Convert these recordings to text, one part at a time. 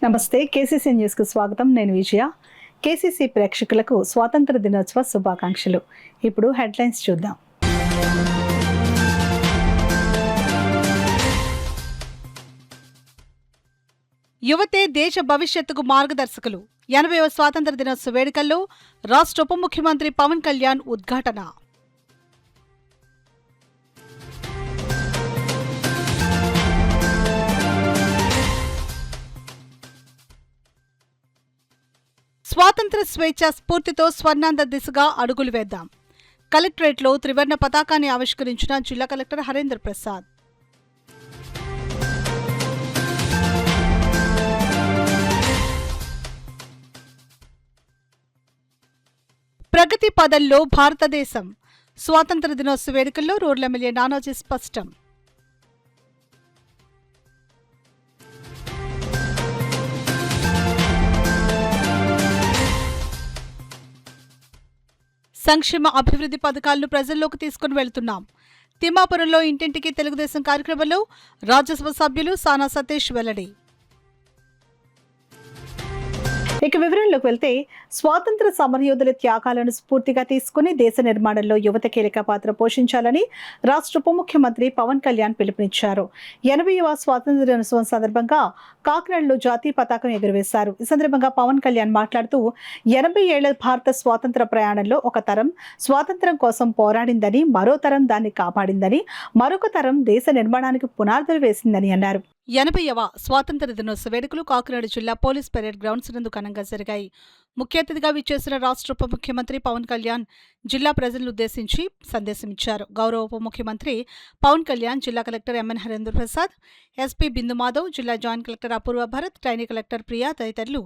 నమస్తే KCC news కు స్వాగతం. నేను విజయ. కేసీసీ ప్రేక్షకులకు స్వాతంత్ర దినోత్సవ శుభాకాంక్షలు. ఇప్పుడు హెడ్లైన్స్ చూద్దాం. యువతే దేశ భవిష్యత్తుకు మార్గదర్శకులు. 80వ స్వాతంత్ర దినోత్సవ వేడుకల్లో రాష్ట్ర ఉప ముఖ్యమంత్రి పవన్ కళ్యాణ్ ఉద్ఘాటన. స్వాతంత్ర స్వేచ్ఛ స్ఫూర్తితో స్వర్ణాంధ్ర దిశగా అడుగులు వేద్దాం. కలెక్టరేట్లో త్రివర్ణ పతాకాన్ని ఆవిష్కరించిన జిల్లా కలెక్టర్ హరేంద్ర ప్రసాద్. ప్రగతి పదంలో భారతదేశం. స్వాతంత్ర దినోత్సవ వేడుకల్లో రూరల్ ఎమ్మెల్యే నానాజీ స్పష్టం. సంక్షేమ అభివృద్ధి పథకాలను ప్రజల్లోకి తీసుకుని వెళ్తున్నాం. తిమ్మాపురంలో ఇంటింటికి తెలుగుదేశం కార్యక్రమంలో రాజ్యసభ సభ్యులు సానా సతీష్ వెల్లడి. ఇక వివరాల్లోకి వెళ్తే, స్వాతంత్ర సమరయోధుల త్యాగాలను స్ఫూర్తిగా తీసుకుని దేశ నిర్మాణంలో యువత కీలక పాత్ర పోషించాలని రాష్ట్ర ఉప ముఖ్యమంత్రి పవన్ కళ్యాణ్ పిలుపునిచ్చారు. 80వ స్వాతంత్ర దినోత్సవం సందర్భంగా కాకినాడలో జాతీయ పతాకం ఎగురవేశారు. ఈ సందర్భంగా పవన్ కళ్యాణ్ మాట్లాడుతూ 80 ఏళ్ల భారత స్వాతంత్ర ప్రయాణంలో ఒక తరం స్వాతంత్రం కోసం పోరాడిందని, మరో తరం దాన్ని కాపాడిందని, మరొక తరం దేశ నిర్మాణానికి పునాదులు వేసిందని అన్నారు. 80వ స్వాతంత్ర దినోత్సవ వేడుకలు కాకినాడ జిల్లా పోలీస్ పెరేడ్ గ్రౌండ్స్ నందు ఘనంగా జరిగాయి. ముఖ్య అతిథిగా విచ్చేసిన రాష్ట్ర ఉప ముఖ్యమంత్రి పవన్ కళ్యాణ్ జిల్లా ప్రజలను ఉద్దేశించి సందేశమిచ్చారు. గౌరవ ఉప ముఖ్యమంత్రి పవన్ కళ్యాణ్ జిల్లా collector MN Harendra Prasad, SP Bindu Madhav, జిల్లా joint collector Apoorva Bharat, trainee collector Priya తదితరులు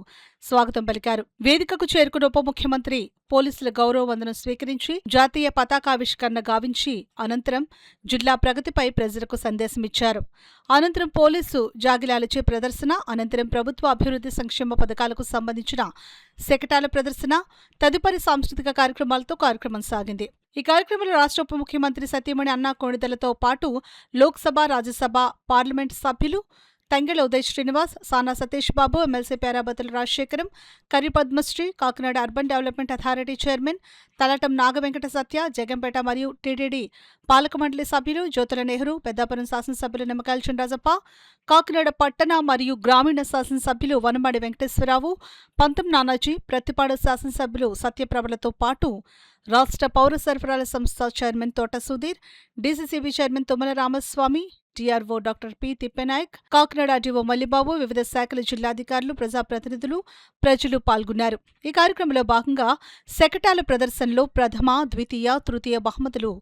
స్వాగతం పలికారు. వేదికకు చేరుకున్న ఉప ముఖ్యమంత్రి పోలీసుల గౌరవ వందనం స్వీకరించి జాతీయ పతాకావిష్కరణ గావించి అనంతరం జిల్లా ప్రగతిపై ప్రజలకు సందేశమిచ్చారు. అనంతరం పోలీసు జాగిలాలచే ప్రదర్శన, అనంతరం ప్రభుత్వ అభివృద్ధి సంక్షేమ పథకాలకు సంబంధించిన శకటాల ప్రదర్శన, తదుపరి సాంస్కృతిక కార్యక్రమాలతో కార్యక్రమం సాగింది. ఈ కార్యక్రమంలో రాష్ట్ర ఉప ముఖ్యమంత్రి సతీమణి అన్నా కోణిదలతో పాటు లోక్సభ, రాజ్యసభ, పార్లమెంట్ సభ్యులు Tangella Uday Srinivas, Sana Satish Babu, MLC Perabathula Rajasekharam, Kari Padmasri, Kakinada urban development authority chairman Talatam Nagavenkata Satya, Jaggampeta మరియు టీటీడీ పాలక మండలి సభ్యులు జ్యోతుల నెహ్రూ, పెద్దాపురం శాసనసభ్యులు నిమ్మకాయల చినరాజప్ప, కాకినాడ పట్టణ మరియు గ్రామీణ శాసనసభ్యులు వనమాడి వెంకటేశ్వరరావు, పంతం నానాజీ, ప్రత్తిపాడు శాసనసభ్యులు సత్యప్రభలతో పాటు రాష్ట్ర పౌర సరఫరాల సంస్థ chairman Thota Sudheer, DCCB chairman Tummala Ramaswamy, TRO doctor P Tippenayak, Kakinada RDO Mallibabu, వివిధ శాఖల జిల్లాధికారులు, ప్రజాప్రతినిధులు, ప్రజలు పాల్గొన్నారు. ఈ కార్యక్రమంలో భాగంగా శకటాల ప్రదర్శనలో ప్రథమ, ద్వితీయ, తృతీయ బహుమతులు,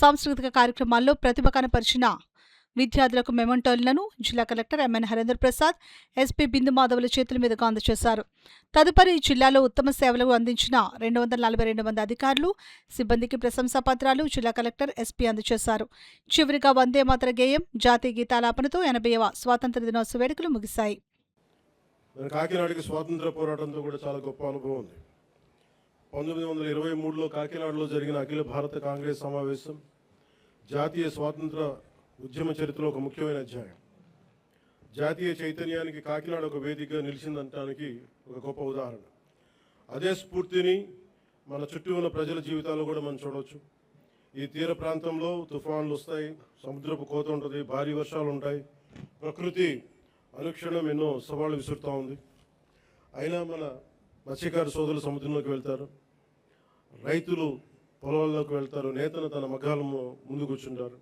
సాంస్కృతిక కార్యక్రమాల్లో ప్రతిభ కనపరిచిన విద్యార్థులకు మెమంటోలను జిల్లా collector MN Harendra Prasad, SP Bindu మాధవుల చేతుల మీదుగా అందజేశారు. తదుపరి జిల్లాలో ఉత్తమ సేవలు అందించిన 242 మంది అధికారులు, సిబ్బందికి ప్రశంసా పత్రాలు జిల్లా కలెక్టర్, ఎస్పీ అందజేశారు. చివరిగా వందే మాతర గేయం, జాతీయ గీతాలాపనతో 80వ స్వాతంత్ర దినోత్సవ వేడుకలు ముగిశాయి. కాకినాడకి స్వాతంత్ర పోరాటంతో కూడా చాలా గొప్ప అనుభవం ఉంది. 1923లో కాకినాడలో జరిగిన అఖిల భారత కాంగ్రెస్ సమావేశం జాతీయ స్వాతంత్ర ఉద్యమ చరిత్రలో ఒక ముఖ్యమైన అధ్యాయం. జాతీయ చైతన్యానికి కాకినాడ ఒక వేదికగా నిలిచిందనడానికి ఒక గొప్ప ఉదాహరణ. అదే స్ఫూర్తిని మన చుట్టూ ఉన్న ప్రజల జీవితాల్లో కూడా మనం చూడవచ్చు. ఈ తీర ప్రాంతంలో తుఫాన్లు వస్తాయి, సముద్రపు కోత ఉంటుంది, భారీ వర్షాలు ఉంటాయి, ప్రకృతి అనుక్షణం ఎన్నో సవాళ్లు విసురుతూ ఉంది. అయినా మన మత్స్యకార సోదరులు సముద్రంలోకి వెళ్తారు, రైతులు పొలాల్లోకి వెళ్తారు, నేతలు తన మగ్గాల ముందు కూర్చుంటారు,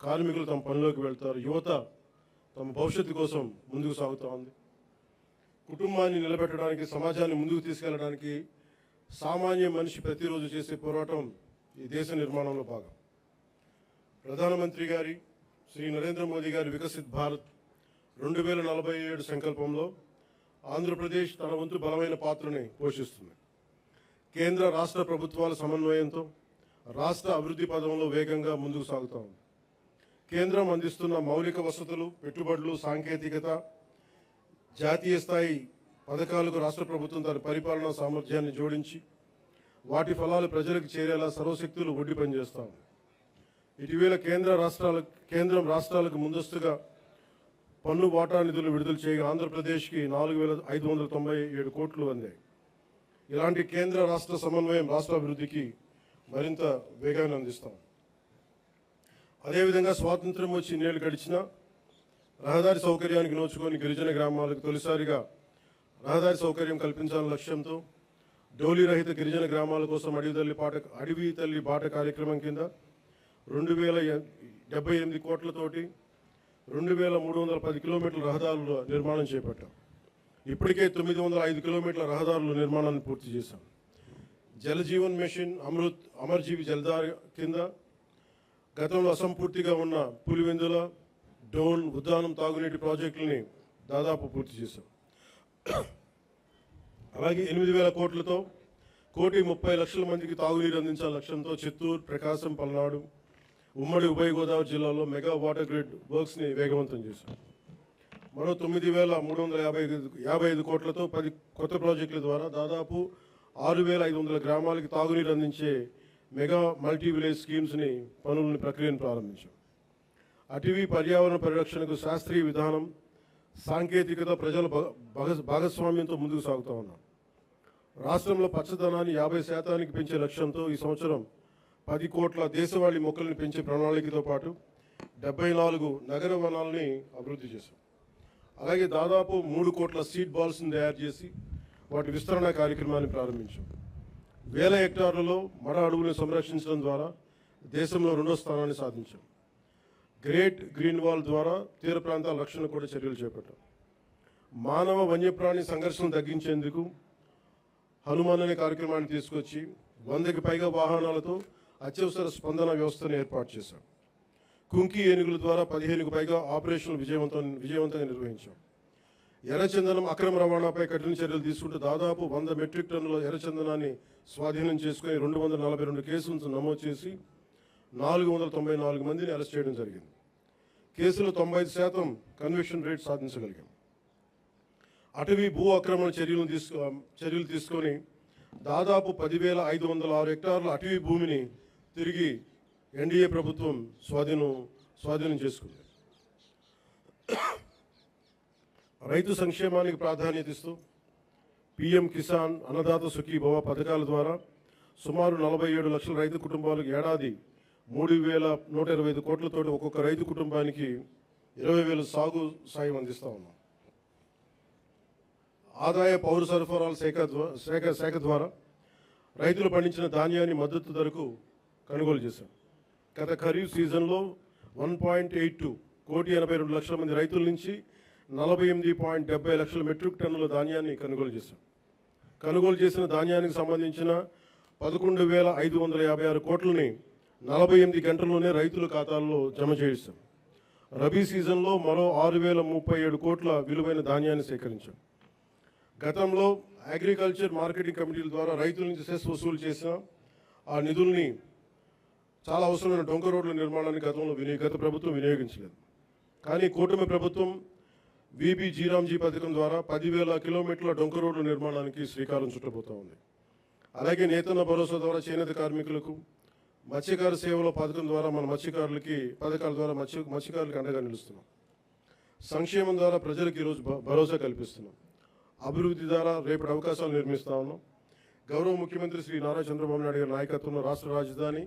కార్మికులు తమ పనిలోకి వెళ్తారు, యువత తమ భవిష్యత్తు కోసం ముందుకు సాగుతూ ఉంది. కుటుంబాన్ని నిలబెట్టడానికి, సమాజాన్ని ముందుకు తీసుకెళ్లడానికి సామాన్య మనిషి ప్రతిరోజు చేసే పోరాటం ఈ దేశ నిర్మాణంలో భాగం. ప్రధానమంత్రి గారి శ్రీ నరేంద్ర మోదీ గారి వికసిత్ భారత్ 2047 సంకల్పంలో ఆంధ్రప్రదేశ్ తన వంతు బలమైన పాత్రని పోషిస్తుంది. కేంద్ర రాష్ట్ర ప్రభుత్వాల సమన్వయంతో రాష్ట్ర అభివృద్ధి పదంలో వేగంగా ముందుకు సాగుతూ ఉంది. కేంద్రం అందిస్తున్న మౌలిక వసతులు, పెట్టుబడులు, సాంకేతికత, జాతీయ స్థాయి పథకాలకు రాష్ట్ర ప్రభుత్వం తన పరిపాలనా సామర్థ్యాన్ని జోడించి వాటి ఫలాలు ప్రజలకు చేరేలా సర్వశక్తులు ఒడ్డి పనిచేస్తాం. ఇటీవల కేంద్రం రాష్ట్రాలకు ముందస్తుగా పన్ను వాటా నిధులు విడుదల చేయగా ఆంధ్రప్రదేశ్కి 4,597 కోట్లు అందాయి. ఇలాంటి కేంద్ర రాష్ట్ర సమన్వయం రాష్ట్ర అభివృద్ధికి మరింత వేగాన్ని అందిస్తాం. అదేవిధంగా స్వాతంత్రం వచ్చి ఇన్నేళ్లు గడిచినా రహదారి సౌకర్యానికి నోచుకొని గిరిజన గ్రామాలకు తొలిసారిగా రహదారి సౌకర్యం కల్పించాలనే లక్ష్యంతో డోలీ రహిత గిరిజన గ్రామాల కోసం అడవి తల్లి బాట కార్యక్రమం కింద 2,078 కోట్లతోటి 2,310 కిలోమీటర్ల రహదారుల నిర్మాణం చేపట్టాం. ఇప్పటికే 905 కిలోమీటర్ల రహదారుల నిర్మాణాన్ని పూర్తి చేశాం. జలజీవన్ మిషన్ అమర్జీవి జలధార కింద గతంలో అసంపూర్తిగా ఉన్న పులివెందుల, డోన్, ఉద్దానం తాగునీటి ప్రాజెక్టులని దాదాపు పూర్తి చేశాం. అలాగే 8,000 కోట్లతో 1,30,00,000 మందికి తాగునీరు అందించాల లక్ష్యంతో చిత్తూరు, ప్రకాశం, పల్నాడు ఉమ్మడి ఉభయ గోదావరి జిల్లాలో మెగా వాటర్ గ్రిడ్ వర్క్స్ని వేగవంతం చేశాం. మరో 9,355 కోట్లతో 10 కొత్త ప్రాజెక్టుల ద్వారా దాదాపు 6,500 గ్రామాలకి తాగునీరు అందించే మెగా మల్టీ విలేజ్ స్కీమ్స్ని ప్రక్రియను ప్రారంభించాం. అటవీ పర్యావరణ పరిరక్షణకు శాస్త్రీయ విధానం, సాంకేతికత, ప్రజల భాగస్వామ్యంతో ముందుకు సాగుతూ ఉన్నాం. రాష్ట్రంలో పచ్చదనాన్ని 50% పెంచే లక్ష్యంతో ఈ సంవత్సరం 10 కోట్ల దేశవాళీ మొక్కలను పెంచే ప్రణాళికతో పాటు 74 నగర వనాలని అభివృద్ధి చేశాం. అలాగే దాదాపు 3 కోట్ల సీడ్ బాల్స్ని తయారు చేసి వాటి విస్తరణ కార్యక్రమాన్ని ప్రారంభించాం. 1000 హెక్టార్లలో మడ అడవులను సంరక్షించడం ద్వారా దేశంలో 2వ స్థానాన్ని సాధించాం. గ్రేట్ గ్రీన్ వాల్ ద్వారా తీర ప్రాంతాల రక్షణ కూడా చర్యలు చేపట్టాం. మానవ వన్యప్రాణి సంఘర్షణ తగ్గించేందుకు హనుమాన్ అనే కార్యక్రమాన్ని తీసుకొచ్చి 100కి పైగా వాహనాలతో అత్యవసర స్పందన వ్యవస్థను ఏర్పాటు చేశాం. కుంకి ఏనుగుల ద్వారా 15కు పైగా ఆపరేషన్లు విజయవంతంగా నిర్వహించాం. ఎర్రచందనం అక్రమ రవాణాపై కఠిన చర్యలు తీసుకుంటూ దాదాపు 100 మెట్రిక్ టన్నుల ఎర్రచందనాన్ని స్వాధీనం చేసుకుని 242 కేసులను నమోదు చేసి 494 మందిని అరెస్ట్ చేయడం జరిగింది. కేసులో 95% కన్విక్షన్ రేట్ సాధించగలిగాం. అటవీ భూ ఆక్రమణ చర్యలు తీసుకొని దాదాపు 10,506 హెక్టార్ల అటవీ భూమిని తిరిగి ఎన్డీఏ ప్రభుత్వం స్వాధీనం చేసుకుంది. రైతు సంక్షేమానికి ప్రాధాన్యత ఇస్తూ పీఎం కిసాన్, అన్నదాత సుఖీభవ పథకాల ద్వారా సుమారు 47 లక్షల రైతు కుటుంబాలకు ఏడాది 3,125 కోట్లతో ఒక్కొక్క రైతు కుటుంబానికి 20,000 సాగు సాయం అందిస్తూ ఉన్నాం. ఆదాయ పౌర సరఫరాల శాఖ ద్వారా రైతులు పండించిన ధాన్యాన్ని మద్దతు ధరకు కొనుగోలు చేశాం. గత ఖరీఫ్ సీజన్లో 1.82 కోటి 82 లక్షల మంది రైతుల నుంచి 48.70 లక్షల మెట్రిక్ టన్నుల ధాన్యాన్ని కొనుగోలు చేశాం. కొనుగోలు చేసిన ధాన్యానికి సంబంధించిన 11,556 కోట్లని 48 గంటల్లోనే రైతుల ఖాతాల్లో జమ చేయిస్తాం. రబీ సీజన్లో మరో 6,037 కోట్ల విలువైన ధాన్యాన్ని సేకరించాం. గతంలో అగ్రికల్చర్ మార్కెటింగ్ కమిటీల ద్వారా రైతుల నుంచి సెస్ వసూలు చేసిన ఆ నిధుల్ని చాలా అవసరమైన డొంక రోడ్ల నిర్మాణానికి గత ప్రభుత్వం వినియోగించలేదు. కానీ కూటమి ప్రభుత్వం వీబీ జీరాంజీ పథకం ద్వారా 10,000 కిలోమీటర్ల డొంక రోడ్ల నిర్మాణానికి శ్రీకారం చుట్టబోతూ ఉంది. అలాగే నేతన్న భరోసా ద్వారా చేనేత కార్మికులకు, మత్స్యకార సేవల పథకం ద్వారా పథకాల ద్వారా మత్స్యకారులకు అండగా నిలుస్తున్నాం. సంక్షేమం ద్వారా ప్రజలకు ఈరోజు భరోసా కల్పిస్తున్నాం. అభివృద్ధి ద్వారా రేపటి అవకాశాలు నిర్మిస్తా ఉన్నాం. గౌరవ ముఖ్యమంత్రి శ్రీ నారా చంద్రబాబు నాయుడు గారి నాయకత్వంలో రాష్ట్ర రాజధాని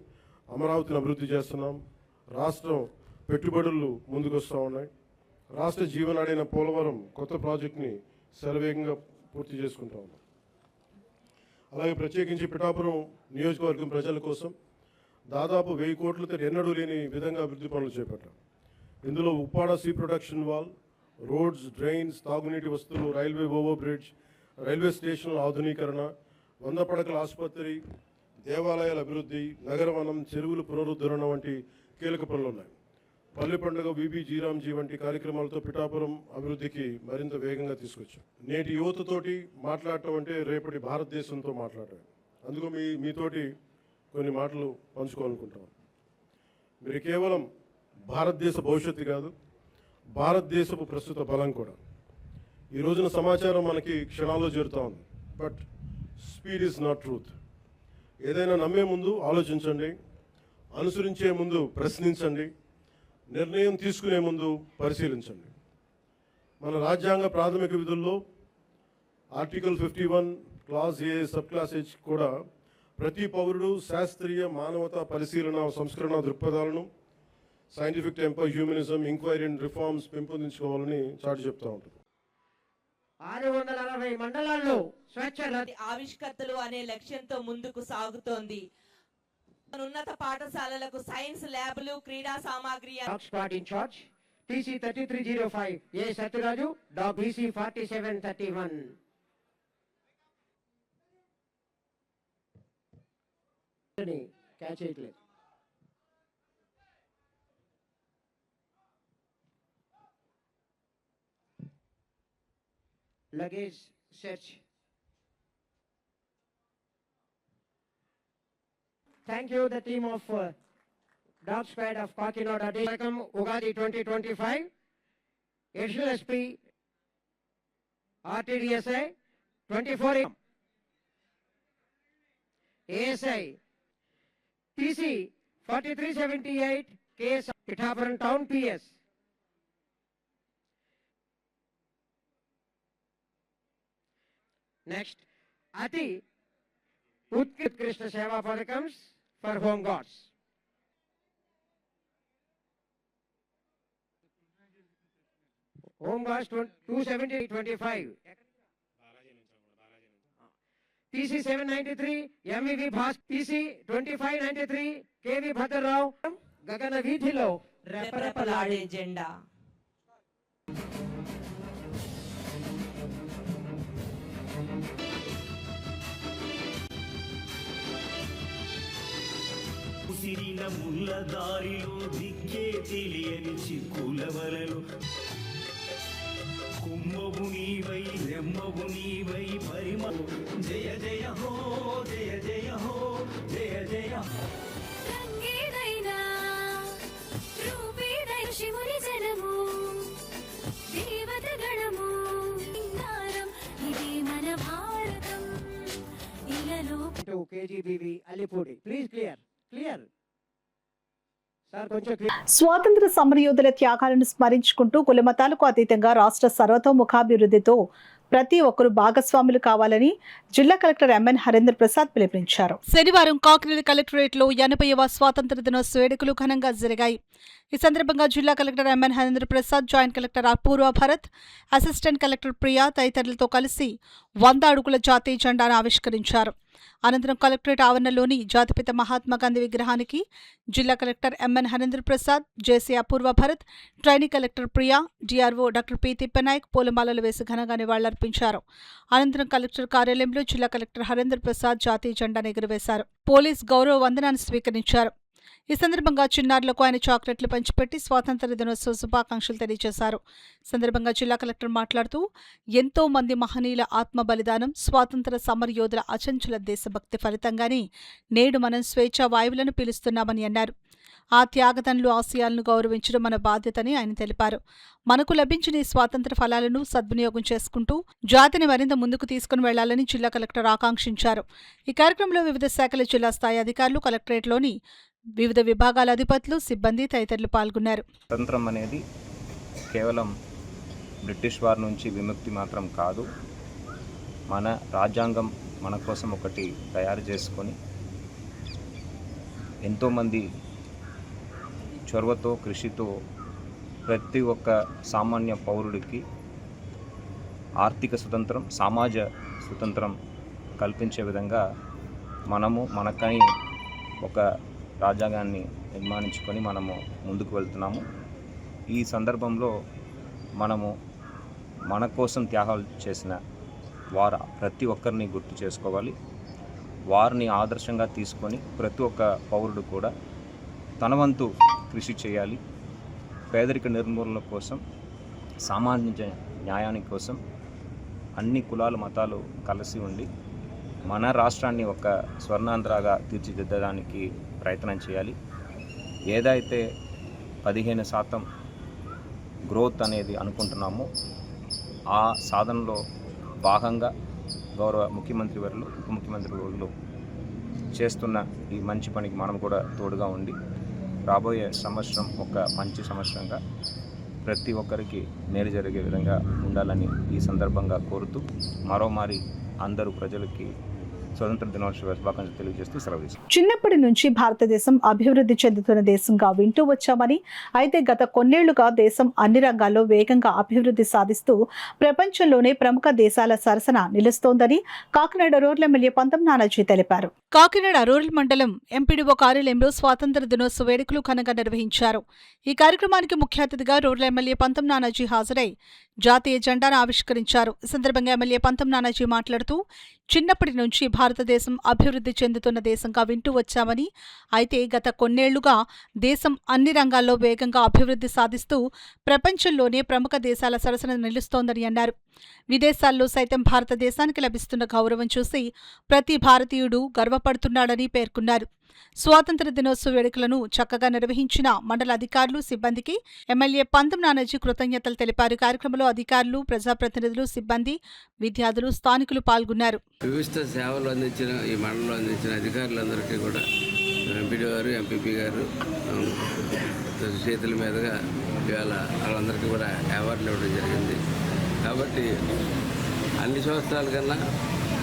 అమరావతిని అభివృద్ధి చేస్తున్నాం. రాష్ట్రం పెట్టుబడులు ముందుకు వస్తూ ఉన్నాయి. రాష్ట్ర జీవనాడైన పోలవరం కొత్త ప్రాజెక్టుని శరవేగంగా పూర్తి చేసుకుంటా ఉన్నాం. అలాగే ప్రత్యేకించి పిఠాపురం నియోజకవర్గం ప్రజల కోసం దాదాపు 1000 కోట్లతో ఎన్నడూ లేని విధంగా అభివృద్ధి పనులు చేపట్టాం. ఇందులో Uppada sea protection wall, roads, drains, తాగునీటి వస్తువులు, రైల్వే ఓవర్ బ్రిడ్జ్, రైల్వే స్టేషన్ల ఆధునీకరణ, 100 పడకల ఆసుపత్రి, దేవాలయాల అభివృద్ధి, నగరవనం, చెరువుల పునరుద్ధరణ వంటి కీలక పనులు ఉన్నాయి. పల్లె పండుగ, వీబీ జీరాంజీ వంటి కార్యక్రమాలతో పిఠాపురం అభివృద్ధికి మరింత వేగంగా తీసుకొచ్చాం. నేటి యువతతోటి మాట్లాడటం అంటే రేపటి భారతదేశంతో మాట్లాడటం. అందుకు మీతోటి కొన్ని మాటలు పంచుకోవాలనుకుంటాం. మీరు కేవలం భారతదేశ భవిష్యత్తు కాదు, భారతదేశపు ప్రస్తుత బలం కూడా. ఈ రోజున సమాచారం మనకి క్షణాల్లో చేరుతూ ఉంది. But speed is not truth. ఏదైనా నమ్మే ముందు ఆలోచించండి, అనుసరించే ముందు ప్రశ్నించండి, నిర్ణయం తీసుకునే ముందు పరిశీలించండి. మన రాజ్యాంగ ప్రాథమిక విధుల్లో article 51 clause A sub clause H కూడా ప్రతి పౌరుడు శాస్త్రీయ మానవతా పరిశీలన సంస్కరణ దృక్పథాలను scientific temper humanism enquiry and reforms పెంపొందించుకోవాలని చాటి చెప్తా ఉంటుంది. 660 మండలాల్లో స్వచ్ఛ ఆవిష్కర్తలు అనే లక్ష్యంతో ముందుకు సాగుతోంది. ఉన్నత పాఠశాలలకు సైన్స్ ల్యాబ్లు, క్రీడా సామాగ్రి స్క్వాడ్ ఇన్ఛార్జ్ TC 3305 ఏ సత్యరాజు డాగ్ BC 4731 క్యాచ్ చేయట్లేదు. Luggage search. Thank you, the team of Dog Squad of Kakinada. Welcome Ugadi 2025. Additional SP RTDSI 24 ASI TC 4378 KS Pithapuram Town PS. Next, Ati Utkrishna Seva Padakams for Home Guards. Home Guards 270-25. TC 793 MEV Bhas. TC 2593 KV Bhadrarao. Gagana Vidhilo రెపరెపలాడే జెండా. ఉసిరిన ముల్ల దారిలో దిక్కే తెలియని చిక్కుల వలలు కుమ్మవు నీవై రెమ్మవు నీవై పరిమ జయ జయ హో జయ జయ హో జయ జయ రంగేదైనా రూపేదైన శివుని జనము దేవత గణము సింగారం ఇది మన భారతం ఇలలో to KGBV Alipudi. Please clear. Sir కొంచెం క్లియర్. స్వాతంత్ర సమరయోధుల త్యాగాలను స్మరించుకుంటూ కులమతాలకు అతీతంగా రాష్ట్ర సర్వతోముఖాభివృద్ధితో ప్రతి ఒక్కరూ భాగస్వాములు కావాలని జిల్లా కలెక్టర్ ఎంఎన్ హరేంద్ర ప్రసాద్ పిలుపునిచ్చారు. శనివారం కాకినాడ కలెక్టరేట్లో 80వ స్వాతంత్ర దినోత్సవ వేడుకలు ఘనంగా జరిగాయి. ఈ సందర్భంగా జిల్లా collector MN Harendra Prasad, joint collector Apoorva Bharat, assistant collector Priya తదితరులతో కలిసి 100 అడుగుల జాతీయ జెండాను ఆవిష్కరించారు. అనంతరం కలెక్టరేట్ ఆవరణలోని జాతిపిత మహాత్మా గాంధీ విగ్రహానికి జిల్లా collector MN Harendra Prasad, JC Apoorva Bharat, trainee collector Priya, DRO doctor P Tippanayak పూలమాలలు వేసి ఘనంగా నివాళులర్పించారు. అనంతరం కలెక్టర్ కార్యాలయంలో జిల్లా కలెక్టర్ హరేంద్ర ప్రసాద్ జాతీయ జెండాను ఎగురవేశారు. పోలీస్ గౌరవ వందనాన్ని స్వీకరించారు. ఈ సందర్భంగా చిన్నారులకు ఆయన చాక్లెట్లు పంచిపెట్టి స్వాతంత్ర దినోత్సవ శుభాకాంక్షలు తెలియజేశారు. సందర్భంగా జిల్లా కలెక్టర్ మాట్లాడుతూ ఎంతో మంది మహనీయుల ఆత్మ బలిదానం, స్వాతంత్ర సమరయోధుల అచంచల దేశభక్తి ఫలితంగానే నేడు మనం స్వేచ్ఛా వాయువులను పీలుస్తున్నామని అన్నారు. ఆ త్యాగతనులు ఆశయాలను గౌరవించడం మన బాధ్యతని ఆయన తెలిపారు. మనకు లభించిన ఈ స్వాతంత్ర ఫలాలను సద్వినియోగం చేసుకుంటూ జాతిని మరింత ముందుకు తీసుకుని వెళ్లాలని జిల్లా కలెక్టర్ ఆకాంక్షించారు. ఈ కార్యక్రమంలో వివిధ శాఖల జిల్లా స్థాయి అధికారులు, కలెక్టరేట్లోని వివిధ విభాగాల అధిపతులు, సిబ్బంది తదితరులు పాల్గొన్నారు. స్వతంత్రం అనేది కేవలం బ్రిటిష్ వారి నుంచి విముక్తి మాత్రం కాదు. మన రాజ్యాంగం మన కోసం ఒకటి తయారు చేసుకొని ఎంతోమంది చొరవతో, కృషితో ప్రతి ఒక్క సామాన్య పౌరుడికి ఆర్థిక స్వతంత్రం, సమాజ స్వతంత్రం కల్పించే విధంగా మనము మనకని ఒక రాజ్యాంగాన్ని నిర్మాణించుకొని మనము ముందుకు వెళ్తున్నాము. ఈ సందర్భంలో మనము మన కోసం త్యాగాలు చేసిన వారు ప్రతి ఒక్కరిని గుర్తు చేసుకోవాలి. వారిని ఆదర్శంగా తీసుకొని ప్రతి ఒక్క పౌరుడు కూడా తన వంతు కృషి చేయాలి. పేదరిక నిర్మూలన కోసం, సామాజిక న్యాయానికి కోసం అన్ని కులాలు, మతాలు కలిసి ఉండి మన రాష్ట్రాన్ని ఒక స్వర్ణాంధ్రగా తీర్చిదిద్దడానికి ప్రయత్నం చేయాలి. ఏదైతే 15% గ్రోత్ అనేది అనుకుంటున్నామో ఆ సాధనలో భాగంగా గౌరవ ముఖ్యమంత్రి వర్యులు, ఉప ముఖ్యమంత్రి వర్యులు చేస్తున్న ఈ మంచి పనికి మనం కూడా తోడుగా ఉండి రాబోయే సంవత్సరం ఒక మంచి సంవత్సరంగా ప్రతి ఒక్కరికి మేలు జరిగే విధంగా ఉండాలని ఈ సందర్భంగా కోరుతూ మరోమారి అందరూ ప్రజలకి స్వతంత్ర దినోత్సవ శుభాకాంక్షలు తెలియజేస్తూ సెలవు తీసుకుంటాను. చిన్నప్పటి నుంచి భారతదేశం అభివృద్ధి చెందుతున్న దేశంగా వింటూ వచ్చామని, అయితే గత కొన్నేళ్లుగా దేశం అన్ని రంగాల్లో వేగంగా అభివృద్ధి సాధిస్తూ ప్రపంచంలోనే ప్రముఖ దేశాల సరసన నిలుస్తోందని కాకినాడ రూరల్ ఎమ్మెల్యే పంతం నానాజీ తెలిపారు. కాకినాడ రూరల్ మండలం ఎంపీడీఓ కార్యాలయంలో స్వాతంత్ర దినోత్సవ వేడుకలు ఘనంగా నిర్వహించారు. ఈ కార్యక్రమానికి ముఖ్య అతిథిగా రూరల్ ఎమ్మెల్యే పంతం నానాజీ హాజరై జాతీయ జెండాను ఆవిష్కరించారు. ఈ సందర్భంగా ఎమ్మెల్యే పంతం నానాజీ మాట్లాడుతూ, చిన్నప్పటి నుంచి భారతదేశం అభివృద్ధి చెందుతున్న దేశంగా వింటూ వచ్చామని, అయితే గత కొన్నేళ్లుగా దేశం అన్ని రంగాల్లో వేగంగా అభివృద్ధి సాధిస్తూ ప్రపంచంలోనే ప్రముఖ దేశాల సరసన నిలుస్తోందని అన్నారు. విదేశాల్లో సైతం భారతదేశానికి లభిస్తున్న గౌరవం చూసి ప్రతి భారతీయుడు గర్వపడుతున్నాడని పేర్కొన్నారు. స్వాతంత్ర దినోత్సవ వేడుకలను చక్కగా నిర్వహించిన మండల అధికారులు, సిబ్బందికి ఎమ్మెల్యే పంతం నానాజీ కృతజ్ఞతలు తెలిపారు. కార్యక్రమంలో అధికారులు, ప్రజాప్రతినిధులు, సిబ్బంది, విద్యార్థులు, స్థానికులు పాల్గొన్నారు. వివిధ సేవలు అందించిన ఈ మండలంలో అందించిన అధికారులందరికీ కూడా ఎంపీడీ గారు, ఎంపీపీ గారు చేతుల మీదుగా ఇవాళ వాళ్ళందరికీ కూడా అవార్డులు ఇవ్వడం జరిగింది. కాబట్టి అన్ని సంవత్సరాల కన్నా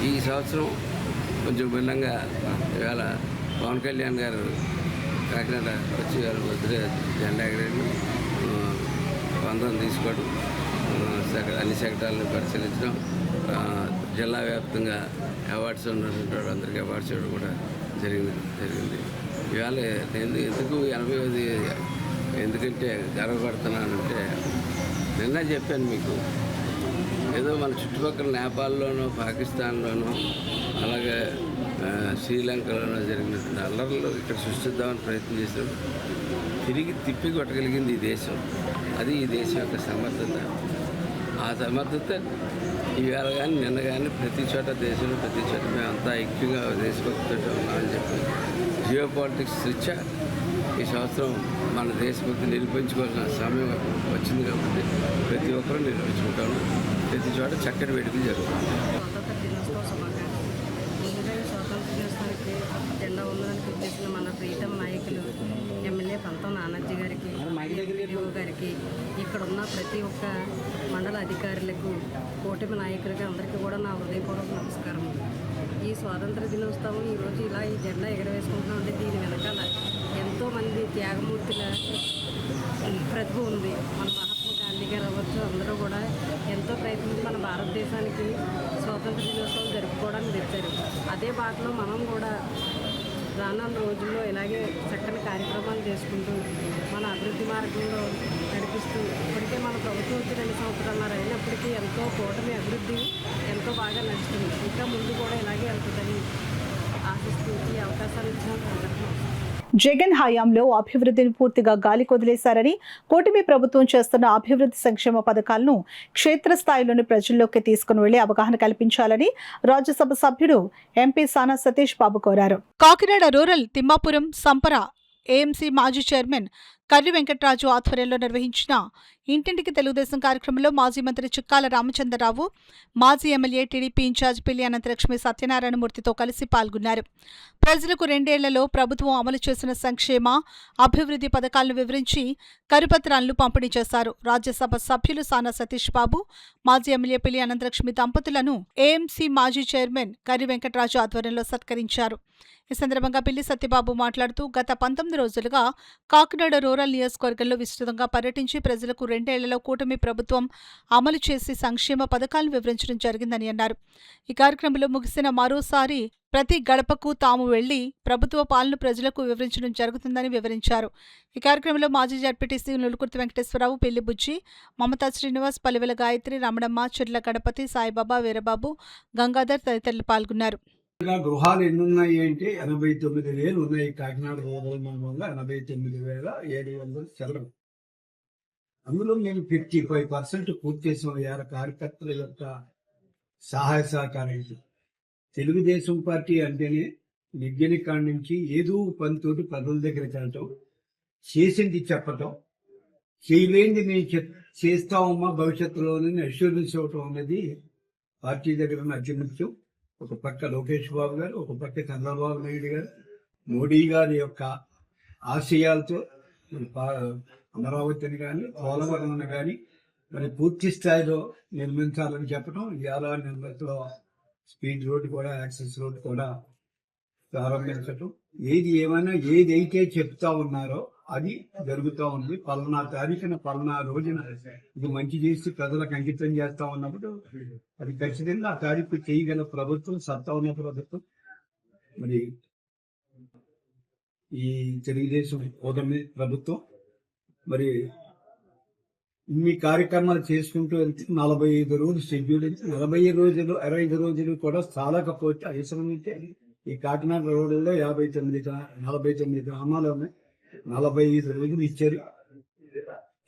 ఈ సంవత్సరం కొంచెం భిన్నంగా ఇవాళ పవన్ కళ్యాణ్ గారు కాకినాడ వచ్చి జెండా ఎగరేయడం, వందనం తీసుకోవడం, అన్ని సెక్టార్లను పరిశీలించడం, జిల్లా వ్యాప్తంగా అవార్డ్స్ ఉన్నటువంటి వాళ్ళందరికీ అవార్డ్స్ ఇవ్వడం కూడా జరిగింది. ఇవాళ ఎందుకు 80వ ఎందుకంటే గర్వపడుతున్నానంటే, నిన్న చెప్పాను మీకు, ఏదో మన చుట్టుపక్కల నేపాల్లోనూ, పాకిస్తాన్లోనూ, అలాగే శ్రీలంకలోనూ జరిగినటువంటి అల్లర్లు ఇక్కడ సృష్టిద్దామని ప్రయత్నం చేసినప్పుడు తిరిగి తిప్పి కొట్టగలిగింది ఈ దేశం. అది ఈ దేశం యొక్క సమర్థత. ఆ సమర్థత ఇవాళ కానీ నిన్న కానీ ప్రతి చోట దేశంలో ప్రతి చోట మేమంతా ఐక్యంగా దేశభక్తితో ఉన్నామని చెప్పి జియో పాలిటిక్స్ రీత్యా ఈ సంవత్సరం మన దేశభక్తి నిరూపించుకోవాల్సిన సమయం వచ్చింది. కాబట్టి ప్రతి ఒక్కరూ నిరూపించుకుంటాము. ప్రతి చోట చక్కటి వేడుకలు జరుగుతుంది. స్వాతంత్ర దినోత్సవానికి జెండా వందనానికి వచ్చేసిన మన ప్రీతం నాయకులు ఎమ్మెల్యే పంతం నానాజీ గారికి, ఎంపీడీఓ గారికి, ఇక్కడ ఉన్న ప్రతి ఒక్క మండల అధికారులకు, కూటమి నాయకులకి అందరికీ కూడా నా హృదయపూర్వక నమస్కారం. ఈ స్వాతంత్ర దినోత్సవం ఈరోజు ఇలా ఈ జెండా ఎగరవేసుకుంటున్నామంటే దీని వెనకాల ఎంతోమంది త్యాగమూర్తుల ప్రతిభ ఉంది. మన మహాత్మా గాంధీ గారు అవ్వచ్చు, అందరూ కూడా ఎంతో ప్రయత్నించి మన భారతదేశానికి స్వాతంత్ర దినోత్సవం జరుపుకోవడానికి తెచ్చారు. అదే బాటలో మనం కూడా రానున్న రోజుల్లో ఇలాగే చక్కని కార్యక్రమాలు చేసుకుంటూ మన అభివృద్ధి మార్గంలో నడిపిస్తూ, ఇప్పటికే మన ప్రభుత్వం వచ్చి 2 సంవత్సరాలు అయినప్పటికీ ఎంతో కూటమి అభివృద్ధి ఎంతో బాగా నడుస్తుంది. ఇంకా ముందు కూడా ఇలాగే వెళ్తుందని ఆశిస్తూ ఈ అవకాశాలు ఇచ్చినందుకు జగన్ హయాంలో అభివృద్ధిని పూర్తిగా గాలి కొదిలేశారని, కూటమి ప్రభుత్వం చేస్తున్న అభివృద్ధి సంక్షేమ పథకాలను క్షేత్రస్థాయిలోని ప్రజల్లోకి తీసుకుని వెళ్లి అవగాహన కల్పించాలని రాజ్యసభ సభ్యుడు ఎంపీ సానా సతీష్ బాబు కోరారు. కాకినాడ రూరల్ తిమ్మాపురం సంపర ఏఎంసీ మాజీ చైర్మన్ కర్రి వెంకట్రాజు ఆధ్వర్యంలో నిర్వహించిన ఇంటింటికి తెలుగుదేశం కార్యక్రమంలో మాజీ మంత్రి చిక్కాల రామచంద్రరావు, మాజీ ఎమ్మెల్యే టీడీపీ ఇన్ఛార్జ్ పిల్లి అనంతలక్ష్మి సత్యనారాయణమూర్తితో కలిసి పాల్గొన్నారు. ప్రజలకు 2 ఏళ్లలో ప్రభుత్వం అమలు చేసిన సంక్షేమ, అభివృద్ధి పథకాలను వివరించి కరపత్రాలను పంపిణీ చేశారు. రాజ్యసభ సభ్యులు సానా సతీష్ బాబు, మాజీ ఎమ్మెల్యే పిల్లి అనంతలక్ష్మి దంపతులను ఏఎంసీ మాజీ చైర్మన్ కర్రి వెంకట్రాజు ఆధ్వర్యంలో సత్కరించారు. ఈ సందర్భంగా పిల్లి సత్యబాబు మాట్లాడుతూ, గత 19 రోజులుగా కాకినాడ రూరల్ నియోజకవర్గంలో విస్తృతంగా పర్యటించి ప్రజలకు 2 ఏళ్లలో కూటమి ప్రభుత్వం అమలు చేసి సంక్షేమ పథకాలను వివరించడం జరిగిందని అన్నారు. ఈ కార్యక్రమంలో ముగిసిన మరోసారి ప్రతి గడపకు తాము వెళ్లి ప్రభుత్వ పాలన ప్రజలకు వివరించడం జరుగుతుందని వివరించారు. ఈ కార్యక్రమంలో మాజీ జడ్పీటీసీ నులుకుర్తి వెంకటేశ్వరరావు, పెళ్లి బుజ్జి, మమతా శ్రీనివాస్, పలివెల గాయత్రి, రమణమ్మ, చిర్ల గణపతి, సాయిబాబా, వీరబాబు, గంగాధర్ తదితరులు పాల్గొన్నారు. గృహాలు ఎన్ని ఉన్నాయి అంటే 89,000 ఉన్నాయి. కాకినాడ రూరల్ మండలంలో 89,700 చదరం. అందులో మేము 55% పూర్తి చేసిన కార్యకర్తల యొక్క సహాయ సహకారాలు. తెలుగుదేశం పార్టీ అంటేనే నిగ్గని కాడి నుంచి ఏదో పనితోటి ప్రజల దగ్గరికి వెళ్ళటం, చేసింది చెప్పటం, చేయలేనిది మేము చేస్తామమ్మా భవిష్యత్తులోనే అష్యూరెన్స్ ఇవ్వటం అనేది పార్టీ దగ్గర ఉన్న అతి ముఖ్యం. ఒక పక్క లోకేష్ బాబు గారు, ఒక పక్క చంద్రబాబు నాయుడు గారు, మోడీ గారి యొక్క ఆశయాలతో అమరావతిని కానీ పోలవరం కానీ మరి పూర్తి స్థాయిలో నిర్మించాలని చెప్పడం, ఇవాళ నిర్మితలో స్పీడ్ రోడ్ కూడా, యాక్సెస్ రోడ్ కూడా ప్రారంభించటం, ఏమైనా ఏదైతే చెప్తా ఉన్నారో అది జరుగుతూ ఉంది. పలానా తారీఖున పలానా రోజున ఇది మంచి చేసి ప్రజలకు అంకితం చేస్తా ఉన్నప్పుడు అది ఖచ్చితంగా ఆ తారీఖు చేయగల ప్రభుత్వం, సత్తా ఉన్న ప్రభుత్వం మరి ఈ తెలుగుదేశం కూటమి ప్రభుత్వం. మరి ఇన్ని కార్యక్రమాలు చేసుకుంటూ వెళ్తే 45 రోజులు షెడ్యూల్, 25 రోజులు కూడా చాలకపోతే అవసరం అయితే ఈ కాకినాడ రోడ్డులో 49 గ్రామాలు ఉన్నాయి, 45 రోజులు ఇచ్చారు.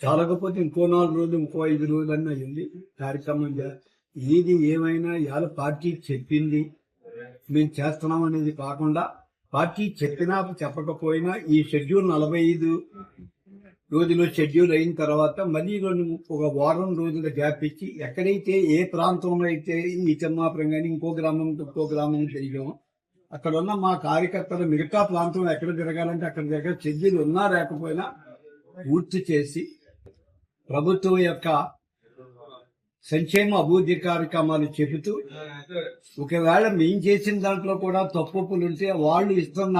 చాలకపోతే ఇంకో 4 రోజులు, ఇంకో 5 రోజులు అన్న అయ్యింది కార్యక్రమం. ఏది ఏమైనా ఇవాళ పార్టీ చెప్పింది మేము చేస్తున్నాం అనేది కాకుండా, పార్టీ చెప్పినా చెప్పకపోయినా ఈ షెడ్యూల్ 45 రోజులు షెడ్యూల్ అయిన తర్వాత మళ్ళీ ఒక వారం రోజుల గ్యాప్ ఇచ్చి ఎక్కడైతే ఏ ప్రాంతంలో అయితే ఈ తిమ్మాపురం కానీ ఇంకో గ్రామం తిరిగామో అక్కడ ఉన్న మా కార్యకర్తలు మిగతా ప్రాంతం ఎక్కడ తిరగాలంటే అక్కడ దగ్గర షెడ్యూల్ ఉన్నా లేకపోయినా పూర్తి చేసి ప్రభుత్వం యొక్క సంక్షేమ అభివృద్ధి కార్యక్రమాలు చెబుతూ, ఒకవేళ మేము చేసిన దాంట్లో కూడా తప్పులు ఉంటే వాళ్ళు ఇస్తున్న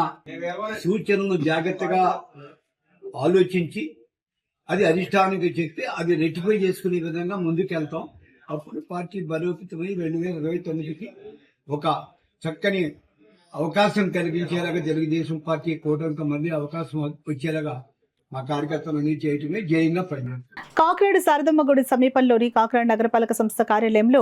సూచనలు జాగ్రత్తగా ఆలోచించి అది అధిష్టానానికి చెప్తే అది రెక్టిఫై చేసుకునే విధంగా ముందుకెళ్తాం. అప్పుడు పార్టీ బలోపేతమై 2029కి ఒక చక్కని అవకాశం కలిగించేలాగా తెలుగుదేశం పార్టీ కూటమికి మళ్ళీ అవకాశం వచ్చేలాగా మా కార్యకర్తలన్నీ చేయటమే జయంగా పడినారు. కాకినాడ శారదమ్మ గుడి సమీపంలోని కాకినాడ నగరపాలక సంస్థ కార్యాలయంలో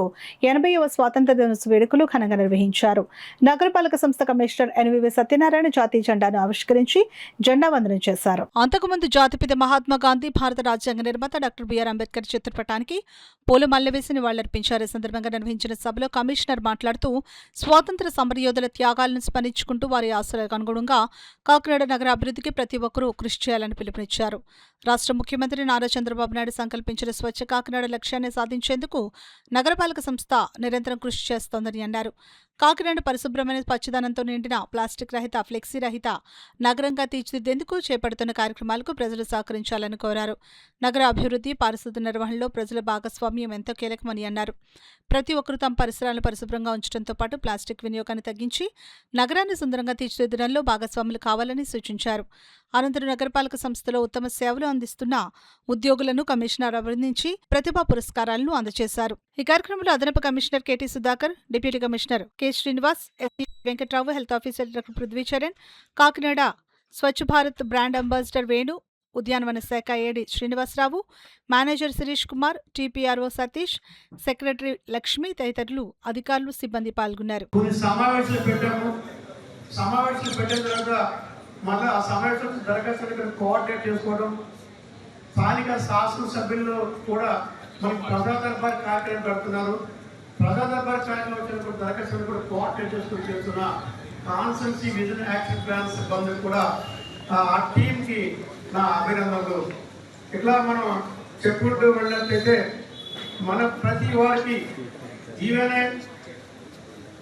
80వ స్వాతంత్ర దినోత్సవ వేడుకలు ఘనంగా నిర్వహించారు. నగరపాలక సంస్థ కమిషనర్ ఎన్వివి సత్యనారాయణ జాతీయ జెండాను ఆవిష్కరించి జెండా వందనం చేశారు. అంతకుముందు జాతిపిత మహాత్మా గాంధీ, భారత రాజ్యాంగ నిర్మాత డాక్టర్ బిఆర్ అంబేద్కర్ చిత్రపటానికి పూలమాలలు వేసి నివాళులర్పించారు. ఈ సందర్భంగా నిర్వహించిన సభలో కమిషనర్ మాట్లాడుతూ, స్వాతంత్ర సమరయోధుల త్యాగాలను స్మరించుకుంటూ వారి ఆశలకు అనుగుణంగా కాకినాడ నగర అభివృద్ధికి ప్రతి ఒక్కరూ కృషి చేయాలని పిలుపునిచ్చారు. రాష్ట్ర ముఖ్యమంత్రి నారా చంద్రబాబు నాయుడు సంకల్పించిన స్వచ్ఛ కాకినాడ లక్ష్యాన్ని సాధించేందుకు నగరపాలక సంస్థ నిరంతరం కృషి చేస్తోందని అన్నారు. కాకినాడ పరిశుభ్రమైన పచ్చదనంతో నిండిన ప్లాస్టిక్ రహిత, ఫ్లెక్సీ రహిత నగరంగా తీర్చిదిద్దేందుకు చేపడుతున్న కార్యక్రమాలకు ప్రజలు సహకరించాలని కోరారు. నగర అభివృద్ధి, పారిశుద్ధ్య నిర్వహణలో ప్రజల భాగస్వామ్యం ఎంతో కీలకమని అన్నారు. ప్రతి ఒక్కరూ తమ పరిసరాలను పరిశుభ్రంగా ఉంచడంతో పాటు ప్లాస్టిక్ వినియోగాన్ని తగ్గించి నగరాన్ని సుందరంగా తీర్చిదిద్దడంలో భాగస్వాములు కావాలని సూచించారు. అనంతరం నగరపాలక సంస్థలో ఉత్తమ సేవలు అందిస్తున్న ఉద్యోగులను కమిషనర్ అభినందించి ప్రతిభా పురస్కారాలను అందజేశారు. ఈ కార్యక్రమంలో అదనపు commissioner KT Sudhakar, deputy commissioner K Srinivas, SP Venkatrao, health officer doctor Prithvicharan, Kakinada Swachh Bharat brand ambassador Venu, ఉద్యానవన శాఖ AD Srinivasarao, manager Sirish Kumar, TPRO Satish, secretary Lakshmi తదితరులు అధికారులు, సిబ్బంది పాల్గొన్నారు. మళ్ళీ ఆ సమావేశం దరఖాస్తు కోఆర్డినేట్ చేసుకోవడం, స్థానిక శాసనసభ్యులు కూడా మనకి ప్రజా దర్బార్ కార్యక్రమం పెడుతున్నారు. ప్రజా దర్బార్ కార్యక్రమం వచ్చినప్పుడు దరఖాస్తులు కూడా కోఆర్డినేట్ చేసుకుని చేస్తున్న కాన్స్టెన్సీ విజన్ యాక్షన్ ప్లాన్ సిబ్బంది కూడా ఆ టీంకి నా అభినందనలు. ఇట్లా మనం చెప్పుకుంటూ వెళ్ళినట్లయితే మన ప్రతి వారికి ఈవెనే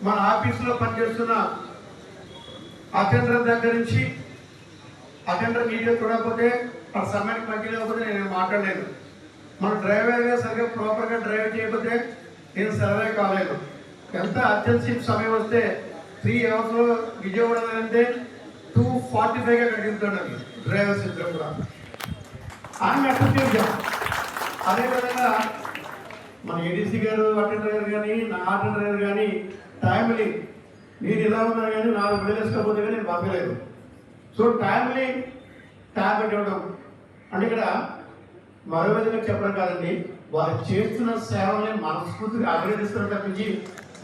మన ఆఫీసులో పనిచేస్తున్న అటెండర్ దగ్గర నుంచి, అటెండర్ నీట్గా చూడకపోతే ఆ సమయానికి మంచిగా లేకపోతే నేను మాట్లాడలేను. మన డ్రైవర్గా సరిగ్గా ప్రాపర్గా డ్రైవ్ చేయకపోతే నేను సర్వే కాలేదు. ఎంత అర్జెన్సీ సమయం వస్తే 3 అవర్స్లో విజయవాడ అంటే 2:45గా కడుగుతున్నాను డ్రైవర్స్ ఇద్దరు కూడా. ఆయన అర్థం చేద్దాం. అదేవిధంగా మన ఏడీసీ గారు అటెండర్ గారు కానీ, నా అటెండర్ గారు కానీ టైంలీ నేను ఇలా ఉన్నా కానీ 4 వదిలేసుకోకపోతే కానీ నేను బతకలేదు. సో టైంలీ ట్యాబ్లెట్ ఇవ్వడం అంటే ఇక్కడ మరో విధంగా చెప్పడం కాదండి, వారు చేస్తున్న సేవల్ని మనస్ఫూర్తిగా అభినందిస్తున్న తప్పించి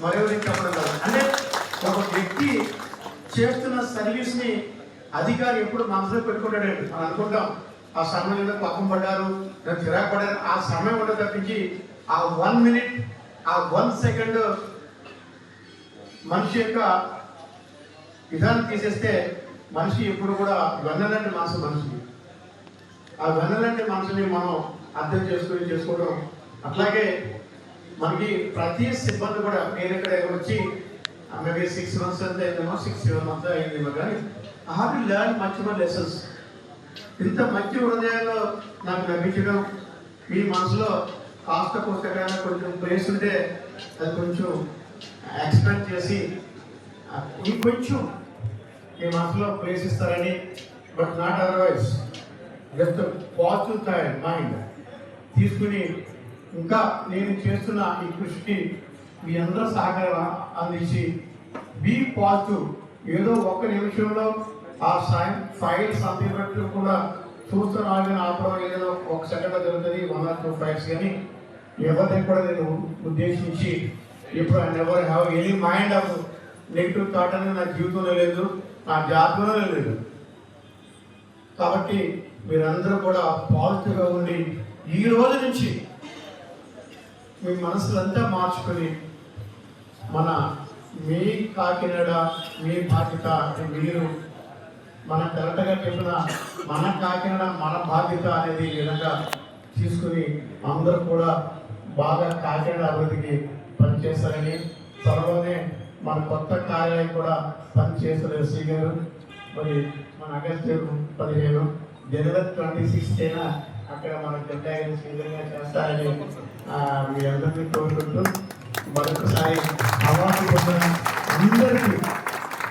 మరో విధంగా చెప్పడం కాదు. అంటే ఒక వ్యక్తి చేస్తున్న సర్వీస్ని అధికారి ఎప్పుడు మనసులో పెట్టుకుంటాడండి. మనం అనుకుంటాం ఆ సమయంలో పక్కన పడ్డారు, చిరాకు పడ్డారు, ఆ సమయం కూడా తప్పించి ఆ 1 మినిట్, ఆ 1 సెకండ్ మనిషి యొక్క విధానం తీసేస్తే మనిషి ఎప్పుడు కూడా వెన్నలాంటి మనసు మనిషి. ఆ వెన్నలాంటి మనసుని మనం అర్థం చేసుకోవడం. అట్లాగే మనకి ప్రతి సిబ్బంది కూడా నేను ఇక్కడ వచ్చి మేబీ 6 months అంతా అయిందేమో, 6-7 months అయిందేమో, కానీ I have to learn much more lessons. ఇంత మంచి హృదయాలు నాకు లభించడం, మీ మనసులో కాస్త పుస్తకాలు కొంచెం ప్లేస్ ఉంటే అది కొంచెం ఎక్స్పెక్ట్ చేసి ఇంకొంచెం మీ మనసులో ప్లేస్ ఇస్తారని, but not otherwise just positive mind తీసుకుని ఇంకా నేను చేస్తున్న ఈ కృషికి మీ అందరూ సహకారం అందించి బీ పాజిటివ్. ఏదో ఒక్క నిమిషంలో ఆ ఫైల్ సంతృప్తి కూడా చూస్తున్నాను ఆపడం ఏదో ఒక సెకండ్లో జరుగుతుంది, 1 or 2 ఫైల్స్. కానీ ఎవరిని కూడా నేను ఉద్దేశించి ఇప్పుడు I never have any mind of negative thought అనేది నా జీవితంలో లేదు, నా జాతకంలో లేదు. కాబట్టి మీరందరూ కూడా పాజిటివ్గా ఉండి ఈ రోజు నుంచి మీ మనసులంతా మార్చుకొని మీ కాకినాడ మీ బాధ్యత, మీరు మన కరెక్ట్గా చెప్పిన మన కాకినాడ మన బాధ్యత అనేది ఈ విధంగా తీసుకుని అందరూ కూడా బాగా కాకినాడ అభివృద్ధికి పనిచేస్తారని, త్వరలోనే మన కొత్త కార్యాలయం కూడా పనిచేస్తారు ఎస్సీ గారు. మరి మన ఆగస్టు 15 జనవరి 26 అక్కడ మన జెండా విధంగా చేస్తారని మీ అందరినీ కోరుకుంటూ మరొకసారి అవార్డు పొందిన అందరికీ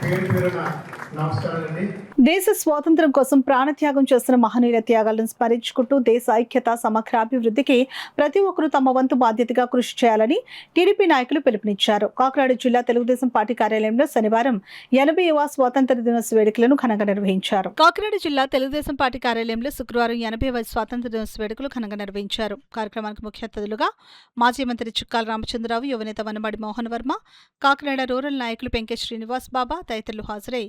పేరు పేరున నమస్కారాలండి. దేశ స్వాతంత్ర్యం కోసం ప్రాణత్యాగం చేస్తున్న మహనీయుల త్యాగాలను స్మరించుకుంటూ దేశ ఐక్యత సమగ్రాభివృద్ధికి ప్రతి ఒక్కరూ తమ వంతు బాధ్యతగా కృషి చేయాలని టీడీపీ నాయకులు పిలుపునిచ్చారు. కాకినాడ జిల్లా తెలుగుదేశం పార్టీ కార్యాలయంలో శనివారం 80వ స్వాతంత్ర దినోత్సవ వేడుకలను ఘనంగా నిర్వహించారు. కాకినాడ జిల్లా తెలుగుదేశం పార్టీ కార్యాలయంలో శుక్రవారం 80వ స్వాతంత్ర దినోత్సవ వేడుకలు ఘనంగా నిర్వహించారు. కార్యక్రమానికి ముఖ్య అతిథులుగా మాజీ మంత్రి చుక్కాల రామచంద్రరావు, యువనేత వనమాడి మోహన్ వర్మ, కాకినాడ రూరల్ నాయకులు పెంకే శ్రీనివాస్ బాబా తదితరులు హాజరై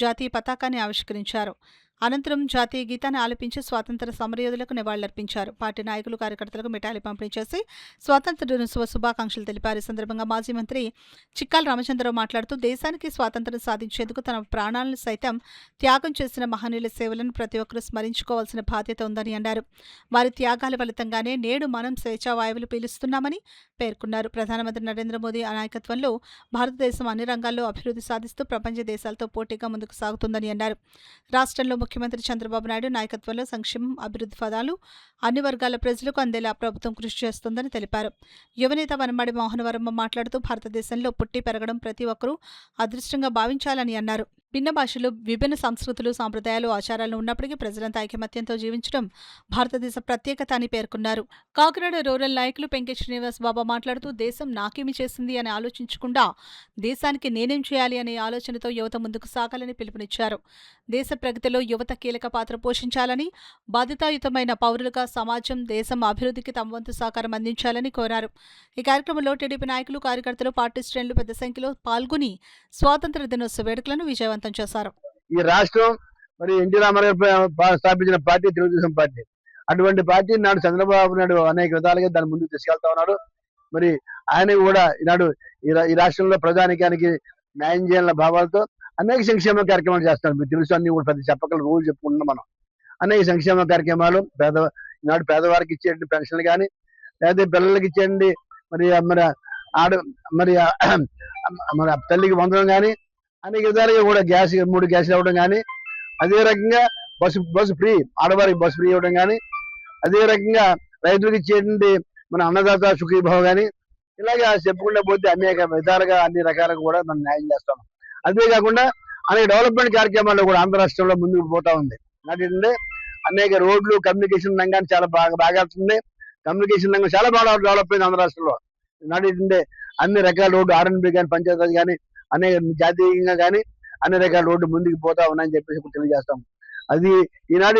జాతీయ పతాకాన్ని ఆవిష్కరించారు. అనంతరం జాతీయ గీతాన్ని ఆలపించి స్వాతంత్ర సమరయోధులకు నివాళులర్పించారు. పార్టీ నాయకులు, కార్యకర్తలకు మిఠాయిలు పంపిణీ చేసి స్వాతంత్ర దినోత్సవ శుభాకాంక్షలు తెలిపారు. ఈ సందర్భంగా మాజీ మంత్రి చిక్కాల రామచంద్రరావు మాట్లాడుతూ దేశానికి స్వాతంత్ర్యం సాధించేందుకు తన ప్రాణాలను సైతం త్యాగం చేసిన మహనీయుల సేవలను ప్రతి ఒక్కరూ స్మరించుకోవాల్సిన బాధ్యత ఉందని అన్నారు. వారి త్యాగాల ఫలితంగానే నేడు మనం స్వేచ్ఛా వాయువులు పీలుస్తున్నామని పేర్కొన్నారు. ప్రధానమంత్రి నరేంద్ర మోదీ నాయకత్వంలో భారతదేశం అన్ని రంగాల్లో అభివృద్ధి సాధిస్తూ ప్రపంచ దేశాలతో పోటీగా ముందుకు సాగుతుందని అన్నారు. రాష్ట్రంలో ముఖ్యమంత్రి చంద్రబాబు నాయుడు నాయకత్వంలో సంక్షేమం, అభివృద్ధి ఫలాలు అన్ని వర్గాల ప్రజలకు అందేలా ప్రభుత్వం కృషి చేస్తుందని తెలిపారు. యువనేత వనమాడి మోహన్ వర్మ మాట్లాడుతూ భారతదేశంలో పుట్టి పెరగడం ప్రతి ఒక్కరూ అదృష్టంగా భావించాలని అన్నారు. భిన్న భాషలు, విభిన్న సంస్కృతులు, సాంప్రదాయాలు, ఆచారాలు ఉన్నప్పటికీ ప్రజలంతా ఐకమత్యంతో జీవించడం భారతదేశ ప్రత్యేకత అని పేర్కొన్నారు. కాకినాడ రూరల్ నాయకులు పెంకే శ్రీనివాస్ బాబా మాట్లాడుతూ దేశం నాకేమి చేసింది అని ఆలోచించకుండా దేశానికి నేనేం చేయాలి అనే ఆలోచనతో యువత ముందుకు సాగాలని పిలుపునిచ్చారు. దేశ ప్రగతిలో యువత కీలక పాత్ర పోషించాలని, బాధ్యతాయుతమైన పౌరులుగా సమాజం, దేశం అభివృద్ధికి తమ వంతు సహకారం అందించాలని కోరారు. ఈ కార్యక్రమంలో టీడీపీ నాయకులు, కార్యకర్తలు, పార్టీ శ్రేణులు పెద్ద సంఖ్యలో పాల్గొని స్వాతంత్ర దినోత్సవ వేడుకలను విజయవంతం చేశారు. ఈ రాష్ట్రం మరి ఎన్టీ రామారావు స్థాపించిన పార్టీ తెలుగుదేశం పార్టీ. అటువంటి పార్టీ నాడు చంద్రబాబు నాయుడు అనేక విధాలుగా దాని ముందుకు తీసుకెళ్తా ఉన్నాడు. మరి ఆయన కూడా ఈనాడు ఈ రాష్ట్రంలో ప్రజానికానికి న్యాయం చేయాలన్న భావాలతో అనేక సంక్షేమ కార్యక్రమాలు చేస్తున్నారు. మీకు తెలుసు, అన్ని కూడా పెద్ద చెప్పకలు రోజు చెప్పుకుంటున్నాం మనం. అనేక సంక్షేమ కార్యక్రమాలు ఈనాడు పేదవారికి ఇచ్చేటి పెన్షన్లు కానీ, లేదా పిల్లలకి ఇచ్చేయండి మరి మరి తల్లికి వందనం కానీ, అనేక విధాలుగా కూడా 3 గ్యాసులు ఇవ్వడం కానీ, అదే రకంగా బస్సు ఫ్రీ, ఆడవారికి బస్సు ఫ్రీ ఇవ్వడం కానీ, అదే రకంగా రైతులకు ఇచ్చేటువంటి మన అన్నదాత సుఖీభావ కానీ, ఇలాగా చెప్పుకుంటూ పోతే అనేక విధాలుగా అన్ని రకాలుగా కూడా మనం న్యాయం చేస్తాం. అదే కాకుండా అనేక డెవలప్మెంట్ కార్యక్రమాల్లో కూడా ఆంధ్ర రాష్ట్రంలో ముందుకు పోతా ఉంది. ఏంటంటే అనేక రోడ్లు, కమ్యూనికేషన్ రంగాన్ని చాలా బాగా వెళ్తుంది. కమ్యూనికేషన్ రంగం చాలా బాగా డెవలప్ అయింది ఆంధ్ర రాష్ట్రంలో. ఏంటంటే అన్ని రకాల రోడ్డు, ఆర్ఎన్బి కానీ, పంచాయతీ కానీ, అనేక జాతీయంగా కానీ అన్ని రకాల రోడ్డు ముందుకు పోతా ఉన్నాయని చెప్పేసి తెలియజేస్తాం. అది ఈనాడు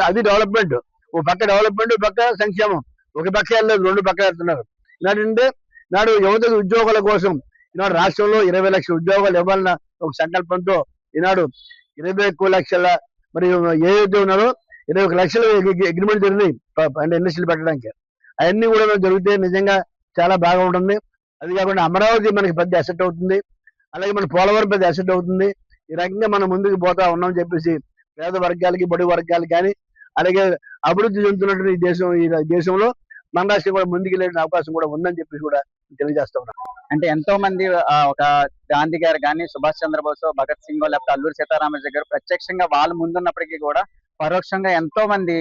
అది డెవలప్మెంట్. ఒక పక్క డెవలప్మెంట్, ఒక పక్క సంక్షేమం. ఒక పక్క వెళ్ళలేదు, 2 పక్క వెళ్తున్నారు. నాడు యువతకు ఉద్యోగాల కోసం ఈనాడు రాష్ట్రంలో 20 లక్షల ఉద్యోగాలు ఇవ్వాలన్న ఒక సంకల్పంతో ఈనాడు 21 లక్షల మరి ఏదైతే ఉన్నారో 21 లక్షల అగ్రిమెంట్ జరిగినాయి అంటే ఇండస్ట్రీలు పెట్టడానికి. అవన్నీ కూడా జరిగితే నిజంగా చాలా బాగా ఉంటుంది. అది కాకుండా అమరావతి మనకి పెద్ద అసెట్ అవుతుంది, అలాగే మన పోలవరం పెద్ద అసెట్ అవుతుంది. ఈ రకంగా మనం ముందుకు పోతా ఉన్నామని చెప్పేసి పేద వర్గాలకి, బడి వర్గాలకి కానీ, అలాగే అభివృద్ధి చెందుతున్నటువంటి ఈ దేశంలో మన రాష్ట్రం కూడా ముందుకు వెళ్ళే అవకాశం కూడా ఉందని చెప్పేసి కూడా తెలియజేస్తా ఉన్నాం. అంటే ఎంతో మంది ఒక గాంధీ గారు కానీ, సుభాష్ చంద్రబోస్, భగత్ సింగ్, లేకపోతే అల్లూరి సీతారామరాజు గారు ప్రత్యక్షంగా వాళ్ళు ముందున్నప్పటికీ కూడా పరోక్షంగా ఎంతో మంది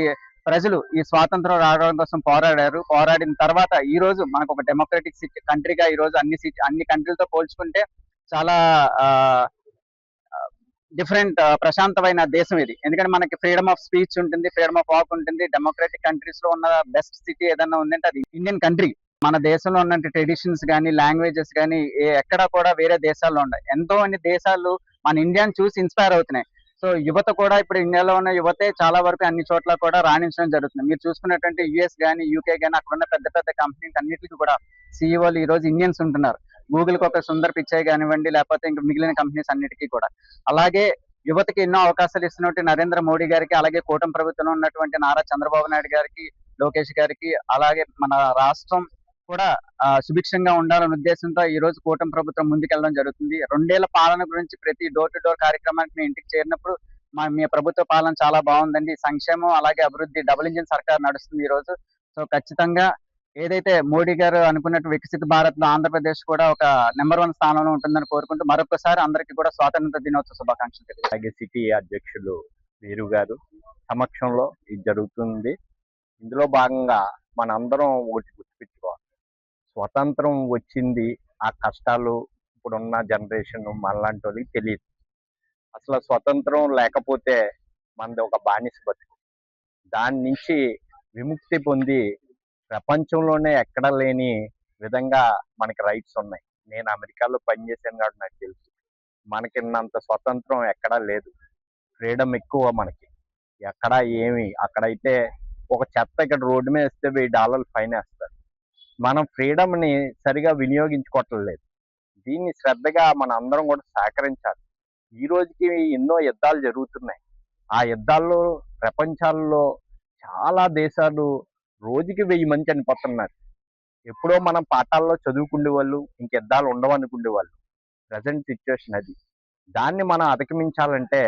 ప్రజలు ఈ స్వాతంత్రం రావడం కోసం పోరాడిన తర్వాత ఈ రోజు మనకు ఒక డెమోక్రటిక్ కంట్రీగా ఈ రోజు అన్ని కంట్రీలతో పోల్చుకుంటే చాలా డిఫరెంట్ ప్రశాంతమైన దేశం ఇది. ఎందుకంటే మనకి ఫ్రీడమ్ ఆఫ్ స్పీచ్ ఉంటుంది, ఫ్రీడమ్ ఆఫ్ వాక్ ఉంటుంది. డెమోక్రటిక్ కంట్రీస్ లో ఉన్న బెస్ట్ సిటీ ఏదన్నా ఉందంటే అది ఇండియన్ కంట్రీ. మన దేశంలో ఉన్న ట్రెడిషన్స్ కానీ, లాంగ్వేజెస్ కానీ ఎక్కడ కూడా వేరే దేశాల్లో ఉన్నాయి. ఎంతో మంది దేశాలు మన ఇండియాని చూసి ఇన్స్పైర్ అవుతున్నాయి. సో యువత కూడా ఇప్పుడు ఇండియాలో ఉన్న యువతే చాలా వరకు అన్ని చోట్ల కూడా రాణించడం జరుగుతుంది. మీరు చూసుకున్నటువంటి యుఎస్ కానీ, యూకే కానీ, అక్కడ ఉన్న పెద్ద పెద్ద కంపెనీస్ అన్నిటికీ కూడా సీఈఓలు ఈ రోజు ఇండియన్స్ ఉంటున్నారు. గూగుల్కి ఒక సుందర్ పిచాయ్ కానివ్వండి, లేకపోతే ఇంకా మిగిలిన కంపెనీస్ అన్నిటికీ కూడా. అలాగే యువతకి ఎన్నో అవకాశాలు ఇస్తున్నట్టు నరేంద్ర మోడీ గారికి, అలాగే కూటమి ప్రభుత్వంలో ఉన్నటువంటి నారా చంద్రబాబు నాయుడు గారికి, లోకేష్ గారికి, అలాగే మన రాష్ట్రం కూడా సుభిక్షంగా ఉండాలనే ఉద్దేశంతో ఈ రోజు కూటమి ప్రభుత్వం ముందుకెళ్ళడం జరుగుతుంది. 2 ఏళ్ల పాలన గురించి ప్రతి డోర్ టు డోర్ కార్యక్రమానికి మీ ఇంటికి చేరినప్పుడు మీ ప్రభుత్వ పాలన చాలా బాగుందండి, సంక్షేమం అలాగే అభివృద్ధి డబుల్ ఇంజిన్ సర్కార్ నడుస్తుంది ఈ రోజు. సో ఖచ్చితంగా ఏదైతే మోడీ గారు అనుకున్నట్టు వికసిత భారత్ లో ఆంధ్రప్రదేశ్ కూడా ఒక నెంబర్ 1 స్థానంలో ఉంటుందని కోరుకుంటూ మరొకసారి అందరికీ కూడా స్వాతంత్ర దినోత్సవ శుభాకాంక్షలు తెలియజేస్తున్నాను. అలాగే సిటీ అధ్యక్షులు వీరు గారు సమక్షంలో ఇది జరుగుతుంది. ఇందులో భాగంగా మనందరం ఒకటి గుర్తుపెట్టుకోవాలి, స్వతంత్రం వచ్చింది ఆ కష్టాలు ఇప్పుడున్న జనరేషన్ మనలాంటి వాళ్ళకి తెలియదు. అసలు స్వతంత్రం లేకపోతే మనది ఒక బానిస బతుకు. దాని నుంచి విముక్తి పొంది ప్రపంచంలోనే ఎక్కడ లేని విధంగా మనకి రైట్స్ ఉన్నాయి. నేను అమెరికాలో పనిచేశాను కాబట్టి నాకు తెలుసు, మనకిన్నంత స్వతంత్రం ఎక్కడా లేదు. ఫ్రీడమ్ ఎక్కువ మనకి. ఎక్కడ ఏమి అక్కడైతే ఒక చెత్త ఇక్కడ రోడ్డు మీద వేస్తే $1000 ఫైన్ వేస్తారు. మనం ఫ్రీడమ్ని సరిగా వినియోగించుకోవట్లేదు. దీన్ని శ్రద్ధగా మన అందరం కూడా సహకరించాలి. ఈ రోజుకి ఎన్నో యుద్ధాలు జరుగుతున్నాయి. ఆ యుద్ధాల్లో ప్రపంచాల్లో చాలా దేశాలు రోజుకి 1000 మంది చనిపోతున్నారు. ఎప్పుడో మనం పాఠాల్లో చదువుకునే వాళ్ళు ఇంక యుద్ధాలు ఉండవు అనుకునే వాళ్ళు. ప్రజెంట్ సిచ్యువేషన్ అది. దాన్ని మనం అధిగమించాలంటే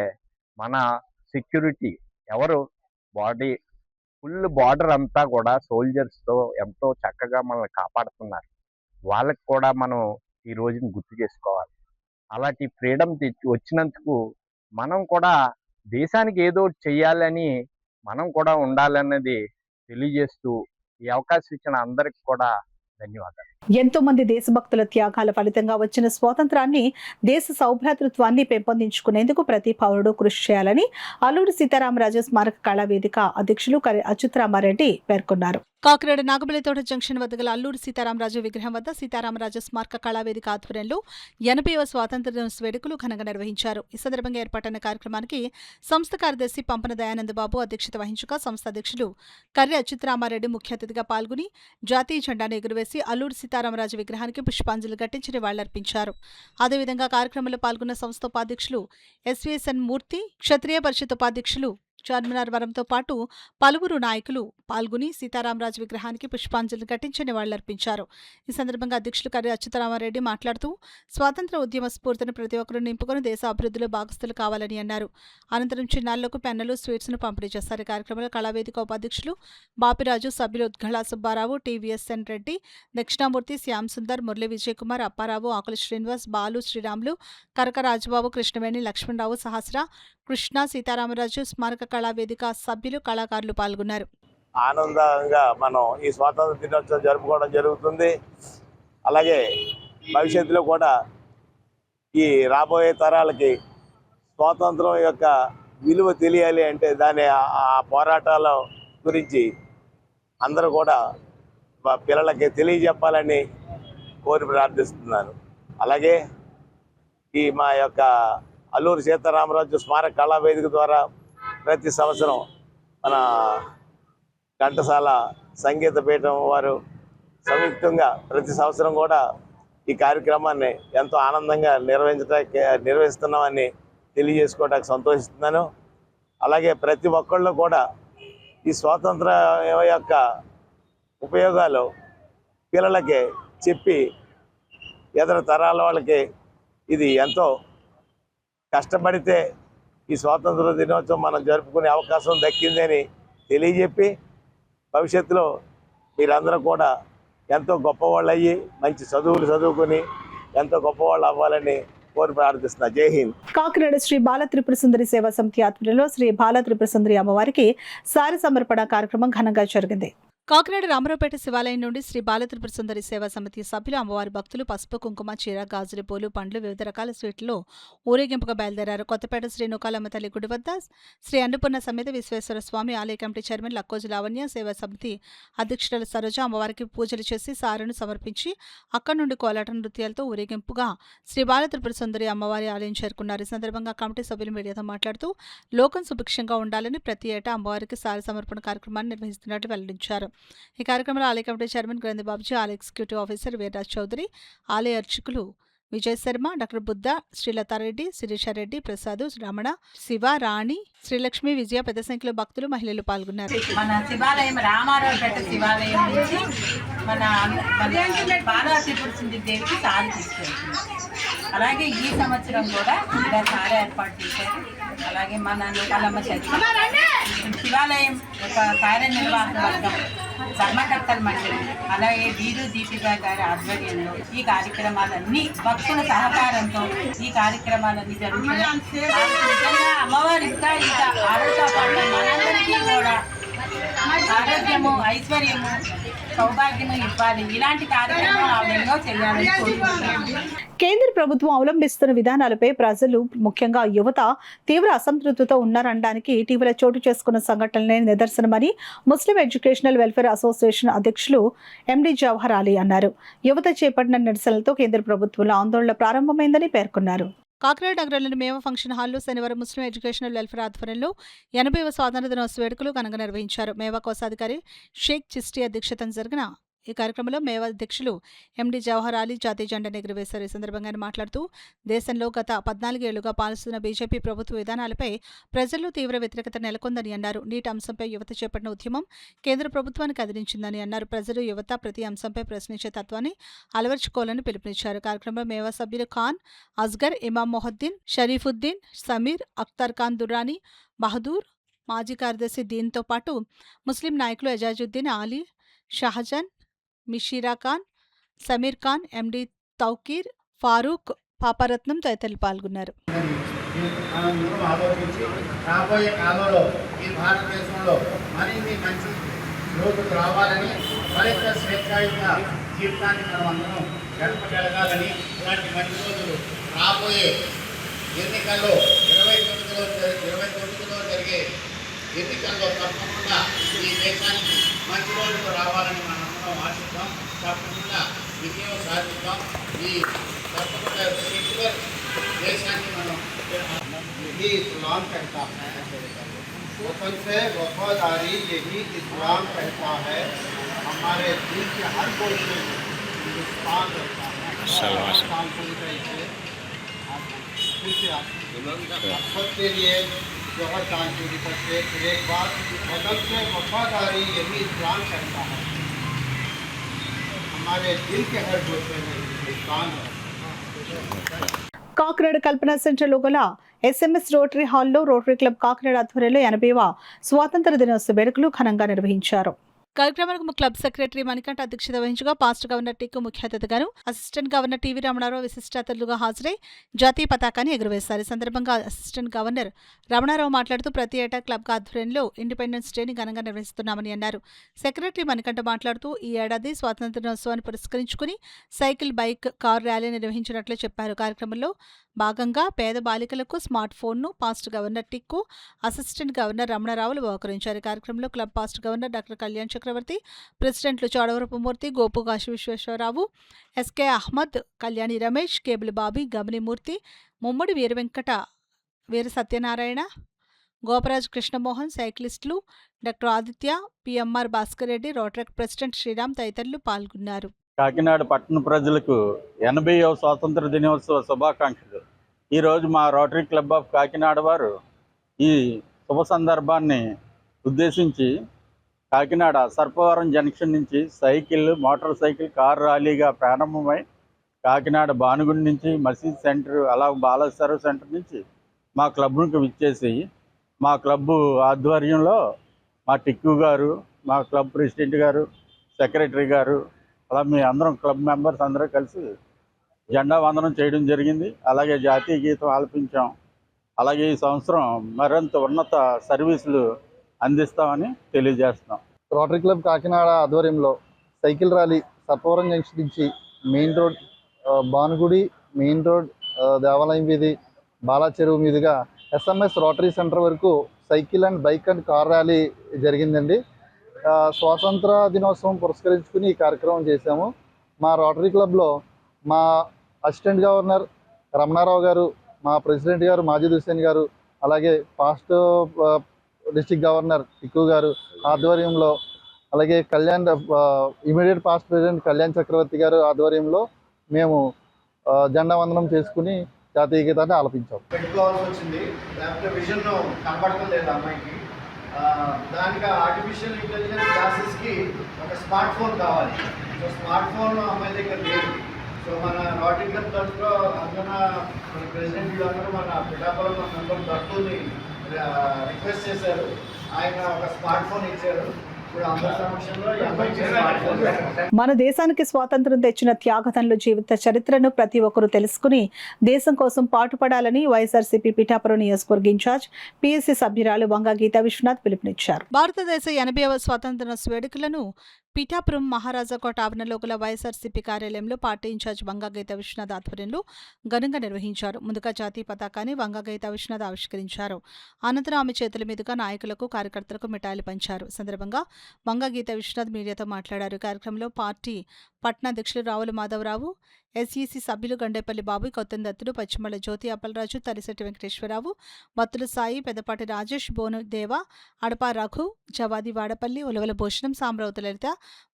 మన సెక్యూరిటీ ఎవరు ఫుల్ బార్డర్ అంతా కూడా సోల్జర్స్తో ఎంతో చక్కగా మనల్ని కాపాడుతున్నారు. వాళ్ళకి కూడా మనం ఈ రోజుని గుర్తు చేసుకోవాలి. అలాంటి ఫ్రీడమ్ వచ్చినందుకు మనం కూడా దేశానికి ఏదో చెయ్యాలని మనం కూడా ఉండాలన్నది తెలియజేస్తూ ఈ అవకాశం ఇచ్చిన అందరికి కూడా ధన్యవాదాలు. ఎంతో మంది దేశభక్తుల త్యాగాల ఫలితంగా వచ్చిన స్వాతంత్రాన్ని, దేశ సౌభ్రాతృత్వాన్ని పెంపొందించుకునేందుకు ప్రతి పౌరుడు కృషి చేయాలని అల్లూరి సీతారామరాజు స్మారక కళా వేదిక అధ్యక్షులు కరి అచ్యుతరామారెడ్డి పేర్కొన్నారు. కాకినాడ నాగబలితోట జంక్షన్ వద్ద గల అల్లూరి సీతారామరాజు విగ్రహం వద్ద సీతారామరాజు స్మారక కళావేదిక ఆధ్వర్యంలో 80వ స్వాతంత్ర దినోత్సవ వేడుకలు ఘనంగా నిర్వహించారు. ఈ సందర్భంగా ఏర్పాటైన కార్యక్రమానికి సంస్థ కార్యదర్శి పంపన దయానంద బాబు అధ్యక్షత వహించగా సంస్థ అధ్యక్షులు కర్రి అచ్యుతరామారెడ్డి ముఖ్య అతిథిగా పాల్గొని జాతీయ జెండాను ఎగురవేసి అల్లూరి సీతారామరాజు విగ్రహానికి పుష్పాంజలి ఘటించి నివాళులర్పించారు. అదేవిధంగా కార్యక్రమంలో పాల్గొన్న సంస్థ ఉపాధ్యక్షులు ఎస్వీఎస్ఎన్ మూర్తి, క్షత్రియ పరిషత్ ఉపాధ్యక్షులు చార్మినార్ వరంతో పాటు పలువురు నాయకులు పాల్గొని సీతారామరాజు విగ్రహానికి పుష్పాంజలి ఘటించి నివాళులర్పించారు. ఈ సందర్భంగా అధ్యక్షులు కర్రి అచ్యుతరామారెడ్డి మాట్లాడుతూ స్వాతంత్ర ఉద్యమ స్ఫూర్తిని ప్రతి ఒక్కరూ నింపుకొని దేశ అభివృద్ధిలో భాగస్థులు కావాలని అన్నారు. అనంతరం చిన్నారులకు పెన్నులు, స్వీట్స్ను పంపిణీ చేశారు. ఈ కార్యక్రమంలో కళావేదిక ఉపాధ్యక్షులు బాపిరాజు, సభ్యులు ఉద్ఘళ సుబ్బారావు, టీవీఎస్ఎన్ రెడ్డి, దక్షిణామూర్తి, శ్యామ్ సుందర్, మురళి విజయకుమార్, అప్పారావు, ఆకుల శ్రీనివాస్, బాలు, శ్రీరాములు, కరక రాజబాబు, కృష్ణవేణి, లక్ష్మణరావు, సహస్ర, కృష్ణ, సీతారామరాజు స్మారక కళావేదిక సభ్యులు, కళాకారులు పాల్గొన్నారు. ఆనందంగా మనం ఈ స్వాతంత్ర దినోత్సవం జరుపుకోవడం జరుగుతుంది. అలాగే భవిష్యత్తులో కూడా ఈ రాబోయే తరాలకి స్వాతంత్రం యొక్క విలువ తెలియాలి అంటే దాని ఆ పోరాటాల గురించి అందరూ కూడా పిల్లలకి తెలియజెప్పాలని కోరి ప్రార్థిస్తున్నాను. అలాగే ఈ మా యొక్క అల్లూరి సీతారామరాజు స్మారక కళావేదిక ద్వారా ప్రతి సంవత్సరం మన ఘంటసాల సంగీత పీఠం వారు సంయుక్తంగా ప్రతి సంవత్సరం కూడా ఈ కార్యక్రమాన్ని ఎంతో ఆనందంగా నిర్వహిస్తున్నామని తెలియజేసుకోవడానికి సంతోషిస్తున్నాను. అలాగే ప్రతి ఒక్కళ్ళు కూడా ఈ స్వాతంత్ర యొక్క ఉపయోగాలు పిల్లలకి చెప్పి ఎదురు తరాల వాళ్ళకి ఇది ఎంతో కష్టపడితే ఈ స్వాతంత్ర దినోత్సవం మనం జరుపుకునే అవకాశం దక్కిందని తెలియజెప్పి భవిష్యత్తులో మీరందరూ కూడా ఎంతో గొప్పవాళ్ళు అయ్యి మంచి చదువులు చదువుకొని ఎంతో గొప్పవాళ్ళు అవ్వాలని కోరి ప్రార్థిస్తున్నా. జై హింద్. కాకినాడ శ్రీ బాల త్రిపుర సుందరి సేవా సమితి ఆధ్వర్యంలో శ్రీ బాల త్రిపుర సుందరి అమ్మవారికి సారి సమర్పణ కార్యక్రమం ఘనంగా జరిగింది. కాకినాడ రామరావుపేట శివాలయం నుండి శ్రీ బాల త్రిపుర సుందరి సేవా సమితి సభ్యులు అమ్మవారి భక్తులు పసుపు కుంకుమ చీర గాజులు పూలు పండ్లు వివిధ రకాల స్వీట్లు ఊరేగింపుగా బయలుదేరారు. కొత్తపేట శ్రీ నూకాలమ్మ తల్లి గుడి వద్ద శ్రీ అన్నపూర్ణ సమేత విశ్వేశ్వర స్వామి ఆలయ కమిటీ చైర్మన్ లక్కోజు లావణ్య సేవా సమితి అధ్యక్షురాలు సరోజ అమ్మవారికి పూజలు చేసి సారెను సమర్పించి అక్కడి నుండి కోలాట నృత్యాలతో ఊరేగింపుగా శ్రీ బాల త్రిపుర సుందరి అమ్మవారి ఆలయం చేరుకున్నారు. ఈ సందర్భంగా కమిటీ సభ్యులు మీడియాతో మాట్లాడుతూ లోకం సుభిక్షంగా ఉండాలని ప్రతి ఏటా అమ్మవారికి సారి సమర్పణ కార్యక్రమాన్ని నిర్వహిస్తున్నట్లు వెల్లడించారు. ఈ కార్యక్రమంలో ఆలయ కమిటీ చైర్మన్ గ్రంథి బాబుజీ, ఆలయ ఎగ్జిక్యూటివ్ ఆఫీసర్ వీర్రాజ్ చౌదరి, ఆలయ అర్చకులు విజయ్ శర్మ, డాక్టర్ బుద్ధ, శ్రీలతారెడ్డి, శిరీషారెడ్డి, ప్రసాద్, రమణ, శివ, రాణి, శ్రీలక్ష్మి, విజయ పెద్ద సంఖ్యలో భక్తులు మహిళలు పాల్గొన్నారు. మన శివాలయం రామారావుపేట శివాలయం నుంచి మన బాల త్రిపుర సుందరి దేవికి సారి తీసుకెళ్తున్నాం. అలాగే ఈ సంవత్సరం కూడా ఇలా సారి ఏర్పాటు చేశారు. అలాగే మన నూకాలమ్మ శివాలయం యొక్క కార్యనిర్వాహక వర్గం ధర్మకర్తల మండలి అలాగే వీరు దీపిక గారి ఆధ్వర్యంలో ఈ కార్యక్రమాలన్నీ భక్తుల సహకారంతో ఈ కార్యక్రమాలన్నీ జరుగుతున్నాయి. అమ్మవారి ఇంకా ఆరోగ్యపాటు మనందరికీ కూడా ఆరోగ్యము, ఐశ్వర్యము, సౌభాగ్యము ఇవ్వాలి. ఇలాంటి కార్యక్రమాలు ఎన్నో చేయాలని కోరుకుంటున్నాను. కేంద్ర ప్రభుత్వం అవలంబిస్తున్న విధానాలపై ప్రజలు ముఖ్యంగా యువత తీవ్ర అసంతృప్తితో ఉన్నారనడానికి ఇటీవల చోటు చేసుకున్న సంఘటనలే నిదర్శనమని ముస్లిం ఎడ్యుకేషనల్ వెల్ఫేర్ అసోసియేషన్ అధ్యక్షులు ఎండి జవహర్ అలీ అన్నారు. యువత చేపట్టిన నిరసనలతో కేంద్ర ప్రభుత్వంలో ఆందోళన ప్రారంభమైందని పేర్కొన్నారు. కాకినాడ నగరంలోని మేమ ఫంక్షన్ హాల్లో శనివారం ముస్లిం ఎడ్యుకేషనల్ వెల్ఫేర్ ఆధ్వర్యంలో 80వ స్వాతంత్ర దినోత్సవ వేడుకలు ఘనంగా నిర్వహించారు. మేవా కోశాధికారి షేక్ చిస్టి అధ్యక్షతన జరిగిన ఈ కార్యక్రమంలో మేవా అధ్యక్షులు ఎండి జవహర్ అలీ జాతీయ జెండాను ఎగురవేశారు. ఈ సందర్భంగా ఆయన మాట్లాడుతూ దేశంలో గత 14 ఏళ్లుగా పాలిస్తున్న బీజేపీ ప్రభుత్వ విధానాలపై ప్రజల్లో తీవ్ర వ్యతిరేకత నెలకొందని అన్నారు. నీట్ అంశంపై యువత చేపట్టిన ఉద్యమం కేంద్ర ప్రభుత్వానికి కదిలించిందని అన్నారు. ప్రజలు యువత ప్రతి అంశంపై ప్రశ్నించే తత్వాన్ని అలవర్చుకోవాలని పిలుపునిచ్చారు. కార్యక్రమంలో మేవా సభ్యులు ఖాన్, అస్గర్, ఇమాం మొహద్దీన్, షరీఫుద్దీన్, సమీర్, అఖ్తర్ ఖాన్ దురానీ, బహదూర్, మాజీ కార్యదర్శి దీన్తో పాటు ముస్లిం నాయకులు ఎజాజుద్దీన్, ఆలీ, షహజాన్, మిషీరా ఖాన్, సమీర్ ఖాన్, ఎండి తౌకీర్, ఫారూక్, పాపరత్నం తదితరులు పాల్గొన్నారు. మనందరం ఆలోచించి రాబోయే కాలంలో ఈ భారతదేశంలో మరిన్ని మంచి రోజులు రావాలని మరింత స్వేచ్ఛాయుత జీవితాన్ని మనం అందరం గడపగలగాలని ఇలాంటి మంచి రోజులు రాబోయే ఎన్నికల్లో 29లో జరిగే ఎన్నికల్లో తప్పకుండా ఈ దేశానికి మంచి రోజులు రావాలని మనం అందరం ఆశిద్దాం. తప్పకుండా విజయం సాధిద్దాం. ఈ తప్పకుండా సెక్యులర్ देशाన్ని మనం यही इस्लाम कहता है वतन से वफादारी यही इस्लाम कहता है हमारे दिल के हर कोई से हिंदुस्तान रहता है सबके लिए जौहर खान की तरफ से एक बात वतन से वफादारी यही इस्लाम कहता है हमारे दिल के हर कोई से हिंदुस्तान है. కాకినాడ కల్పన సెంటర్లో గల ఎస్ఎంఎస్ రోటరీ హాల్లో రోటరీ క్లబ్ కాకినాడ ఆధ్వర్యంలో 80వ స్వాతంత్ర దినోత్సవ వేడుకలు ఘనంగా నిర్వహించారు. కార్యక్రమానికి క్లబ్ సెక్రటరీ మణికంఠ అధ్యక్షత వహించగా పాస్ట్ గవర్నర్ టిక్కు ముఖ్య అతిథిగాను, అసిస్టెంట్ గవర్నర్ టీవీ రమణారావు విశిష్ట అతిథులుగా హాజరై జాతీయ పతాకాన్ని ఎగురవేశారు. ఈ సందర్భంగా అసిస్టెంట్ గవర్నర్ రమణారావు మాట్లాడుతూ ప్రతి ఏటా క్లబ్ ఆధ్వర్యంలో ఇండిపెండెన్స్ డేని ఘనంగా నిర్వహిస్తున్నామని అన్నారు. సెక్రటరీ మణికంఠ మాట్లాడుతూ ఈ ఏడాది స్వాతంత్ర దినోత్సవాన్ని పురస్కరించుకుని సైకిల్, బైక్, కార్ ర్యాలీ నిర్వహించినట్లు చెప్పారు. కార్యక్రమంలో భాగంగా పేద బాలికలకు స్మార్ట్ ఫోన్ను past governor Tikku, assistant governor రమణారావులు బహుకరించారు. కార్యక్రమంలో club past governor doctor Kalyan Chakravarthi, ప్రెసిడెంట్లు చోడవరపు మూర్తి, గోపు కాశీ విశ్వేశ్వరరావు, ఎస్కే అహ్మద్, కళ్యాణి రమేష్, కేబుల్ బాబీ, గమనిమూర్తి, ముమ్మడి వీర సత్యనారాయణ, గోపరాజ్ కృష్ణమోహన్, సైక్లిస్టులు doctor Aditya, PMR Bhaskar Reddy, rotary president Sriram తదితరులు పాల్గొన్నారు. కాకినాడ పట్టణ ప్రజలకు 80వ స్వాతంత్ర దినోత్సవ శుభాకాంక్షలు. ఈరోజు మా రోటరీ క్లబ్ ఆఫ్ కాకినాడ వారు ఈ శుభ సందర్భాన్ని ఉద్దేశించి కాకినాడ సర్పవరం జంక్షన్ నుంచి సైకిల్, మోటార్ సైకిల్, కార్ ర్యాలీగా ప్రారంభమై కాకినాడ భానుగుడి నుంచి మసీద్ సెంటర్, అలా బాలేశ్వర సెంటర్ నుంచి మా క్లబ్కు విచ్చేసి మా క్లబ్ ఆధ్వర్యంలో మా టిక్కు గారు, మా క్లబ్ ప్రెసిడెంట్ గారు, సెక్రటరీ గారు, అలా మీ అందరం క్లబ్ మెంబర్స్ అందరూ కలిసి జెండా వందనం చేయడం జరిగింది. అలాగే జాతీయ గీతం ఆలపించాం. అలాగే ఈ సంవత్సరం మరింత ఉన్నత సర్వీసులు అందిస్తామని తెలియజేస్తున్నాం. రోటరీ క్లబ్ కాకినాడ ఆధ్వర్యంలో సైకిల్ ర్యాలీ సర్పవరం జంక్షన్ నుంచి main road, Bhanugudi main road, దేవాలయం వీధి, బాలా చెరువు మీదుగా SMS రోటరీ సెంటర్ వరకు cycle and bike and car rally జరిగిందండి. స్వాతంత్ర దినోత్సవం పురస్కరించుకుని ఈ కార్యక్రమం చేశాము. మా రోటరీ క్లబ్లో మా అసిస్టెంట్ గవర్నర్ రమణారావు గారు, మా ప్రెసిడెంట్ గారు మాజిద్ హుస్సేన్ గారు, అలాగే పాస్ట్ డిస్ట్రిక్ట్ గవర్నర్ టిక్కు గారు ఆధ్వర్యంలో, అలాగే ఇమీడియట్ పాస్ట్ ప్రెసిడెంట్ కళ్యాణ్ చక్రవర్తి గారు ఆధ్వర్యంలో మేము జెండా వందనం చేసుకుని జాతీయ గీతాన్ని ఆలపించాం. పెట్టుకోవాల్సి వచ్చింది, లేకపోతే విజన్ కనబడటం లేదు అమ్మాయికి. దానికి ఆర్టిఫిషియల్ ఇంటెలిజెన్స్ క్లాసెస్కి ఒక స్మార్ట్ ఫోన్ కావాలి. సో స్మార్ట్ ఫోన్ అమ్మాయి దగ్గర లేదు. సో మన రోటరీ క్లబ్ తరఫులో అందరూ మన ప్రెసిడెంట్ గారు మన పిఠాపురం మెంబర్ దత్తుని రిక్వెస్ట్ చేశారు. ఆయన ఒక స్మార్ట్ ఫోన్ ఇచ్చారు. మన దేశానికి స్వాతంత్రం తెచ్చిన త్యాగతనుల జీవిత చరిత్రను ప్రతి ఒక్కరూ తెలుసుకుని దేశం కోసం పాటుపడాలని వైఎస్ఆర్సీపీ పిఠాపురం నియోజకవర్గ ఇన్ఛార్జ్ PSC సభ్యురాలు వంగ గీతా విశ్వనాథ్ పిలుపునిచ్చారు. భారతదేశ 80వ స్వాతంత్ర దినోత్సవ వేడుకలను పిఠాపురం మహారాజాకోట ఆవరణలో గల వైఎస్ఆర్సీపీ కార్యాలయంలో పార్టీ ఇన్ఛార్జ్ వంగ గీతా విశ్వనాథ్ ఆధ్వర్యంలో ఘనంగా నిర్వహించారు. ముందుగా జాతీయ పతాకాన్ని వంగ గీతా విశ్వనాథ్ ఆవిష్కరించారు. అనంతరం ఆమె చేతుల మీదుగా నాయకులకు, కార్యకర్తలకు మిఠాయిలు పంచారు. సందర్భంగా వంగ గీతా విశ్వనాథ్ మీడియాతో మాట్లాడారు. కార్యక్రమంలో పార్టీ పట్టణాధ్యక్షులు రావుల మాధవరావు, SEC సభ్యులు గండేపల్లి బాబు, కొత్తందత్తుడు, పశ్చిమల జ్యోతి అప్పలరాజు, తలిశెట్టి వెంకటేశ్వరరావు, మత్తుల సాయి, పెదపాటి రాజేష్, బోను దేవ, అడపా రఘు, జవాది వాడపల్లి, ఉలవల భూషణం, సామ్రావతి లలిత,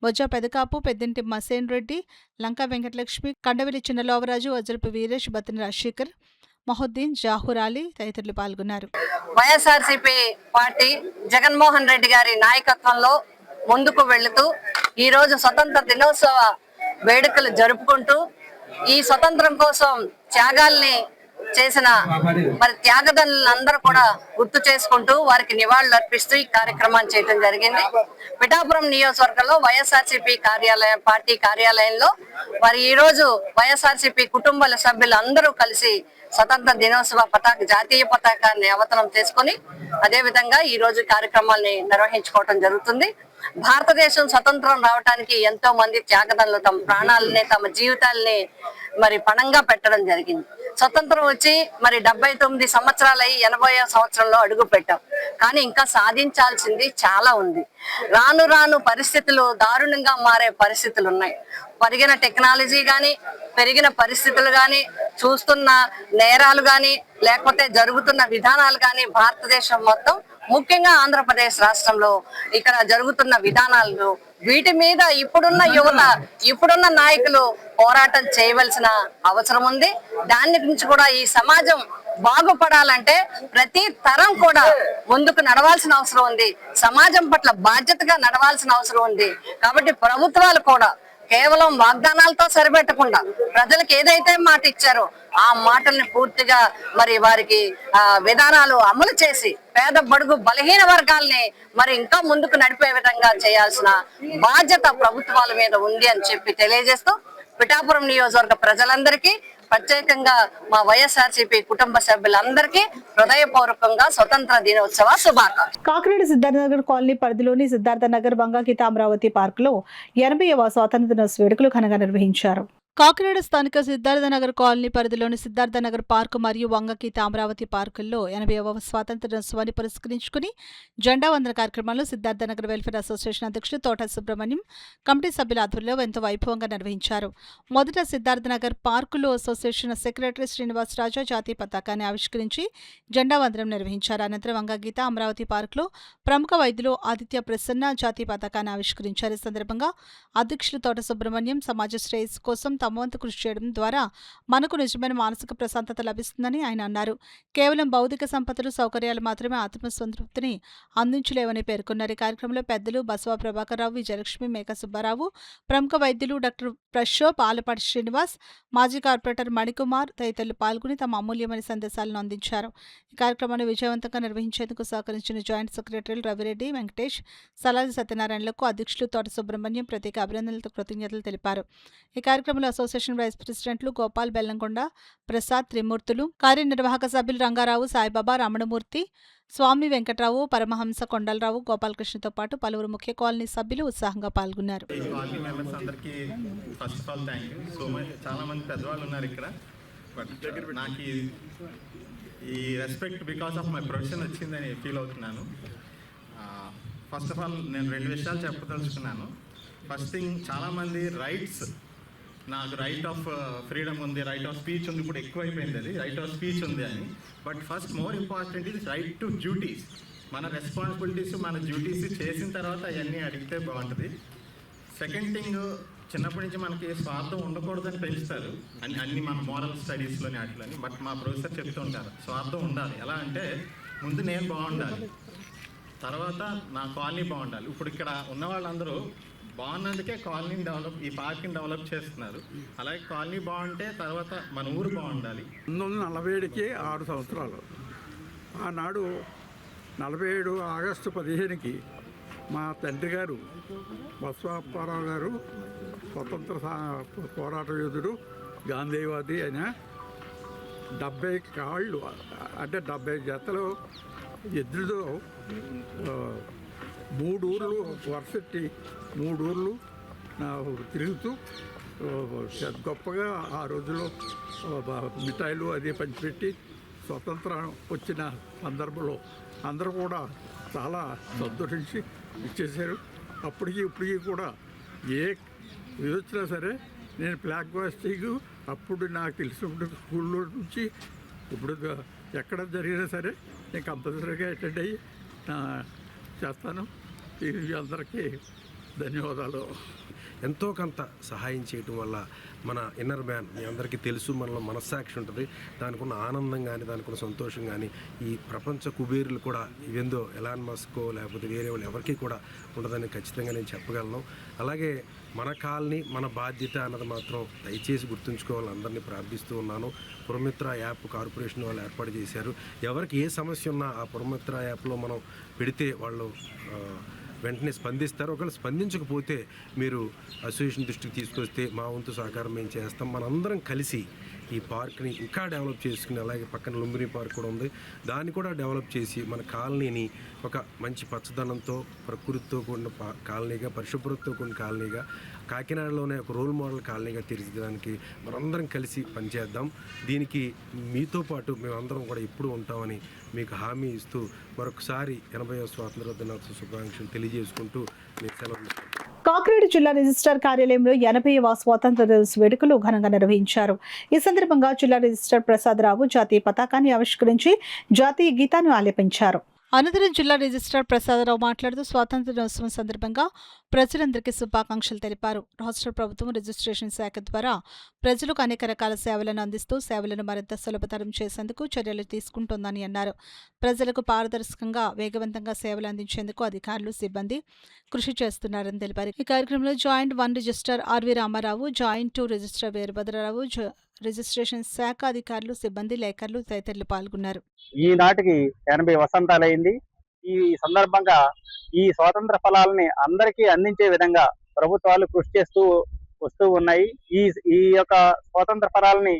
బొజ్జ పెదకాపు, పెద్దింటి మసేన్ రెడ్డి, లంకా వెంకటలక్ష్మి, కండవిలి చిన్నలోవరాజు, వజ్రపు వీరేష్, బతిని రాజశేఖర్, మహుద్దీన్, జాహూర్ అలీ తదితరులు పాల్గొన్నారు. వైఎస్ఆర్సీపీ పార్టీ జగన్మోహన్ రెడ్డి గారి నాయకత్వంలో ముందుకు వెళుతూ ఈరోజు స్వతంత్ర దినోత్సవ వేడుకలు జరుపుకుంటూ ఈ స్వతంత్రం కోసం త్యాగాల్ని చేసిన మరి త్యాగదనులందరూ కూడా గుర్తు చేసుకుంటూ వారికి నివాళులు అర్పిస్తూ ఈ కార్యక్రమాన్ని చేయడం జరిగింది. పిఠాపురం నియోజకవర్గంలో వైఎస్ఆర్సీపీ పార్టీ కార్యాలయంలో మరి ఈ రోజు వైఎస్ఆర్సీపీ కుటుంబాల సభ్యులు అందరూ కలిసి స్వతంత్ర దినోత్సవ జాతీయ పతాకాన్ని అవతరణం చేసుకుని అదే విధంగా ఈ రోజు కార్యక్రమాల్ని నిర్వహించుకోవడం జరుగుతుంది. భారతదేశం స్వతంత్రం రావడానికి ఎంతో మంది త్యాగదనులు తమ ప్రాణాలని, తమ జీవితాలని మరి పణంగా పెట్టడం జరిగింది. స్వతంత్రం వచ్చి మరి 79 సంవత్సరాలై 80వ సంవత్సరంలో అడుగు పెట్టాం. కానీ ఇంకా సాధించాల్సింది చాలా ఉంది. రాను రాను పరిస్థితులు దారుణంగా మారే పరిస్థితులు ఉన్నాయి. పెరిగిన టెక్నాలజీ కానీ, పెరిగిన పరిస్థితులు కానీ, చూస్తున్న నేరాలు కానీ, లేకపోతే జరుగుతున్న విధానాలు కానీ భారతదేశం మొత్తం, ముఖ్యంగా ఆంధ్రప్రదేశ్ రాష్ట్రంలో ఇక్కడ జరుగుతున్న విధానాలు, వీటి మీద ఇప్పుడున్న యువత, ఇప్పుడున్న నాయకులు పోరాటం చేయవలసిన అవసరం ఉంది. దాని నుంచి కూడా ఈ సమాజం బాగుపడాలంటే ప్రతి తరం కూడా ముందుకు నడవాల్సిన అవసరం ఉంది. సమాజం పట్ల బాధ్యతగా నడవాల్సిన అవసరం ఉంది. కాబట్టి ప్రభుత్వాలు కూడా కేవలం వాగ్దానాలతో సరిపెట్టకుండా ప్రజలకు ఏదైతే మాట ఇచ్చారో ఆ మాటల్ని పూర్తిగా మరి వారికి విధానాలు అమలు చేసి పేద బడుగు బలహీన వర్గాల్ని మరి ఇంకా ముందుకు నడిపే విధంగా చేయాల్సిన బాధ్యత ప్రభుత్వాల మీద ఉంది అని చెప్పి తెలియజేస్తూ పిఠాపురం నియోజకవర్గ ప్రజలందరికీ, ప్రత్యేకంగా మా వైఎస్ఆర్సీపీ కుటుంబ సభ్యులందరికీ హృదయపూర్వకంగా స్వతంత్ర దినోత్సవ శుభాకాంక్షలు. కాకినాడ సిద్ధార్థనగర్ కాలనీ పరిధిలోని సిద్ధార్థనగర్ వంగగీత అమరావతి పార్కులో 80వ స్వాతంత్ర దినోత్సవ వేడుకలు ఘనంగా నిర్వహించారు. కాకినాడ స్థానిక సిద్ధార్థనగర్ కాలనీ పరిధిలోని సిద్ధార్థనగర్ పార్కు మరియు వంగగీత అమరావతి పార్కుల్లో 80వ స్వాతంత్ర దినోత్సవాన్ని పురస్కరించుకుని జెండా వందన కార్యక్రమాలు సిద్ధార్థనగర్ వెల్ఫేర్ అసోసియేషన్ అధ్యక్షుడు తోట సుబ్రహ్మణ్యం, కమిటీ సభ్యుల ఆధ్వర్యంలో ఎంతో వైభవంగా నిర్వహించారు. మొదట సిద్ధార్థనగర్ పార్కులో అసోసియేషన్ సెక్రటరీ శ్రీనివాస్ రాజా జాతీయ పతాకాన్ని ఆవిష్కరించి జెండా వందనం నిర్వహించారు. అనంతరం వంగగీత అమరావతి పార్కులో ప్రముఖ వైద్యులు ఆదిత్య ప్రసన్న జాతీయ పతాకాన్ని ఆవిష్కరించారు. ఈ సందర్భంగా అధ్యక్షులు తోట సుబ్రహ్మణ్యం సమాజ శ్రేయస్సు కోసం తమ వంతు కృషి చేయడం ద్వారా మనకు నిజమైన మానసిక ప్రశాంతత లభిస్తుందని ఆయన అన్నారు. కేవలం భౌతిక సంపదలు, సౌకర్యాలు మాత్రమే ఆత్మసంతృప్తిని అందించలేవని పేర్కొన్నారు. ఈ కార్యక్రమంలో పెద్దలు బసవ ప్రభాకర్ రావు, విజయలక్ష్మి, మేక సుబ్బారావు, ప్రముఖ వైద్యులు డాక్టర్ ప్రశోభ్, ఆలపాటి శ్రీనివాస్, మాజీ కార్పొరేటర్ మణికుమార్ తదితరులు పాల్గొని తమ అమూల్యమైన సందేశాలను అందించారు. ఈ కార్యక్రమాన్ని విజయవంతంగా నిర్వహించేందుకు సహకరించిన జాయింట్ సెక్రటరీలు రవిరెడ్డి, వెంకటేష్, సలాది సత్యనారాయణలకు అధ్యక్షులు తోట సుబ్రహ్మణ్యం ప్రత్యేక అభినందనలతో కృతజ్ఞతలు తెలిపారు. ఈ కార్యక్రమంలో అసోసియేషన్ వైస్ ప్రెసిడెంట్లు గోపాల్ బెల్లంకొండ, ప్రసాద్, త్రిమూర్తులు, కార్యనిర్వాహక సభ్యులు రంగారావు, సాయిబాబా, రమణమూర్తి, స్వామి వెంకట్రావు, పరమహంస కొండలరావు, గోపాలకృష్ణతో పాటు పలువురు ముఖ్య కాలనీ సభ్యులు ఉత్సాహంగా పాల్గొన్నారు. ఈ respect because of my profession వచ్చిందని ఫీల్ అవుతున్నాను. ఫస్ట్ ఆఫ్ ఆల్ నేను 2 విషయాలు చెప్పదలుచుకున్నాను. ఫస్ట్ థింగ్, చాలామంది రైట్స్, నాకు రైట్ ఆఫ్ ఫ్రీడమ్ ఉంది, రైట్ ఆఫ్ స్పీచ్ ఉంది, ఇప్పుడు ఎక్కువైపోయింది అది, రైట్ ఆఫ్ స్పీచ్ ఉంది అని. But first more important is right to duties. మన రెస్పాన్సిబిలిటీస్, మన డ్యూటీస్ చేసిన తర్వాత అవన్నీ అడిగితే బాగుంటుంది. సెకండ్ థింగ్, చిన్నప్పటి నుంచి మనకి స్వార్థం ఉండకూడదని పెంచుతారు అన్ని మన మోరల్ స్టడీస్లోని వాటిలోని. బట్ మా ప్రొఫెసర్ చెప్తూ ఉంటారు స్వార్థం ఉండాలి. ఎలా అంటే ముందు నేను బాగుండాలి, తర్వాత నా కాలనీ బాగుండాలి. ఇప్పుడు ఇక్కడ ఉన్న వాళ్ళందరూ బాగున్నందుకే కాలనీని డెవలప్, ఈ పార్క్ని డెవలప్ చేస్తున్నారు. అలాగే కాలనీ బాగుంటే తర్వాత మన ఊరు బాగుండాలి. 1947కి 6 సంవత్సరాలు. ఆనాడు 47 ఆగస్టు 15కి మా తండ్రి గారు బసవప్పారావు గారు స్వతంత్ర పోరాట యోధుడు, గాంధీవాది అయిన 70 కాళ్ళు అంటే 70 జతలు ఎద్దులతో 3 ఊర్లు వరుసెట్టి 3 ఊర్లు తిరుగుతూ గొప్పగా ఆ రోజుల్లో మిఠాయిలు అది పంచిపెట్టి స్వతంత్రం వచ్చిన సందర్భంలో అందరూ కూడా చాలా సంతోషించి ఇచ్చేశారు. అప్పటికి ఇప్పటికీ కూడా ఏ ఇది వచ్చినా సరే నేను ఫ్లాగ్ హాయిస్టింగ్ అప్పుడు నాకు తెలిసినప్పుడు స్కూల్లో నుంచి ఇప్పుడు ఎక్కడ జరిగినా సరే నేను కంపల్సరీగా అటెండ్ అయ్యి చేస్తాను. ఇది అందరికీ ధన్యవాదాలు. ఎంతో కొంత సహాయం చేయటం వల్ల మన ఇన్నర్ మ్యాన్, మీ అందరికీ తెలుసు, మనలో మనస్సాక్షి ఉంటుంది. దానికి ఉన్న ఆనందం కానీ, దానికి ఉన్న సంతోషం కానీ ఈ ప్రపంచ కుబేరులు కూడా ఇవేందో ఎలాన్ మస్కో లేకపోతే వేరే వాళ్ళు ఎవరికి కూడా ఉండదని ఖచ్చితంగా నేను చెప్పగలను. అలాగే మన కాలనీ మన బాధ్యత అన్నది మాత్రం దయచేసి గుర్తుంచుకోవాలని అందరినీ ప్రార్థిస్తూ ఉన్నాను. పురమిత్ర యాప్ కార్పొరేషన్ వాళ్ళు ఏర్పాటు చేశారు. ఎవరికి ఏ సమస్య ఉన్నా ఆ పురమిత్ర యాప్లో మనం పెడితే వాళ్ళు వెంటనే స్పందిస్తారు. ఒకవేళ స్పందించకపోతే మీరు అసోసియేషన్ దృష్టికి తీసుకొస్తే మా వంతు సహకారం మేము చేస్తాం. మనందరం కలిసి ఈ పార్క్ని ఇంకా డెవలప్ చేసుకుని, అలాగే పక్కన లుంబిని పార్క్ కూడా ఉంది, దాన్ని కూడా డెవలప్ చేసి మన కాలనీని ఒక మంచి పచ్చదనంతో, ప్రకృతితో కూడిన కాలనీగా, పరిశుభ్రతతో కూడిన కాలనీగా, కాకినాడలోనే ఒక రోల్ మోడల్ కాలనీగా తీర్చిదిద్దడానికి మనందరం కలిసి పనిచేద్దాం. దీనికి మీతో పాటు మేమందరం కూడా ఎప్పుడు ఉంటామని మీకు హామీ ఇస్తూ మరొకసారి 80వ స్వాతంత్ర దినోత్సవ శుభాకాంక్షలు తెలియజేసుకుంటూ మీకు సెలవు. కాకినాడ జిల్లా రిజిస్ట్రార్ కార్యాలయంలో 80వ స్వాతంత్ర దినోత్సవ వేడుకలు ఘనంగా నిర్వహించారు. ఈ సందర్భంగా జిల్లా రిజిస్ట్రార్ ప్రసాదరావు జాతీయ పతాకాన్ని ఆవిష్కరించి జాతీయ గీతాన్ని ఆలపించారు. అనంతరం జిల్లా రిజిస్ట్రార్ ప్రసాదరావు మాట్లాడుతూ స్వాతంత్ర దినోత్సవం సందర్భంగా ప్రజలందరికీ శుభాకాంక్షలు తెలిపారు. రాష్ట్ర ప్రభుత్వం రిజిస్ట్రేషన్ శాఖ ద్వారా ప్రజలకు అనేక రకాల సేవలను అందిస్తూ సేవలను మరింత సులభతరం చేసేందుకు చర్యలు తీసుకుంటోందని అన్నారు. ప్రజలకు పారదర్శకంగా, వేగవంతంగా సేవలు అందించేందుకు అధికారులు, సిబ్బంది కృషి చేస్తున్నారని తెలిపారు. ఈ కార్యక్రమంలో joint 1 registrar R V Ramarao, joint 2 registrar Veerabhadrarao, registration శాఖ అధికారులు, సిబ్బంది, లేఖర్లు తదితరులు పాల్గొన్నారు. ఈనాటికి 80 వసంతాలైంది. ఈ సందర్భంగా ఈ స్వాతంత్ర ఫలాలని అందరికీ అందించే విధంగా ప్రభుత్వాలు కృషి చేస్తూ వస్తూ ఉన్నాయి. ఈ యొక్క స్వాతంత్ర ఫలాలని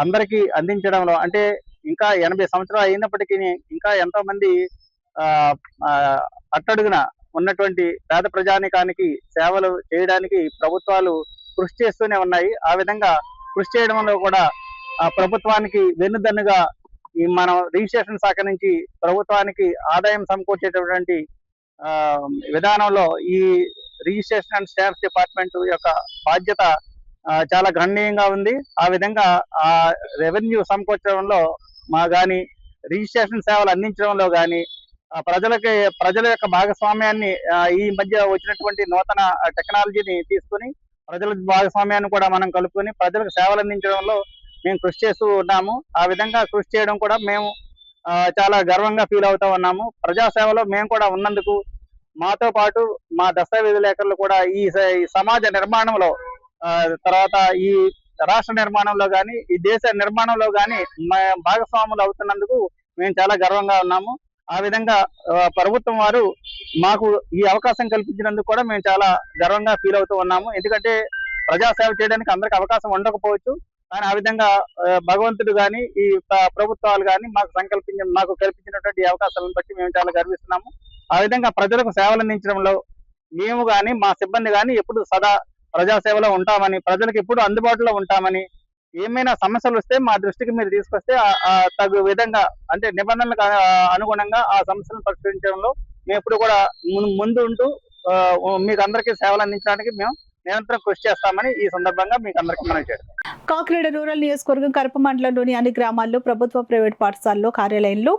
అందరికీ అందించడంలో అంటే ఇంకా 80 సంవత్సరాలు అయినప్పటికీ ఇంకా ఎంతో మంది అట్టడుగున ఉన్నటువంటి పేద ప్రజానికానికి సేవలు చేయడానికి ప్రభుత్వాలు కృషి చేస్తూనే ఉన్నాయి. ఆ విధంగా కృషి చేయడంలో కూడా ప్రభుత్వానికి వెన్నుదన్నుగా ఈ మనం రిజిస్ట్రేషన్ శాఖ నుంచి ప్రభుత్వానికి ఆదాయం సమకూర్చేటటువంటి విధానంలో ఈ రిజిస్ట్రేషన్ అండ్ స్టాంప్స్ డిపార్ట్మెంట్ యొక్క బాధ్యత చాలా గణనీయంగా ఉంది. ఆ విధంగా ఆ రెవెన్యూ సమకూర్చడంలో కానీ, రిజిస్ట్రేషన్ సేవలు అందించడంలో కానీ ప్రజల యొక్క భాగస్వామ్యాన్ని ఈ మధ్య వచ్చినటువంటి నూతన టెక్నాలజీని తీసుకుని ప్రజల భాగస్వామ్యాన్ని కూడా మనం కలుపుకొని ప్రజలకు సేవలు అందించడంలో మేము కృషి చేస్తూ ఉన్నాము. ఆ విధంగా కృషి చేయడం కూడా మేము చాలా గర్వంగా ఫీల్ అవుతా ఉన్నాము. ప్రజాసేవలో మేము కూడా ఉన్నందుకు మాతో పాటు మా దస్తావేజు లేఖలు కూడా ఈ సమాజ నిర్మాణంలో, తర్వాత ఈ రాష్ట్ర నిర్మాణంలో కానీ, ఈ దేశ నిర్మాణంలో కానీ భాగస్వాములు అవుతున్నందుకు మేము చాలా గర్వంగా ఉన్నాము. ఆ విధంగా ప్రభుత్వం వారు మాకు ఈ అవకాశం కల్పించినందుకు కూడా మేము చాలా గర్వంగా ఫీల్ అవుతూ ఉన్నాము. ఎందుకంటే ప్రజాసేవ చేయడానికి అందరికి అవకాశం ఉండకపోవచ్చు. కానీ ఆ విధంగా భగవంతుడు కానీ ఈ ప్రభుత్వాలు కానీ మాకు కల్పించినటువంటి ఈ అవకాశాలను బట్టి మేము చాలా గర్విస్తున్నాము. ఆ విధంగా ప్రజలకు సేవలు అందించడంలో మేము కానీ మా సిబ్బంది కానీ ఎప్పుడు సదా ప్రజాసేవలో ఉంటామని, ప్రజలకు ఎప్పుడు అందుబాటులో ఉంటామని, ఏమైనా సమస్యలు వస్తే మా దృష్టికి మీరు తీసుకొస్తే తగు విధంగా అంటే నిబంధనలకు అనుగుణంగా ఆ సమస్యలను పరిష్కరించడంలో మేము ఎప్పుడు కూడా ముందు ఉంటూ మీకు అందరికీ సేవలు అందించడానికి మేము నిరంతరం కృషి చేస్తామని ఈ సందర్భంగా మీకు అందరికీ మనవి చేస్తాం. కాకినాడ రూరల్ నియోజకవర్గం కరప మండలంలోని అన్ని గ్రామాల్లో ప్రభుత్వ ప్రైవేట్ పాఠశాలలో కార్యాలయంలో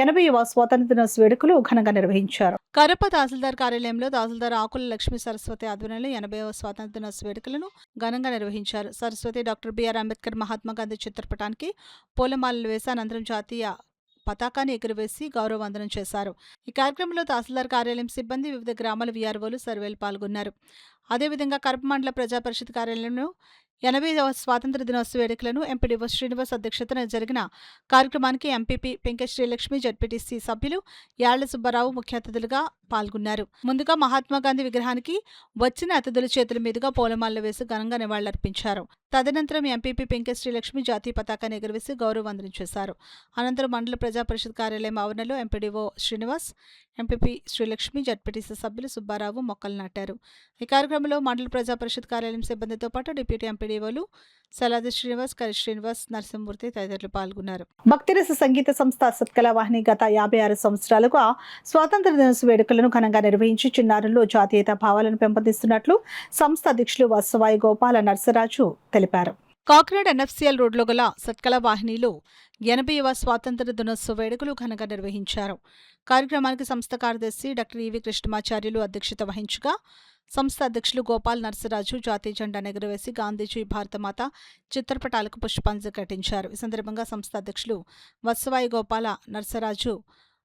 80వ స్వాతంత్ర దినోత్సవ వేడుకలు ఘనంగా నిర్వహించారు. కరప తహసీల్దార్ కార్యాలయంలో తహసీల్దార్ ఆకుల లక్ష్మీ సరస్వతి ఆధ్వర్యంలో 80వ స్వాతంత్ర దినోత్సవ వేడుకలను ఘనంగా నిర్వహించారు. సరస్వతి డాక్టర్ బిఆర్ అంబేద్కర్ మహాత్మా గాంధీ చిత్రపటానికి పూలమాలలు వేసి అనంతరం జాతీయ పతాకాన్ని ఎగురవేసి గౌరవ వందనం చేశారు. ఈ కార్యక్రమంలో తహసీల్దార్ కార్యాలయం సిబ్బంది, వివిధ గ్రామాల వీఆర్ఓలు, సర్వేలు పాల్గొన్నారు. అదేవిధంగా కరప మండల ప్రజా పరిషత్ కార్యాలయంలో 80వ స్వాతంత్ర దినోత్సవ వేడుకలను ఎంపీడీఓ శ్రీనివాస్ అధ్యక్షతన జరిగిన కార్యక్రమానికి ఎంపీపీ పెంక శ్రీలక్ష్మి, జడ్పీటీసీ సభ్యులు యాళ్ల సుబ్బారావు ముఖ్య అతిథులుగా పాల్గొన్నారు. ముందుగా మహాత్మా గాంధీ విగ్రహానికి వచ్చిన అతిథుల చేతుల మీదుగా పూలమాలలు వేసి ఘనంగా నివాళులర్పించారు. తదనంతరం ఎంపీపీ పెంక శ్రీలక్ష్మి జాతీయ పతాకాన్ని ఎగురవేసి గౌరవ వందనం చేశారు. అనంతరం మండల ప్రజా పరిషత్ కార్యాలయం ఆవరణలో MPDO Srinivas, MPP Srilakshmi, ZPTC సభ్యులు సుబ్బారావు మొక్కలు నాటారు. ఈ కార్యక్రమంలో మండల ప్రజా పరిషత్ కార్యాలయం సిబ్బందితో పాటు డిప్యూటీ ఎంపీడీఓలు సలాది శ్రీనివాస్, కరి శ్రీనివాస్, నరసింహమూర్తి తదితరులు పాల్గొన్నారు. భక్తిరస సంగీత సంస్థ సత్కళ వాహిని గత 56 సంవత్సరాలుగా స్వాతంత్ర దినోత్సవ వేడుకలను ఘనంగా నిర్వహించి చిన్నారుల్లో జాతీయత భావాలను పెంపొందిస్తున్నట్లు సంస్థ అధ్యక్షులు వత్సవాయి గోపాల నర్సరాజు తెలిపారు. కాకినాడ ఎన్ఎఫ్సిఎల్ రోడ్లో గల సత్కళ వాహినిలో 80వ స్వాతంత్ర దినోత్సవ వేడుకలు ఘనంగా నిర్వహించారు. కార్యక్రమానికి సంస్థ కార్యదర్శి డాక్టర్ ఈవి కృష్ణమాచార్యులు అధ్యక్షత వహించగా సంస్థ అధ్యక్షులు గోపాల్ నర్సరాజు జాతీయ జెండాను ఎగురవేసి గాంధీజీ, భారతమాత చిత్రపటాలకు పుష్పాంజలి ఘటించారు. ఈ సందర్భంగా సంస్థ అధ్యక్షులు వత్సవాయి గోపాల నర్సరాజు,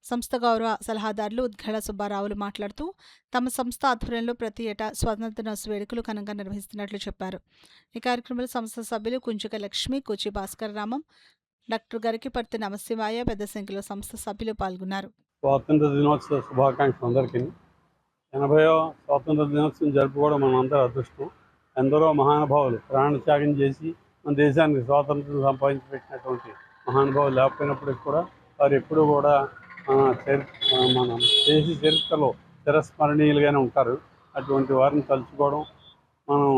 సంస్థ గౌరవ సలహాదారులు ఉద్ఘాళ సుబ్బారావులు మాట్లాడుతూ తమ సంస్థ ఆధ్వర్యంలో ప్రతి ఏటా స్వాతంత్ర దినోత్సవ వేడుకలు ఘనంగా నిర్వహిస్తున్నట్లు చెప్పారు. ఈ కార్యక్రమంలో సంస్థ సభ్యులు కుంచుక లక్ష్మి, కూచి భాస్కర్ రామం, డాక్టర్ గరికిపర్తి నమశివాయ పెద్ద సంఖ్యలో సంస్థ సభ్యులు పాల్గొన్నారు. స్వాతంత్ర దినోత్సవ శుభాకాంక్షలు అందరికీ. 80వ స్వాతంత్ర దినోత్సవం జరుపుకోవడం మనందరూ అదృష్టం. ఎందరో మహానుభావులు ప్రాణత్యాగం చేసి మన దేశానికి స్వాతంత్రం సంపాదించి పెట్టినటువంటి మహానుభావులు లేకపోయినప్పటికీ కూడా వారు ఎప్పుడూ కూడా మన దేశ చరిత్రలో చిరస్మరణీయులుగానే ఉంటారు. అటువంటి వారిని తలుచుకోవడం, మనం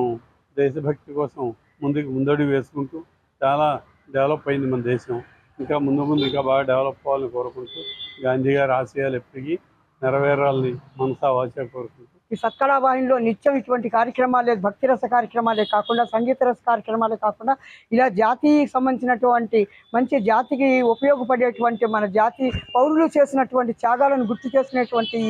దేశభక్తి కోసం ముందడుగు వేసుకుంటూ చాలా డెవలప్ అయింది మన దేశం. ఇంకా ముందు ఇంకా బాగా డెవలప్ అవ్వాలని కోరుకుంటూ గాంధీ గారి ఆశయాలు ఎప్పటికీ నెరవేరాలని మనసా వాచా కోరుకుంటూ ఈ సత్కళ వాహినిలో నిత్యం ఇటువంటి కార్యక్రమాలే, భక్తిరస కార్యక్రమాలే కాకుండా, సంగీత రస కార్యక్రమాలే కాకుండా ఇలా జాతికి సంబంధించినటువంటి మంచి జాతికి ఉపయోగపడేటువంటి మన జాతి పౌరులు చేసినటువంటి త్యాగాలను గుర్తు చేసినటువంటి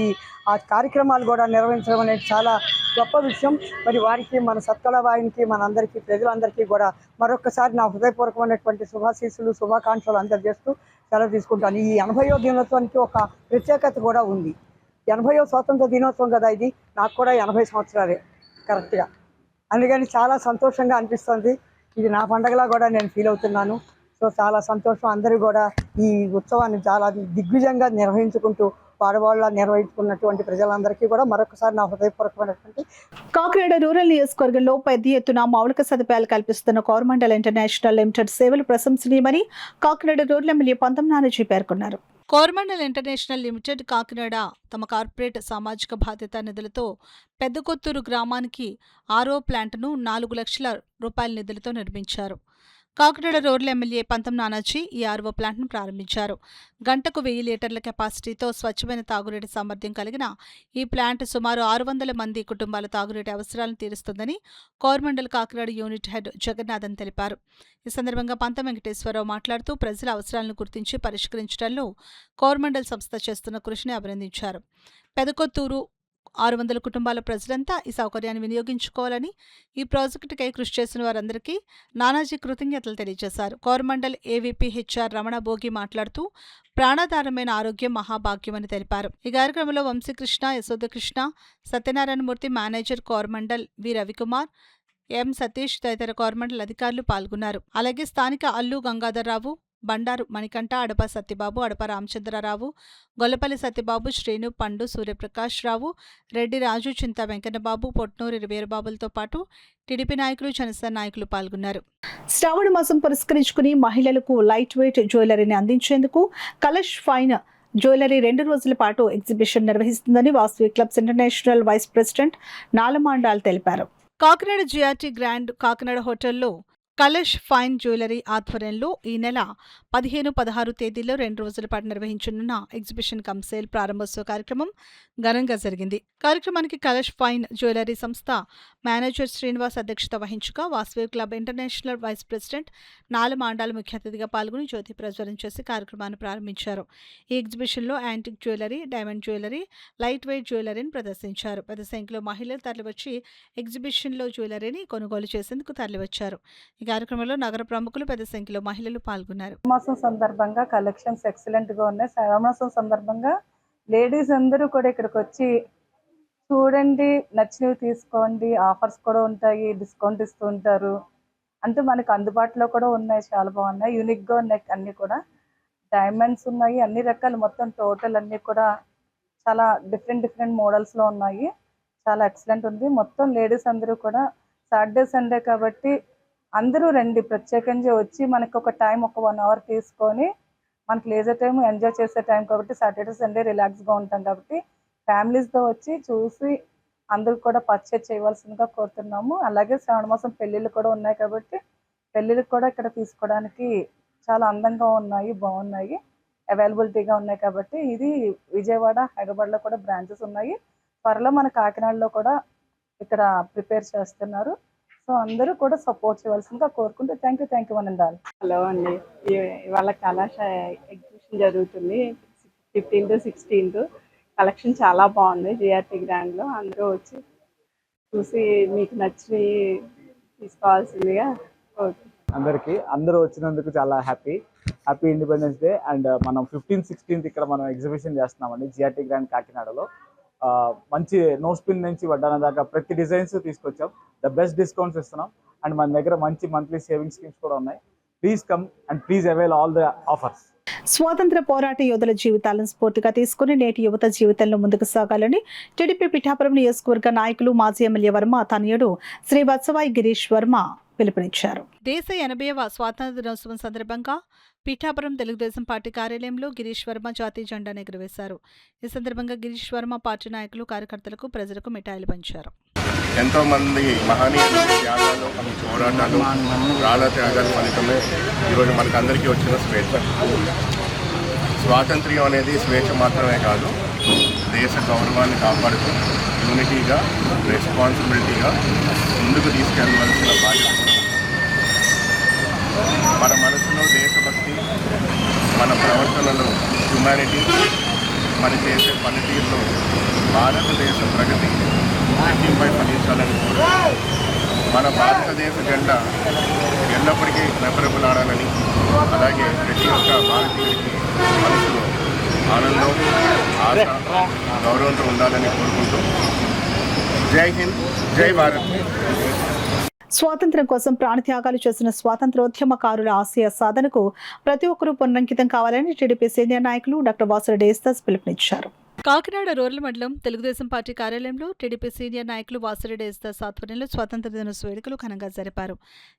ఆ కార్యక్రమాలు కూడా నిర్వహించడం అనేది చాలా గొప్ప విషయం. మరి వారికి, మన సత్కళ వాహినికి, మనందరికీ, ప్రజలందరికీ కూడా మరొకసారి నా హృదయపూర్వకమైనటువంటి శుభాశీస్సులు, శుభాకాంక్షలు అందజేస్తూ సెలవు తీసుకుంటాను. ఈ 80వ దినోత్సవానికి ఒక ప్రత్యేకత కూడా ఉంది. 80వ స్వాతంత్ర దినోత్సవం కదా ఇది. నాకు కూడా 80 సంవత్సరాలే కరెక్ట్గా. అందుకని చాలా సంతోషంగా అనిపిస్తుంది. ఇది నా పండగలా కూడా నేను ఫీల్ అవుతున్నాను. సో చాలా సంతోషం. అందరూ కూడా ఈ ఉత్సవాన్ని చాలా దిగ్విజయంగా నిర్వహించుకుంటూ పాడవాళ్ళ నిర్వహించుకున్నటువంటి ప్రజలందరికీ కూడా మరొకసారి నా హృదయపూర్వకమైనటువంటి. కాకినాడ రూరల్ నియోజకవర్గంలో పెద్ద ఎత్తున మౌలిక సదుపాయాలు కల్పిస్తున్న కోరమండల్ ఇంటర్నేషనల్ లిమిటెడ్ సేవలు ప్రశంసనీయమని కాకినాడ రూరల్ ఎమ్మెల్యే పంతం నానాజీ పేర్కొన్నారు. కోరమండల్ ఇంటర్నేషనల్ లిమిటెడ్ కాకినాడ తమ కార్పొరేట్ సామాజిక బాధ్యత నిధులతో పెద్దకొత్తూరు గ్రామానికి ఆర్ఓ ప్లాంట్ను 4 లక్షల రూపాయల నిధులతో నిర్మించారు. కాకినాడ రూరల్ ఎమ్మెల్యే పంతం నానాజీ ఈ ఆర్ఓ ప్లాంట్ను ప్రారంభించారు. గంటకు 1000 లీటర్ల కెపాసిటీతో స్వచ్ఛమైన తాగునీటి సామర్థ్యం కలిగిన ఈ ప్లాంట్ సుమారు 600 మంది కుటుంబాల తాగునీటి అవసరాలను తీరుస్తుందని కోరమండల్ కాకినాడ యూనిట్ హెడ్ జగన్నాథన్ తెలిపారు. ఈ సందర్భంగా పంతం వెంకటేశ్వరరావు మాట్లాడుతూ ప్రజల అవసరాలను గుర్తించి పరిష్కరించడంలో కోరమండల్ సంస్థ చేస్తున్న కృషిని అభినందించారు. పెదకొత్తూరు 600 కుటుంబాల ప్రజలంతా ఈ సౌకర్యాన్ని వినియోగించుకోవాలని, ఈ ప్రాజెక్టుకై కృషి చేసిన వారందరికీ నానాజీ కృతజ్ఞతలు తెలియజేశారు. కోరమండల్ ఏవీపీ హెచ్ఆర్ రమణ భోగి మాట్లాడుతూ ప్రాణాధారమైన ఆరోగ్యం మహాభాగ్యమని తెలిపారు. ఈ కార్యక్రమంలో వంశీకృష్ణ, యశోదకృష్ణ, సత్యనారాయణమూర్తి, మేనేజర్ కోరమండల్ వి రవికుమార్, ఎం సతీష్ తదితర కోరమండల్ అధికారులు పాల్గొన్నారు. అలాగే స్థానిక అల్లు గంగాధర్రావు, బండారు మణికంఠ, అడప సత్యబాబు, అడప రామచంద్రరావు, గొల్లపల్లి సత్యబాబు, శ్రీను, పండు, సూర్యప్రకాష్ రావు, రెడ్డి రాజు, చింత వెంకన్నబాబు, పొట్నూరి వీరబాబులతో పాటు టీడీపీ నాయకులు, జనసేన నాయకులు పాల్గొన్నారు. శ్రావణ మాసం పురస్కరించుకుని మహిళలకు లైట్ వెయిట్ జ్యువెలరీని అందించేందుకు కలష్ ఫైన్ జ్యువెలరీ 2 రోజుల పాటు ఎగ్జిబిషన్ నిర్వహిస్తుందని Vasavi clubs international vice president Nalamandal తెలిపారు. కాకినాడ జిఆర్టీ గ్రాండ్ కాకినాడ హోటల్లో కలష్ ఫైన్ జ్యువెలరీ ఆధ్వర్యంలో ఈ నెల 15, 16 తేదీల్లో 2 రోజుల పాటు నిర్వహించనున్న ఎగ్జిబిషన్ కమ్ సేల్ ప్రారంభోత్సవ కార్యక్రమం ఘనంగా జరిగింది. కార్యక్రమానికి కలష్ ఫైన్ జ్యువెలరీ సంస్థ మేనేజర్ శ్రీనివాస్ అధ్యక్షత వహించగా Vasavi club international vice president Nalamandal ముఖ్య అతిథిగా పాల్గొని జ్యోతి ప్రజ్వలన చేసి కార్యక్రమాన్ని ప్రారంభించారు. ఈ ఎగ్జిబిషన్లో antique jewellery, diamond jewellery, light weight జ్యువెలరీని ప్రదర్శించారు. పెద్ద సంఖ్యలో మహిళలు తరలివచ్చి ఎగ్జిబిషన్లో జ్యువెలరీని కొనుగోలు చేసేందుకు తరలివచ్చారు. ఈ కార్యక్రమంలో నగర ప్రముఖులు, పెద్ద సంఖ్యలో మహిళలు పాల్గొన్నారు. మాసం సందర్భంగా కలెక్షన్స్ ఎక్సలెంట్ గా ఉన్నాయి. శ్రావణమాసం సందర్భంగా లేడీస్ అందరూ కూడా ఇక్కడికి వచ్చి చూడండి, నచ్చినవి తీసుకోండి, ఆఫర్స్ కూడా ఉంటాయి, డిస్కౌంట్ ఇస్తూ ఉంటారు. అంటే మనకు అందుబాటులో కూడా ఉన్నాయి, చాలా బాగున్నాయి, యూనిక్ గా ఉన్నాయి. అన్ని కూడా డైమండ్స్ ఉన్నాయి, అన్ని రకాలు, మొత్తం టోటల్ అన్ని కూడా చాలా డిఫరెంట్ మోడల్స్ లో ఉన్నాయి. చాలా ఎక్సలెంట్ ఉంది. మొత్తం లేడీస్ అందరూ కూడా సాటర్డే సండే కాబట్టి అందరూ రండి, ప్రత్యేకంగా వచ్చి మనకు ఒక టైం, ఒక 1 అవర్ తీసుకొని మనకి లేజర్ టైం ఎంజాయ్ చేసే టైం కాబట్టి సాటర్డే సండే రిలాక్స్గా ఉంటాం కాబట్టి ఫ్యామిలీస్తో వచ్చి చూసి అందరూ కూడా పర్చేజ్ చేయవలసిందిగా కోరుతున్నాము. అలాగే శ్రావణ మాసం పెళ్ళిళ్ళు కూడా ఉన్నాయి కాబట్టి పెళ్ళిళ్ళకి కూడా ఇక్కడ తీసుకోవడానికి చాలా అందంగా ఉన్నాయి, బాగున్నాయి, అవైలబిలిటీగా ఉన్నాయి. కాబట్టి ఇది విజయవాడ, హైదరాబాద్లో కూడా బ్రాంచెస్ ఉన్నాయి. త్వరలో మన కాకినాడలో కూడా ఇక్కడ ప్రిపేర్ చేస్తున్నారు. సో అందరూ కూడా సపోర్ట్ చేయవలసిందిగా కోరుకుంటూ థ్యాంక్ యూ వనందాల్. హలో అండి, ఇవాళ కళాశ ఎగ్జిబిషన్ జరుగుతుంది 15 to 16. కలెక్షన్ చాలా బాగుంది జిఆర్టీ గ్రాండ్లో. అందరూ వచ్చి చూసి మీకు నచ్చి తీసుకోవాల్సిందిగా కోరుకుంటున్నాను. అందరూ వచ్చినందుకు చాలా హ్యాపీ ఇండిపెండెన్స్ డే. అండ్ మనం 15, 16 ఇక్కడ మనం ఎగ్జిబిషన్ చేస్తున్నామండి జిఆర్టీ గ్రాండ్ కాకినాడలో. మంచి నో స్పిన్ నుంచి వడ్డాన దాకా ప్రతి డిజైన్స్ తీసుకొచ్చాం. ద బెస్ట్ డిస్కౌంట్స్ ఇస్తున్నాం. అండ్ మన దగ్గర మంచి మంత్లీ సేవింగ్ స్కీమ్స్ కూడా ఉన్నాయి. Please come and please avail all the offers. స్వాతంత్ర పోరాట యోధుల జీవితాలను స్ఫూర్తిగా తీసుకుని నేటి యువత జీవితంలో ముందుకు సాగాలని టీడీపీ పిఠాపురం నియోజకవర్గ నాయకులు, మాజీ ఎమ్మెల్యే వర్మ తనయుడు శ్రీ వత్సవాయి గిరీష్ వర్మ పిలుపునిచ్చారు. దేశ 80వ స్వాతంత్ర దినోత్సవం సందర్భంగా పిఠాపురం తెలుగుదేశం పార్టీ కార్యాలయంలో గిరీష్ వర్మ జాతీయ జెండాను ఎగురవేశారు. ఈ సందర్భంగా గిరీష్ వర్మ పార్టీ నాయకులు, కార్యకర్తలకు, ప్రజలకు మిఠాయిలు పంచారు. ఎంతో మంది మహనీయుల త్యాగాలు, పోరాటాలు, ప్రాణ త్యాగాల ఫలితమే ఈరోజు మనకు అందరికీ వచ్చిన స్వేచ్ఛ. స్వాతంత్ర్యం అనేది స్వేచ్ఛ మాత్రమే కాదు, దేశ గౌరవాన్ని కాపాడుతూ యూనిటీగా, రెస్పాన్సిబిలిటీగా ముందుకు తీసుకెళ్ళవలసిన బాధ్యత. మన మనసులో దేశభక్తి, మన ప్రవర్తనలో హ్యుమానిటీ, మన చేసే పనితీరులో భారతదేశ ప్రగతి రెట్టింపై ఫలించాలని కోరు. మన భారతదేశ జెండా ఎల్లప్పటికీ రెపరెపలాడాలని, అలాగే ప్రతి ఒక్క భారతీయుడికి మనసులో ఆనందం, ఆశ, గౌరవంతో ఉండాలని కోరుకుంటూ జై హింద్, జై భారత్. స్వాతంత్ర్యం కోసం ప్రాణత్యాగాలు చేసిన స్వాతంత్రోద్యమకారుల ఆశయ సాధనకు ప్రతి ఒక్కరూ పునరంకితం కావాలని టీడీపీ సీనియర్ నాయకులు డాక్టర్ వాసిరెడ్డి యేసుదాస్ పిలుపునిచ్చారు. కాకినాడ రూరల్ మండలం తెలుగుదేశం పార్టీ కార్యాలయంలో టీడీపీ సీనియర్ నాయకులు వాసిరెడ్డి యేసుదాస్ ఆధ్వర్యంలో స్వాతంత్ర దినోత్సవ వేడుకలు ఘనంగా జరిపారు.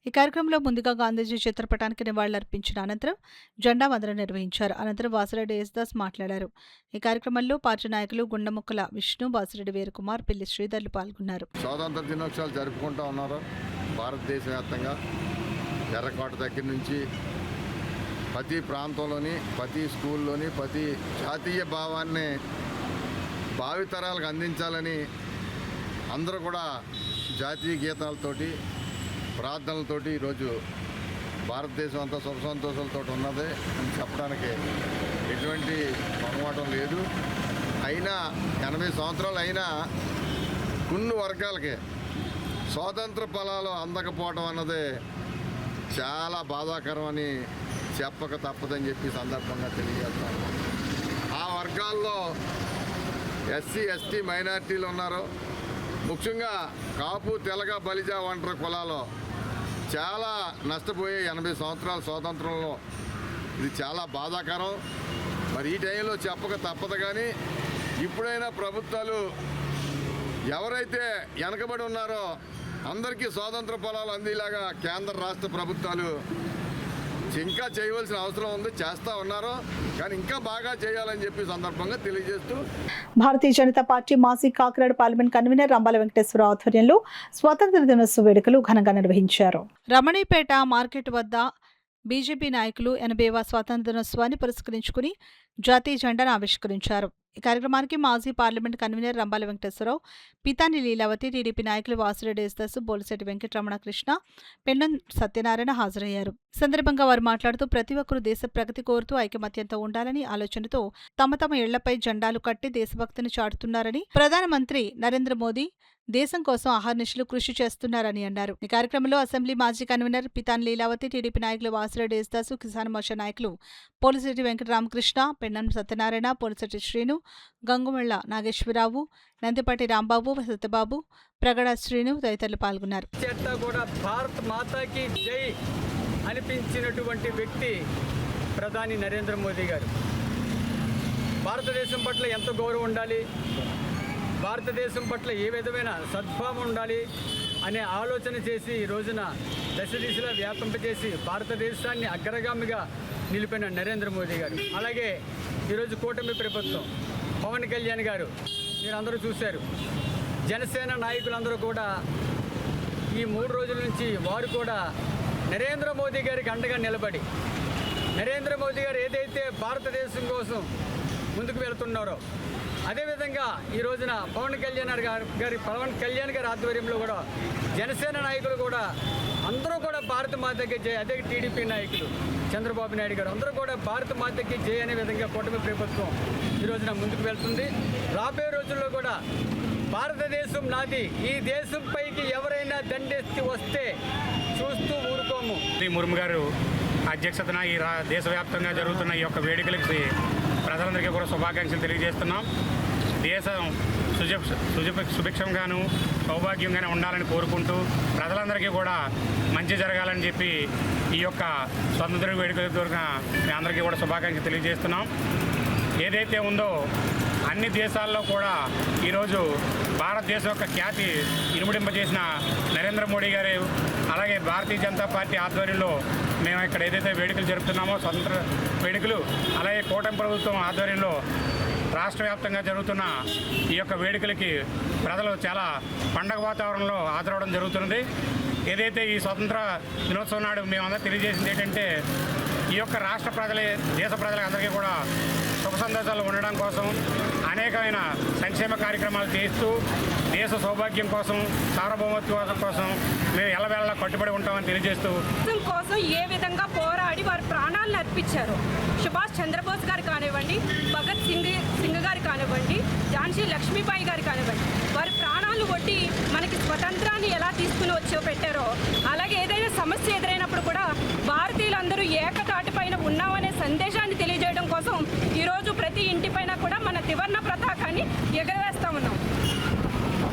ఈ కార్యక్రమంలో ముందుగా గాంధీజీ చిత్రపటానికి నివాళులర్పించిన అనంతరం జెండా వందనం నిర్వహించారు. అనంతరం వాసిరెడ్డి యేసుదాస్ మాట్లాడారు. ఈ కార్యక్రమంలో పార్టీ నాయకులు గుండముక్కల విష్ణు, వాసిరెడ్డి వీరకుమార్, పిల్లి శ్రీధర్లు పాల్గొన్నారు. స్వాతంత్ర దినోత్సవాలు జరుపుకుంటూ ఉన్నారు భారతదేశ వ్యాప్తంగా. ఎర్రకోట దగ్గర నుంచి ప్రతి ప్రాంతంలోని, ప్రతి స్కూల్లోని, ప్రతి జాతీయ భావాన్ని భావితరాలకు అందించాలని అందరూ కూడా జాతీయ గీతాలతోటి, ప్రార్థనలతోటి ఈరోజు భారతదేశం అంతా సుఖ సంతోషాలతో ఉన్నది అని చెప్పడానికి ఎటువంటి మొహమాటం లేదు. అయినా 80 సంవత్సరాలు అయినా కొన్ని వర్గాలకి స్వాతంత్ర ఫలాలు అందకపోవడం అన్నది చాలా బాధాకరం అని చెప్పక తప్పదని చెప్పి సందర్భంగా తెలియజేస్తాను. ఆ వర్గాల్లో ఎస్సీ, ఎస్టీ, మైనారిటీలు ఉన్నారు. ముఖ్యంగా కాపు, తెలగ, బలిజ, ఒంటరి కులాలు చాలా నష్టపోయే 80 సంవత్సరాల స్వాతంత్రంలో ఇది చాలా బాధాకరం. మరి ఈ టైంలో చెప్పక తప్పదు. కానీ ఇప్పుడైనా ప్రభుత్వాలు ఎవరైతే వెనకబడి ఉన్నారో అందరికీ స్వాతంత్ర ఫలాలు అందేలాగా కేంద్ర రాష్ట్ర ప్రభుత్వాలు ఇంకా చేయవలసిన అవసరం ఉంది, చేస్తూ ఉన్నారు. కానీ ఇంకా బాగా చేయాలని చెప్పి సందర్భంగా తెలియజేస్తూ భారతీయ జనతా పార్టీ మాజీ కాకినాడ పార్లమెంట్ కన్వీనర్ రంబాల వెంకటేశ్వరరావు ఆధ్వర్యంలో స్వాతంత్ర దినోత్సవ వేడుకలు ఘనంగా నిర్వహించారు. రమణీపేట మార్కెట్ వద్ద బీజేపీ నాయకులు 80వ స్వాతంత్ర దినోత్సవాన్ని పురస్కరించుకుని జాతీయ జెండాను ఆవిష్కరించారు. ఈ కార్యక్రమానికి మాజీ parliament convener Rambala Venkateswararao, Pitani Leelavathi, TDP నాయకులు వాసిరెడ్డి యేసుదాసు, బోలిశెట్టి వెంకటరమణ కృష్ణ, పెన్నన్ సత్యనారాయణ హాజరయ్యారు. ఈ సందర్భంగా వారు మాట్లాడుతూ ప్రతి ఒక్కరూ దేశ ప్రగతి కోరుతూ ఐకమత్యంతో ఉండాలని ఆలోచనతో తమ ఇళ్లపై జెండాలు కట్టి దేశభక్తిని చాటుతున్నారని, ప్రధానమంత్రి నరేంద్ర మోదీ దేశం కోసం అహర్నిశలు కృషి చేస్తున్నారని అన్నారు. ఈ కార్యక్రమంలో అసెంబ్లీ మాజీ కన్వీనర్ పితాని లీలావతి, టీడీపీ నాయకులు వాసిరెడ్డి యేసుదాసు, కిసాన్ మోర్చా నాయకులు పోలిశెట్టి వెంకటరామకృష్ణ, పెన్నన్ సత్యనారాయణ, పోలిశెట్టి శ్రీను, గంగుమెళ్ల నాగేశ్వరరావు, నందిపాటి రాంబాబు, సత్యబాబు, ప్రగడ శ్రీను తదితరులు పాల్గొన్నారు. భారత్ మాతాకి జై అనిపించినటువంటి వ్యక్తి ప్రధాని నరేంద్ర మోదీ గారు. భారతదేశం పట్ల ఎంత గౌరవం ఉండాలి, భారతదేశం పట్ల ఏ విధమైన సద్భావం ఉండాలి అనే ఆలోచన చేసి ఈ రోజున దశ దిశలా వ్యాపింపజేసి భారతదేశాన్ని అగ్రగామిగా నిలిపిన నరేంద్ర మోదీ గారు. అలాగే ఈరోజు కూటమి ప్రభుత్వం, పవన్ కళ్యాణ్ గారు మీరందరూ చూశారు. జనసేన నాయకులందరూ కూడా ఈ 3 రోజుల నుంచి వారు కూడా నరేంద్ర మోదీ గారికి అండగా నిలబడి, నరేంద్ర మోదీ గారు ఏదైతే భారతదేశం కోసం ముందుకు వెళ్తున్నారో అదేవిధంగా ఈ రోజున పవన్ కళ్యాణ్ గారి ఆధ్వర్యంలో కూడా జనసేన నాయకులు కూడా అందరూ కూడా భారత మాతకి జై, అదే టీడీపీ నాయకులు చంద్రబాబు నాయుడు గారు అందరూ కూడా భారత మాతకి జై అనే విధంగా కూటమి ప్రభుత్వం ఈ రోజున ముందుకు వెళ్తుంది. రాబోయే రోజుల్లో కూడా భారతదేశం నాది, ఈ దేశం పైకి ఎవరైనా దండెత్తి వస్తే చూస్తూ ఊరుకోము. ముర్ము గారు అధ్యక్షతన ఈ దేశవ్యాప్తంగా జరుగుతున్న ఈ యొక్క వేడుకలకి ప్రజలందరికీ కూడా శుభాకాంక్షలు తెలియజేస్తున్నాం. దేశం సుభిక్షంగాను సౌభాగ్యంగానే ఉండాలని కోరుకుంటూ ప్రజలందరికీ కూడా మంచి జరగాలని చెప్పి ఈ యొక్క స్వాతంత్ర వేడుకల ద్వారా మీ అందరికీ కూడా శుభాకాంక్షలు తెలియజేస్తున్నాం. ఏదైతే ఉందో అన్ని దేశాల్లో కూడా ఈరోజు భారతదేశం యొక్క ఖ్యాతి ఇనుమడింపజేసిన నరేంద్ర మోడీ గారు, అలాగే భారతీయ జనతా పార్టీ ఆధ్వర్యంలో మేము ఇక్కడ ఏదైతే వేడుకలు జరుపుతున్నామో స్వతంత్ర వేడుకలు, అలాగే కూటమి ప్రభుత్వం ఆధ్వర్యంలో రాష్ట్ర వ్యాప్తంగా జరుగుతున్న ఈ యొక్క వేడుకలకి ప్రజలు చాలా పండగ వాతావరణంలో హాజరవడం జరుగుతున్నది. ఏదైతే ఈ స్వతంత్ర దినోత్సవం నాడు మేమందరూ తెలియజేసింది ఏంటంటే ఈ యొక్క రాష్ట్ర ప్రజలే దేశ ప్రజలందరికీ కూడా శుభ సందేశాలు ఉండడం కోసం అనేకమైన సంక్షేమ కార్యక్రమాలు చేస్తూ దేశ సౌభాగ్యం కోసం, సార్వభౌమత్వం కోసం మేము ఎల్లవేళలా కట్టుబడి ఉంటామని తెలియజేస్తూ కోసం ఏ విధంగా పోరాడి వారి ప్రాణాలను అర్పించారు. సుభాష్ చంద్రబోస్ గారు కానివ్వండి, భగత్ సింగ్ గారు కానివ్వండి, ఝాన్సీ లక్ష్మీబాయి గారు కానివ్వండి, వారి ప్రాణాలు కొట్టి మనకి స్వతంత్రాన్ని ఎలా తీసుకుని పెట్టారో అలాగే ఏదైనా సమస్య ఎదురైనప్పుడు కూడా భారతీయులందరూ ఏకతాటిపైన ఉన్నామనే సందేశాన్ని తెలియజేయడం కోసం ఈరోజు ప్రతి ఇంటిపైన కూడా మన త్రివర్ణ పతాకాన్ని ఎగరవేస్తా ఉన్నాం.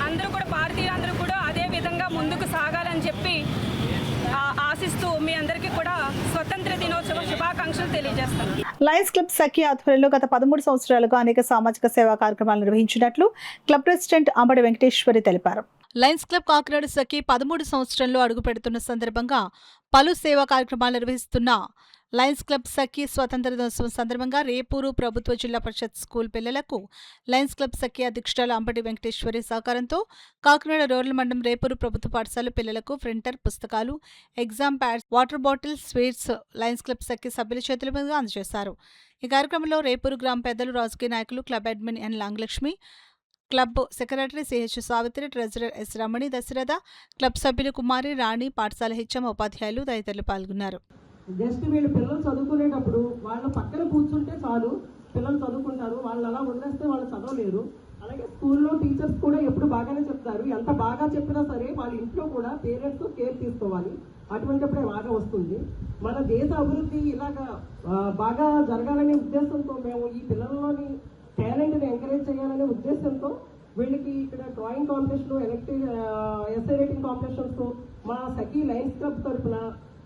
అందరూ కూడా భారతీయులందరూ కూడా అదే విధంగా ముందుకు సాగాలని చెప్పి ఆశిస్తూ మీ అందరికీ కూడా స్వతంత్ర దినోత్సవ శుభాకాంక్షలు తెలియజేస్తాను. లయన్స్ క్లబ్ సఖి ఆధ్వర్యంలో గత 13 సంవత్సరాలుగా అనేక సామాజిక సేవా కార్యక్రమాలు నిర్వహించినట్లు క్లబ్ ప్రెసిడెంట్ అంబడి వెంకటేశ్వరి తెలిపారు. లయన్స్ క్లబ్ కాకినాడ సఖి 13 సంవత్సరంలో అడుగు పెడుతున్న సందర్భంగా పలు సేవా కార్యక్రమాలు నిర్వహిస్తున్న లయన్స్ క్లబ్ సఖి స్వాతంత్ర దినోత్సవం సందర్భంగా రేపూరు ప్రభుత్వ జిల్లా పరిషత్ స్కూల్ పిల్లలకు లయన్స్ క్లబ్ సఖి అధ్యక్షురాలు అంబటి వెంకటేశ్వరి సహకారంతో కాకినాడ రూరల్ మండలం రేపూరు ప్రభుత్వ పాఠశాల పిల్లలకు ప్రింటర్, పుస్తకాలు, exam pads, water bottle, sweets lions club Sakhi సభ్యుల చేతుల మీదుగా అందజేశారు. ఈ కార్యక్రమంలో రేపూరు గ్రామ పెద్దలు, రాజకీయ నాయకులు, club admin N Langalakshmi, club secretary CH Savitri, treasurer S Ramani, Dasaradha, club సభ్యులు కుమారి, రాణి, పాఠశాల హెచ్ఎం, ఉపాధ్యాయులు తదితరులు పాల్గొన్నారు. జస్ట్ వీళ్ళు పిల్లలు చదువుకునేటప్పుడు వాళ్ళ పక్కన కూర్చుంటే చాలు, పిల్లలు చదువుకుంటారు. వాళ్ళు అలా వదిలేస్తే వాళ్ళు చదవలేరు. అలాగే స్కూల్లో టీచర్స్ కూడా ఎప్పుడు బాగానే చెప్తారు. ఎంత బాగా చెప్పినా సరే వాళ్ళ ఇంట్లో కూడా పేరెంట్స్ కేర్ తీసుకోవాలి. అటువంటిప్పుడే బాగా వస్తుంది. మన దేశ అభివృద్ధి ఇలాగా బాగా జరగాలనే ఉద్దేశంతో మేము ఈ పిల్లల్లోని టాలెంట్ని ఎంకరేజ్ చేయాలనే ఉద్దేశంతో వీళ్ళకి ఇక్కడ drawing competition, elective essay writing competitions మా సఖీ లయన్స్ క్లబ్ తరఫున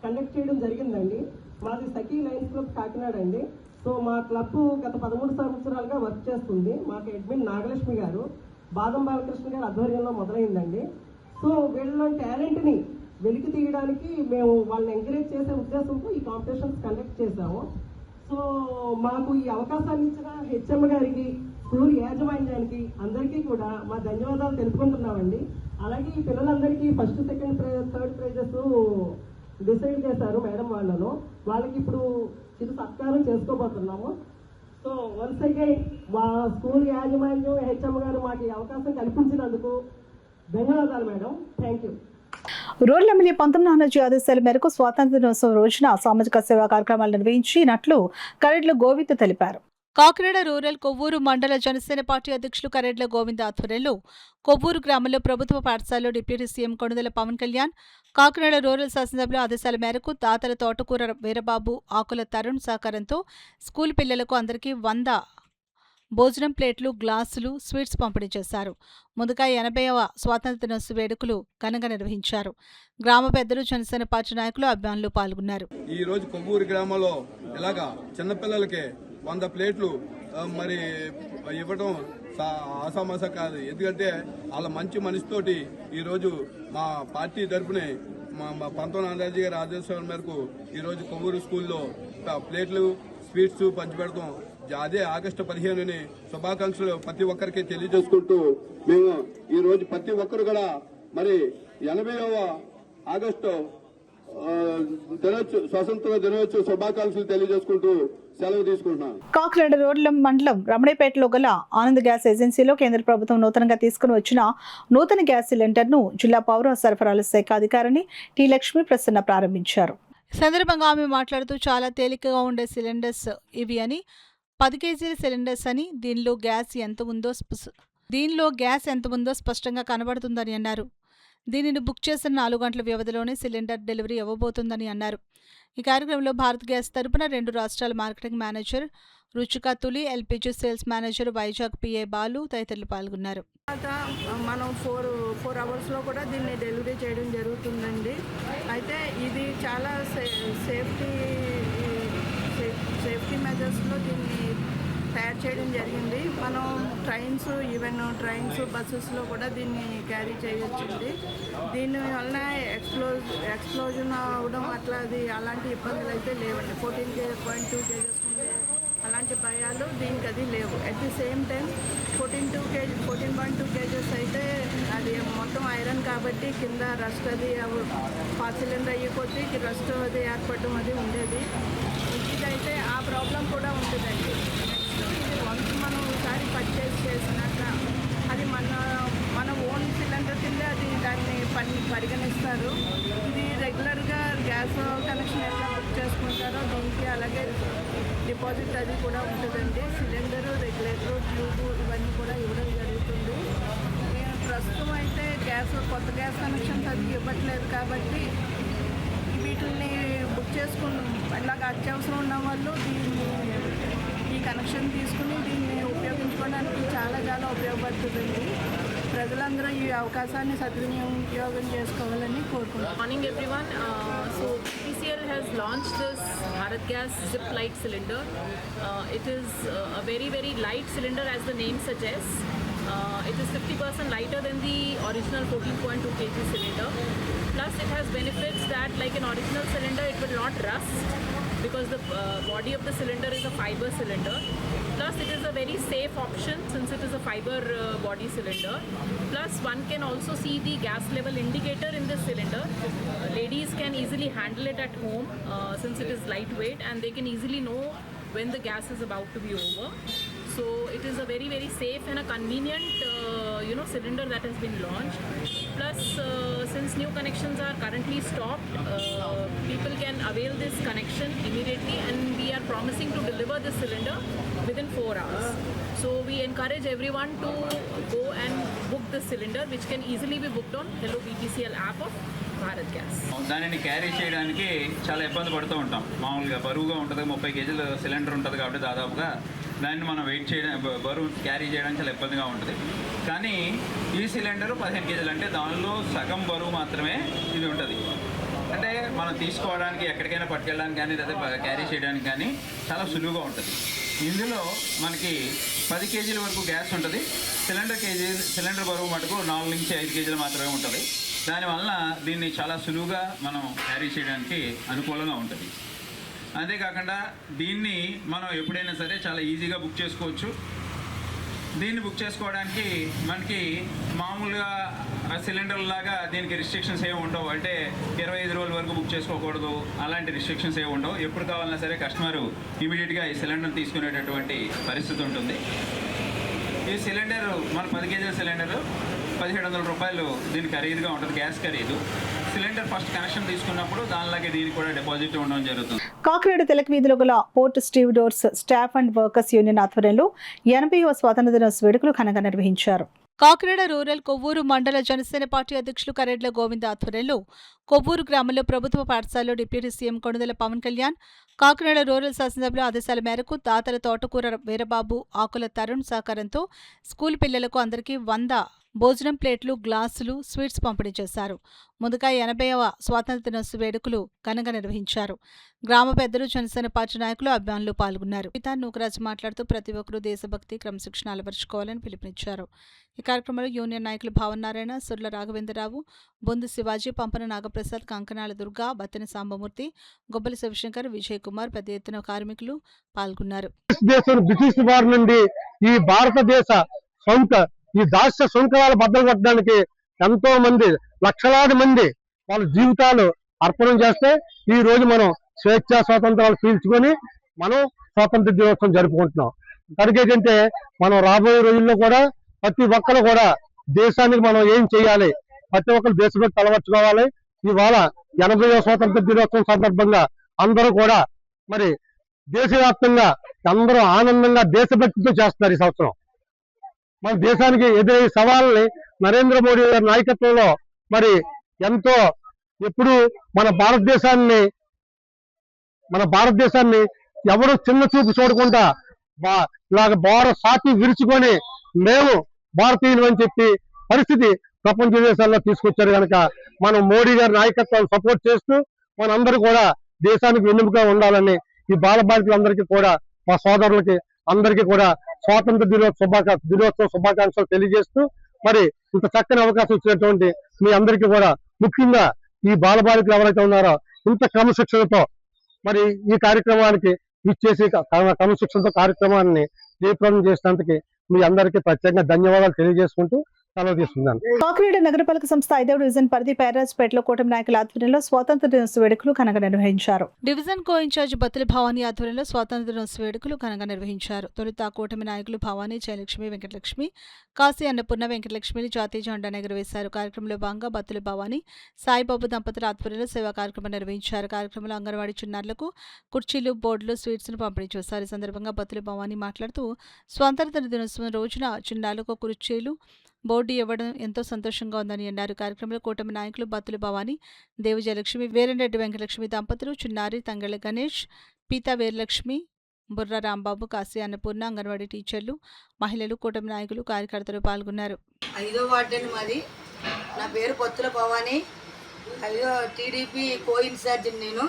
కండక్ట్ చేయడం జరిగిందండి. మాది సఖీ లయన్స్ క్లబ్ కాకినాడ అండి. సో మా క్లబ్ గత 13 సంవత్సరాలుగా వర్క్ చేస్తుంది. మాకు అడ్మిన్ నాగలక్ష్మి గారు, బాదం బాలకృష్ణ గారి ఆధ్వర్యంలో మొదలైందండి. సో వీళ్ళ టాలెంట్ని వెలికి తీయడానికి మేము వాళ్ళని ఎంకరేజ్ చేసే ఉద్దేశంతో ఈ కాంపిటీషన్స్ కండక్ట్ చేశాము. సో మాకు ఈ అవకాశాన్ని ఇచ్చిన హెచ్ఎం గారికి, స్కూల్ యాజమాన్యానికి అందరికీ కూడా మా ధన్యవాదాలు తెలుపుకుంటున్నామండి. అలాగే ఈ పిల్లలందరికీ first, second, third prices decide చేశారు మేడం వాళ్ళకి ఇప్పుడు చిరు సత్కారం చేసుకోబోతున్నాము. సో వన్స్ అగైన్ మా స్కూల్ యాజమాన్యం హెచ్ఎం గారు మాకు ఈ అవకాశం కల్పించినందుకు ధన్యవాదాలు madam. Thank you. Rural MLA 19 ఆదేశాల మేరకు స్వాతంత్ర దినోత్సవం రోజున సామాజిక సేవా కార్యక్రమాలు నిర్వహించినట్లు కరెడ్ల గోవింద్ తెలిపారు. కాకినాడ రూరల్ కొవ్వూరు మండల జనసేన పార్టీ అధ్యక్షులు కరెడ్ల గోవింద్ ఆధ్వర్యంలో కొవ్వూరు గ్రామంలో ప్రభుత్వ పాఠశాలలో deputy CM Konidela Pawan Kalyan, Kakinada rural శాసనసభ్యుల ఆదేశాల మేరకు దాతల తోటకూర వీరబాబు, ఆకుల తరుణ్ సహకారంతో స్కూల్ పిల్లలకు అందరికీ 100 భోజనం ప్లేట్లు, గ్లాసులు, స్వీట్స్ పంపిణీ చేశారు. ముందుగా 80వ స్వాతంత్ర దినోత్సవ వేడుకలు ఘనంగా నిర్వహించారు. గ్రామ పెద్దలు, జనసేన పార్టీ నాయకులు, అభిమానులు పాల్గొన్నారు. ఈ రోజు కొవ్వూరు గ్రామంలో ఇలాగా చిన్నపిల్లలకి 100 ప్లేట్లు మరి ఇవ్వడం ఆసామాసా కాదు. ఎందుకంటే వాళ్ళ మంచి మనసుతోటి ఈరోజు మా పార్టీ తరఫున మా 19 నానాజీ గారి ఆదేశాల మేరకు ఈరోజు కొవ్వూరు స్కూల్లో ప్లేట్లు, స్వీట్స్ పంచిపెడతాం. అదే ఆగస్టు 15ని శుభాకాంక్షలు ప్రతి ఒక్కరికి తెలియజేసుకుంటూ మేము ఈ రోజు ప్రతి ఒక్కరు కూడా మరి 80వ ఆగస్టు స్వాతంత్ర దినోత్సవ శుభాకాంక్షలు తెలియజేసుకుంటూ సెలవు తీసుకుంటున్నాను. కాకినాడ రూరల్ మండలం రమణేపేటలో గల ఆనంద్ గ్యాస్ ఏజెన్సీలో కేంద్ర ప్రభుత్వం నూతనంగా తీసుకుని వచ్చిన నూతన గ్యాస్ సిలిండర్ను జిల్లా పౌర సరఫరాల శాఖ అధికారిని టి లక్ష్మీ ప్రసన్న ప్రారంభించారు. సందర్భంగా ఆమె మాట్లాడుతూ చాలా తేలికగా ఉండే సిలిండర్స్ ఇవి అని, 10 కేజీల సిలిండర్స్ అని, దీనిలో గ్యాస్ ఎంత ఉందో స్పష్టంగా కనబడుతుందని అన్నారు. దీనిని బుక్ చేసిన 4 గంటల వ్యవధిలోనే సిలిండర్ డెలివరీ ఇవ్వబోతుందని అన్నారు. ఈ కార్యక్రమంలో భారత్ గ్యాస్ తరపున 2 రాష్ట్రాల marketing manager Ruchika Tuli, LPG sales manager Vizag PA Balu తదితరులు పాల్గొన్నారు. మనం 4 అవర్స్లో కూడా దీన్ని డెలివరీ చేయడం జరుగుతుందండి. అయితే ఇది చాలా సేఫ్టీ మెజర్స్లో దీన్ని తయారు చేయడం జరిగింది. మనం ట్రైన్స్ బస్సెస్లో కూడా దీన్ని క్యారీ చేయొచ్చింది. దీని వలన ఎక్స్ప్లోజన్ అవడం అలాంటి ఇబ్బందులు అయితే లేవండి. 14.2 కేజెస్ ఉండే అలాంటి భయాలు దీనికి అది లేవు. At the same time 14.2 kgs అయితే అది మొత్తం ఐరన్ కాబట్టి కింద రస్ట్ అది పాత సిలిండర్ అయ్యే కొద్దీ రస్ట్ అది ఏర్పడడం అది ఉండేది. ఇదైతే ఆ ప్రాబ్లం కూడా ఉంటుందండి. వన్స్ మనం ఒకసారి పర్చేస్ చేసినాక అది మన ఓన్ సిలిండర్ కింద దాన్ని పరిగణిస్తారు. ఇది రెగ్యులర్గా గ్యాస్ కనెక్షన్ ఎలా బుక్ చేసుకుంటారో దీనికి అలాగే డిపాజిట్ అది కూడా ఉంటుందండి. సిలిండరు, రెగ్యులేటర్, ట్యూబ్ ఇవన్నీ కూడా ఇవ్వడం జరుగుతుంది. ప్రస్తుతం అయితే కొత్త గ్యాస్ కనెక్షన్స్ అది ఇవ్వట్లేదు కాబట్టి వీటిని బుక్ చేసుకున్నాం. ఇలాగ అత్యవసరం ఉన్న వాళ్ళు ఈ కనెక్షన్ తీసుకుని దీన్ని ఉపయోగించుకోవడానికి చాలా ఉపయోగపడుతుందండి. ప్రజలందరూ ఈ అవకాశాన్ని సద్వినియోగం చేసుకోవాలని కోరుకుంటున్నాను. Morning everyone. So PCL has launched this Bharat Gas Zip Light cylinder. It is a very light cylinder as the name suggests. It is 50% lighter than the original 14.2 kg cylinder. Plus it has benefits that like an original cylinder it will not rust because the body of the cylinder is a fiber cylinder. Plus it is a very safe option since it is a fiber body cylinder. Plus one can also see the gas level indicator in this cylinder. Ladies can easily handle it at home since it is lightweight and they can easily know when the gas is about to be over. So it is a very safe and a convenient cylinder that has been launched. Plus since new connections are currently stopped, people can avail this connection immediately and we are promising to deliver this cylinder within 4 hours. So we encourage everyone to go and book this cylinder which can easily be booked on Hello BPCL app of Bharat gas. దానిని carry చేయడానికి చాలా ఇబ్బంది పడుతూ ఉంటాం. మామూలుగా బరువుగా ఉంటుంది, 30 కేజీల సిలిండర్ ఉంటుంది కాబట్టి దాదాపుగా దాన్ని మనం వెయిట్ చేయడం బరువు క్యారీ చేయడానికి చాలా ఇబ్బందిగా ఉంటుంది. కానీ ఈ సిలిండరు 15 కేజీలు అంటే దానిలో సగం బరువు మాత్రమే ఇది ఉంటుంది. అంటే మనం తీసుకోవడానికి ఎక్కడికైనా పట్టుకెళ్ళడానికి కానీ లేదా క్యారీ చేయడానికి కానీ చాలా సులువుగా ఉంటుంది. ఇందులో మనకి 10 కేజీల వరకు గ్యాస్ ఉంటుంది. సిలిండర్ బరువు మటుకు 4 నుంచి 5 కేజీలు మాత్రమే ఉంటుంది. దానివల్ల దీన్ని చాలా సులువుగా మనం క్యారీ చేయడానికి అనుకూలంగా ఉంటుంది. అంతేకాకుండా దీన్ని మనం ఎప్పుడైనా సరే చాలా ఈజీగా బుక్ చేసుకోవచ్చు. దీన్ని బుక్ చేసుకోవడానికి మనకి మామూలుగా సిలిండర్ లాగా దీనికి రిస్ట్రిక్షన్స్ ఏమి ఉండవు. అంటే 25 రోజుల వరకు బుక్ చేసుకోకూడదు, అలాంటి రిస్ట్రిక్షన్స్ ఏమి ఉండవు. ఎప్పుడు కావాలన్నా సరే కస్టమరు ఇమీడియట్గా ఈ సిలిండర్ తీసుకునేటటువంటి పరిస్థితి ఉంటుంది. ఈ సిలిండర్ మన 10 కేజీల సిలిండరు 1700 రూపాయలు దీని ఖరీదుగా ఉంటుంది, గ్యాస్ ఖరీదు. సిలిండర్ ఫస్ట్ కనెక్షన్ తీసుకున్నప్పుడు దానిలాగే దీనికి కూడా డిపాజిట్ ఉండడం జరుగుతుంది. కాకినాడ తిలక్ వీధిలో గల port stevedores staff and workers union ఆధ్వర్యంలో 80వ స్వాతంత్ర దినోత్సవ వేడుకలు ఘనంగా నిర్వహించారు. కాకినాడ రూరల్ కొవ్వూరు మండల జనసేన పార్టీ అధ్యక్షులు కరెడ్ల గోవింద ఆధ్వర్యంలో కొవ్వూరు గ్రామంలో ప్రభుత్వ పాఠశాలలో deputy CM Konidela Pawan Kalyan, Kakinada rural శాసనసభ్యుల ఆదేశాల మేరకు దాతల తోటకూర వీరబాబు, ఆకుల తరుణ్ సహకారంతో స్కూల్ పిల్లలకు అందరికీ 100 భోజనం ప్లేట్లు, గ్లాసులు, స్వీట్స్ పంపిణీ చేశారు. ముందుగా 80వ స్వాతంత్ర దినోత్సవ వేడుకలు ఘనంగా నిర్వహించారు. గ్రామ పెద్దలు, జనసేన పార్టీ నాయకులు, అభిమానులు పాల్గొన్నారు. పితా నూకరాజు మాట్లాడుతూ ప్రతి ఒక్కరూ దేశభక్తి, క్రమశిక్షణ అలవరుచుకోవాలని పిలుపునిచ్చారు. ఈ కార్యక్రమంలో యూనియన్ నాయకులు భావనారాయణ, సుర్ల రాఘవేంద్రరావు, బొందు శివాజీ, పంపన నాగప్రసాద్, కంకనాల దుర్గా, బత్తెన సాంబమూర్తి, గొబ్బలి శివశంకర్, విజయ్ కుమార్, పెద్ద ఎత్తున కార్మికులు పాల్గొన్నారు. బ్రిటిష్ వారి నుండి ఈ భారతదేశ ఈ దాస్య శృంఖలాలు బద్దలు కొట్టడానికి ఎంతో మంది, లక్షలాది మంది వాళ్ళ జీవితాలు అర్పణం చేస్తే ఈ రోజు మనం స్వేచ్ఛా స్వాతంత్రాలు పీల్చుకొని మనం స్వాతంత్ర దినోత్సవం జరుపుకుంటున్నాం. కనుక ఏంటంటే మనం రాబోయే రోజుల్లో కూడా ప్రతి ఒక్కరు కూడా దేశానికి మనం ఏం చేయాలి, ప్రతి ఒక్కరు దేశభక్తి అలవర్చుకోవాలి. ఇవాళ 80వ స్వాతంత్ర దినోత్సవం సందర్భంగా అందరూ కూడా మరి దేశవ్యాప్తంగా అందరూ ఆనందంగా దేశభక్తితో చేస్తున్నారు. ఈ సంవత్సరం మన దేశానికి ఎదురయ్యే సవాళ్ళని నరేంద్ర మోడీ గారి నాయకత్వంలో మరి ఎంతో ఎప్పుడు మన భారతదేశాన్ని ఎవరు చిన్న చూపు చూడకుండా ఇలాగ సాటి విరుచుకొని మేము భారతీయులు అని చెప్పి పరిస్థితి ప్రపంచ దేశాల్లో తీసుకొచ్చారు. కనుక మనం మోడీ గారి నాయకత్వాన్ని సపోర్ట్ చేస్తూ మనందరూ కూడా దేశానికి వెన్నెముకగా ఉండాలని ఈ బాలబాలికలందరికీ కూడా, మా సోదరులకి అందరికీ కూడా స్వాతంత్ర దినోత్సవ శుభాకాంక్షలు తెలియజేస్తూ మరి ఇంత చక్కని అవకాశం ఇచ్చినటువంటి మీ అందరికీ కూడా, ముఖ్యంగా ఈ బాలబాలికలు ఎవరైతే ఉన్నారో ఇంత క్రమశిక్షణతో మరి ఈ కార్యక్రమానికి ఇచ్చేసి క్రమశిక్షణతో కార్యక్రమాన్ని జయప్రదం చేసినందుకు మీ అందరికీ ప్రత్యేకంగా ధన్యవాదాలు తెలియజేసుకుంటూ సెలవు తీసుకున్నాను. కాకినాడ నగరపాలక సంస్థ 5వ డివిజన్ పరిధి పేరాజ్పేటలో కూటమి నాయకుల ఆధ్వర్యంలో స్వాతంత్ర దినోత్సవ వేడుకలు ఘనంగా నిర్వహించారు. డివిజన్ కో ఇన్ఛార్జ్ బత్తుల భవానీ ఆధ్వర్యంలో స్వాతంత్ర దినోత్సవ వేడుకలు ఘనంగా నిర్వహించారు. తొలుత కూటమి నాయకులు భవానీ, జయలక్ష్మి, వెంకటలక్ష్మి, కాశీ అన్నపూర్ణ, వెంకటలక్ష్మిని జాతీయ జెండా ఎగురవేశారు. కార్యక్రమంలో భాగంగా బత్తుల భవానీ, సాయిబాబు దంపతుల ఆధ్వర్యంలో సేవా కార్యక్రమం నిర్వహించారు. కార్యక్రమంలో అంగన్వాడీ చిన్నారులకు కుర్చీలు, బోర్డులు, స్వీట్స్ను పంపిణీ చేశారు. ఈ సందర్భంగా బత్తుల భవానీ మాట్లాడుతూ స్వాతంత్ర దినోత్సవం రోజున చిన్నారులకు కుర్చీలు, బోర్డు ఇవ్వడం ఎంతో సంతోషంగా ఉందని అన్నారు. కార్యక్రమంలో కూటమి నాయకులు బత్తుల భవానీ, దేవు జయలక్ష్మి, వీరంరెడ్డి వెంకటలక్ష్మి దంపతులు, చిన్నారి, తంగళ్ళ గణేష్, పీతా వీరలక్ష్మి, బుర్ర రాంబాబు, కాశీ అన్నపూర్ణ, అంగన్వాడీ టీచర్లు, మహిళలు, కూటమి నాయకులు, కార్యకర్తలు పాల్గొన్నారు. 5వ వార్డు మాది. నా పేరు బత్తుల భవానీ. 5వ టీడీపీ కో ఇన్ఛార్జ్ నేను.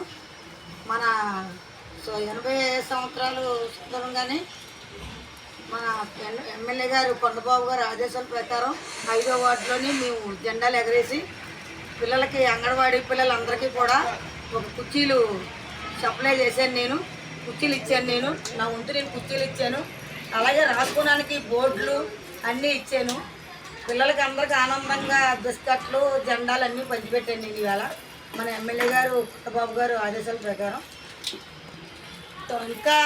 మన 80 సంవత్సరాలు సందర్భంగానే మన ఎమ్మెల్యే గారు కొండబాబు గారు ఆదేశాల ప్రకారం 5వ వార్డులోని మేము జెండాలు ఎగరేసి పిల్లలకి, అంగన్వాడీ పిల్లలందరికీ కూడా ఒక కుర్చీలు సప్లై చేశాను. నేను కుర్చీలు ఇచ్చాను. నేను నా వంతు నేను కుర్చీలు ఇచ్చాను. అలాగే రాసుకోవడానికి బోర్డులు అన్నీ ఇచ్చాను. పిల్లలకి అందరికీ ఆనందంగా బిస్కట్లు, జెండాలు అన్నీ పంచిపెట్టాను నేను ఇవాళ మన ఎమ్మెల్యే గారు కొండబాబు గారు ఆదేశాల ప్రకారం. ఇంకా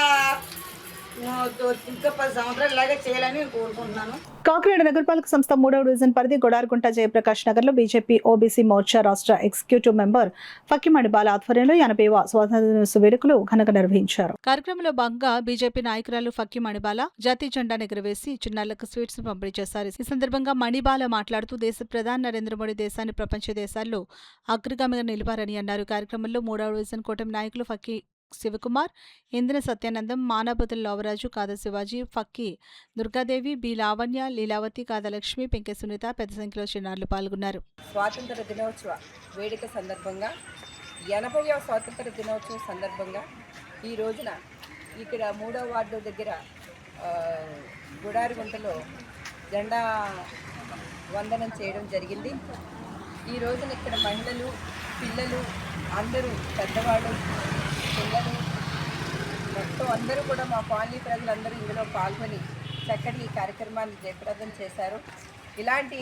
10 సంవత్సరాలు ఇలాగే చేయాలని కోరుకుంటున్నాను. కాకినాడ నగరపాలక సంస్థ 3వ డివిజన్ పరిధి గొడార్గుంట జయప్రకాష్ నగర్లో బీజేపీ ఓబీసీ మోర్చా రాష్ట్ర ఎగ్జిక్యూటివ్ మెంబర్ ఫకీ మణిబాల ఆధ్వర్యంలో 80వ స్వాతంత్ర దినోత్సవ వేడుకలు ఘనంగా నిర్వహించారు. కార్యక్రమంలో భాగంగా బీజేపీ నాయకురాలు ఫకీ మణిబాల జాతీయ జెండా ఎగురవేసి చిన్నారులకు స్వీట్స్ పంపిణీ చేశారు. ఈ సందర్భంగా మణిబాల మాట్లాడుతూ దేశ ప్రధాని నరేంద్ర మోడీ దేశాన్ని ప్రపంచ దేశాల్లో అగ్రగామిగా నిలిపారని అన్నారు. కార్యక్రమంలో 3వ డివిజన్ కూటమి నాయకులు ఫకీ శివకుమార్, ఇంద్ర సత్యానందం, మానాపతుల లోవరాజు, కాద శివాజీ, ఫక్కీ దుర్గాదేవి, బి లావణ్య, లీలావతి, కాదలక్ష్మి, పెంకె సునీత పెద్ద సంఖ్యలో చిన్నారులు పాల్గొన్నారు. స్వాతంత్ర దినోత్సవ వేడుక సందర్భంగా 80వ స్వాతంత్ర దినోత్సవం సందర్భంగా ఈ రోజున ఇక్కడ 3వ వార్డు దగ్గర గుడారిగుంటలో జెండా వందనం చేయడం జరిగింది. ఈ రోజున ఇక్కడ మహిళలు, పిల్లలు అందరూ, పెద్దవాళ్ళు, పిల్లలు మొత్తం అందరూ కూడా మా కాలనీ ప్రజలందరూ ఇందులో పాల్గొని చక్కటి ఈ కార్యక్రమాన్ని జయప్రదం చేశారు. ఇలాంటి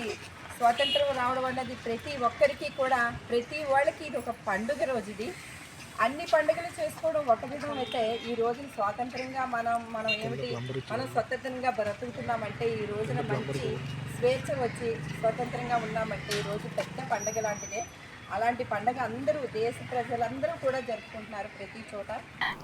స్వాతంత్రం రావడం అన్నది ప్రతి ఒక్కరికి కూడా, ప్రతి వాళ్ళకి ఇది ఒక పండుగ రోజు. ఇది అన్ని పండుగలు చేసుకోవడం ఒక విధం అయితే, ఈ రోజున స్వాతంత్రంగా మనం ఏమిటి మనం స్వతంత్రంగా బ్రతుకుతున్నామంటే, ఈ రోజున మంచి స్వేచ్ఛ వచ్చి స్వతంత్రంగా ఉన్నామంటే ఈ రోజు పెద్ద పండుగ లాంటిదే. అలాంటి పండుగ అందరూ, దేశ ప్రజలందరూ కూడా జరుపుకుంటున్నారు ప్రతి చోట.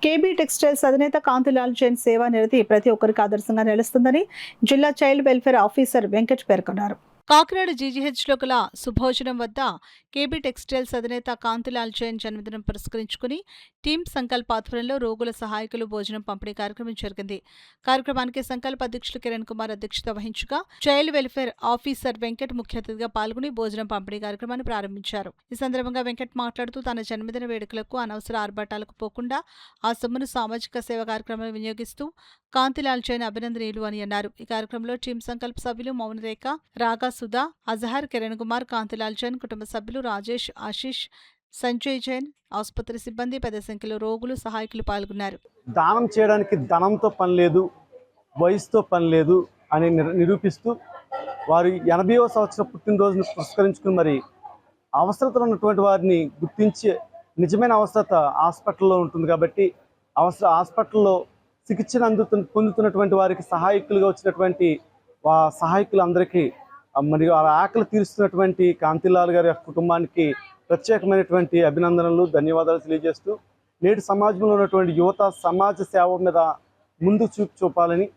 కేబీ టెక్స్టైల్స్ అధినేత కాంతిలాల్ జైన్ సేవా నిరతి ప్రతి ఒక్కరికి ఆదర్శంగా నిలుస్తుందని జిల్లా చైల్డ్ వెల్ఫేర్ ఆఫీసర్ వెంకట్ పేర్కొన్నారు. కాకినాడ జీజీహెచ్లో గల సుభోజనం వద్ద కేబీ టెక్స్టైల్స్ అధినేత కాంతిలాల్ జైన్ జన్మదినం పురస్కరించుకుని టీమ్ సంకల్ప ఆధ్వర్యంలో రోగుల సహాయకులు భోజనం పంపిణీ కార్యక్రమం జరిగింది. కార్యక్రమానికి సంకల్ప అధ్యక్షులు కిరణ్ కుమార్ అధ్యక్షత వహించగా చైల్డ్ వెల్ఫేర్ ఆఫీసర్ వెంకట్ ముఖ్య అతిథిగా పాల్గొని భోజనం పంపిణీ కార్యక్రమాన్ని ప్రారంభించారు. ఈ సందర్భంగా వెంకట్ మాట్లాడుతూ తన జన్మదిన వేడుకలకు అనవసర ఆర్భాటాలకు పోకుండా ఆ సొమ్మును సామాజిక సేవ కార్యక్రమాలు వినియోగిస్తూ కాంతిలాల్ జైన్ అభినందనీయులు అని అన్నారు. ఈ కార్యక్రమంలో టీమ్ సంకల్ప సభ్యులు మౌనరేఖ, రాగా సుధా, అజహర్, కిరణ్ కుమార్, కాంతిలాల్ జైన్ కుటుంబ సభ్యులు రాజేష్, ఆశీష్, సంజయ్ జైన్, ఆసుపత్రి సిబ్బంది, పెద్ద సంఖ్యలో రోగులు, సహాయకులు పాల్గొన్నారు. దానం చేయడానికి ధనంతో పని లేదు, వయసుతో పని లేదు అని నిరూపిస్తూ వారి 80వ సంవత్సరం పుట్టినరోజును పురస్కరించుకుని మరి అవసరతలు ఉన్నటువంటి వారిని గుర్తించి, నిజమైన అవసరత హాస్పిటల్లో ఉంటుంది కాబట్టి హాస్పిటల్లో చికిత్సను పొందుతున్నటువంటి వారికి సహాయకులుగా వచ్చినటువంటి సహాయకులందరికీ మరి వాళ్ళ ఆకలి తీరుస్తున్నటువంటి కాంతిలాల్ గారి కుటుంబానికి ప్రత్యేకమైనటువంటి అభినందనలు, ధన్యవాదాలు తెలియజేస్తూ నేటి సమాజంలో ఉన్నటువంటి యువత సమాజ సేవ మీద ముందు చూపాలని,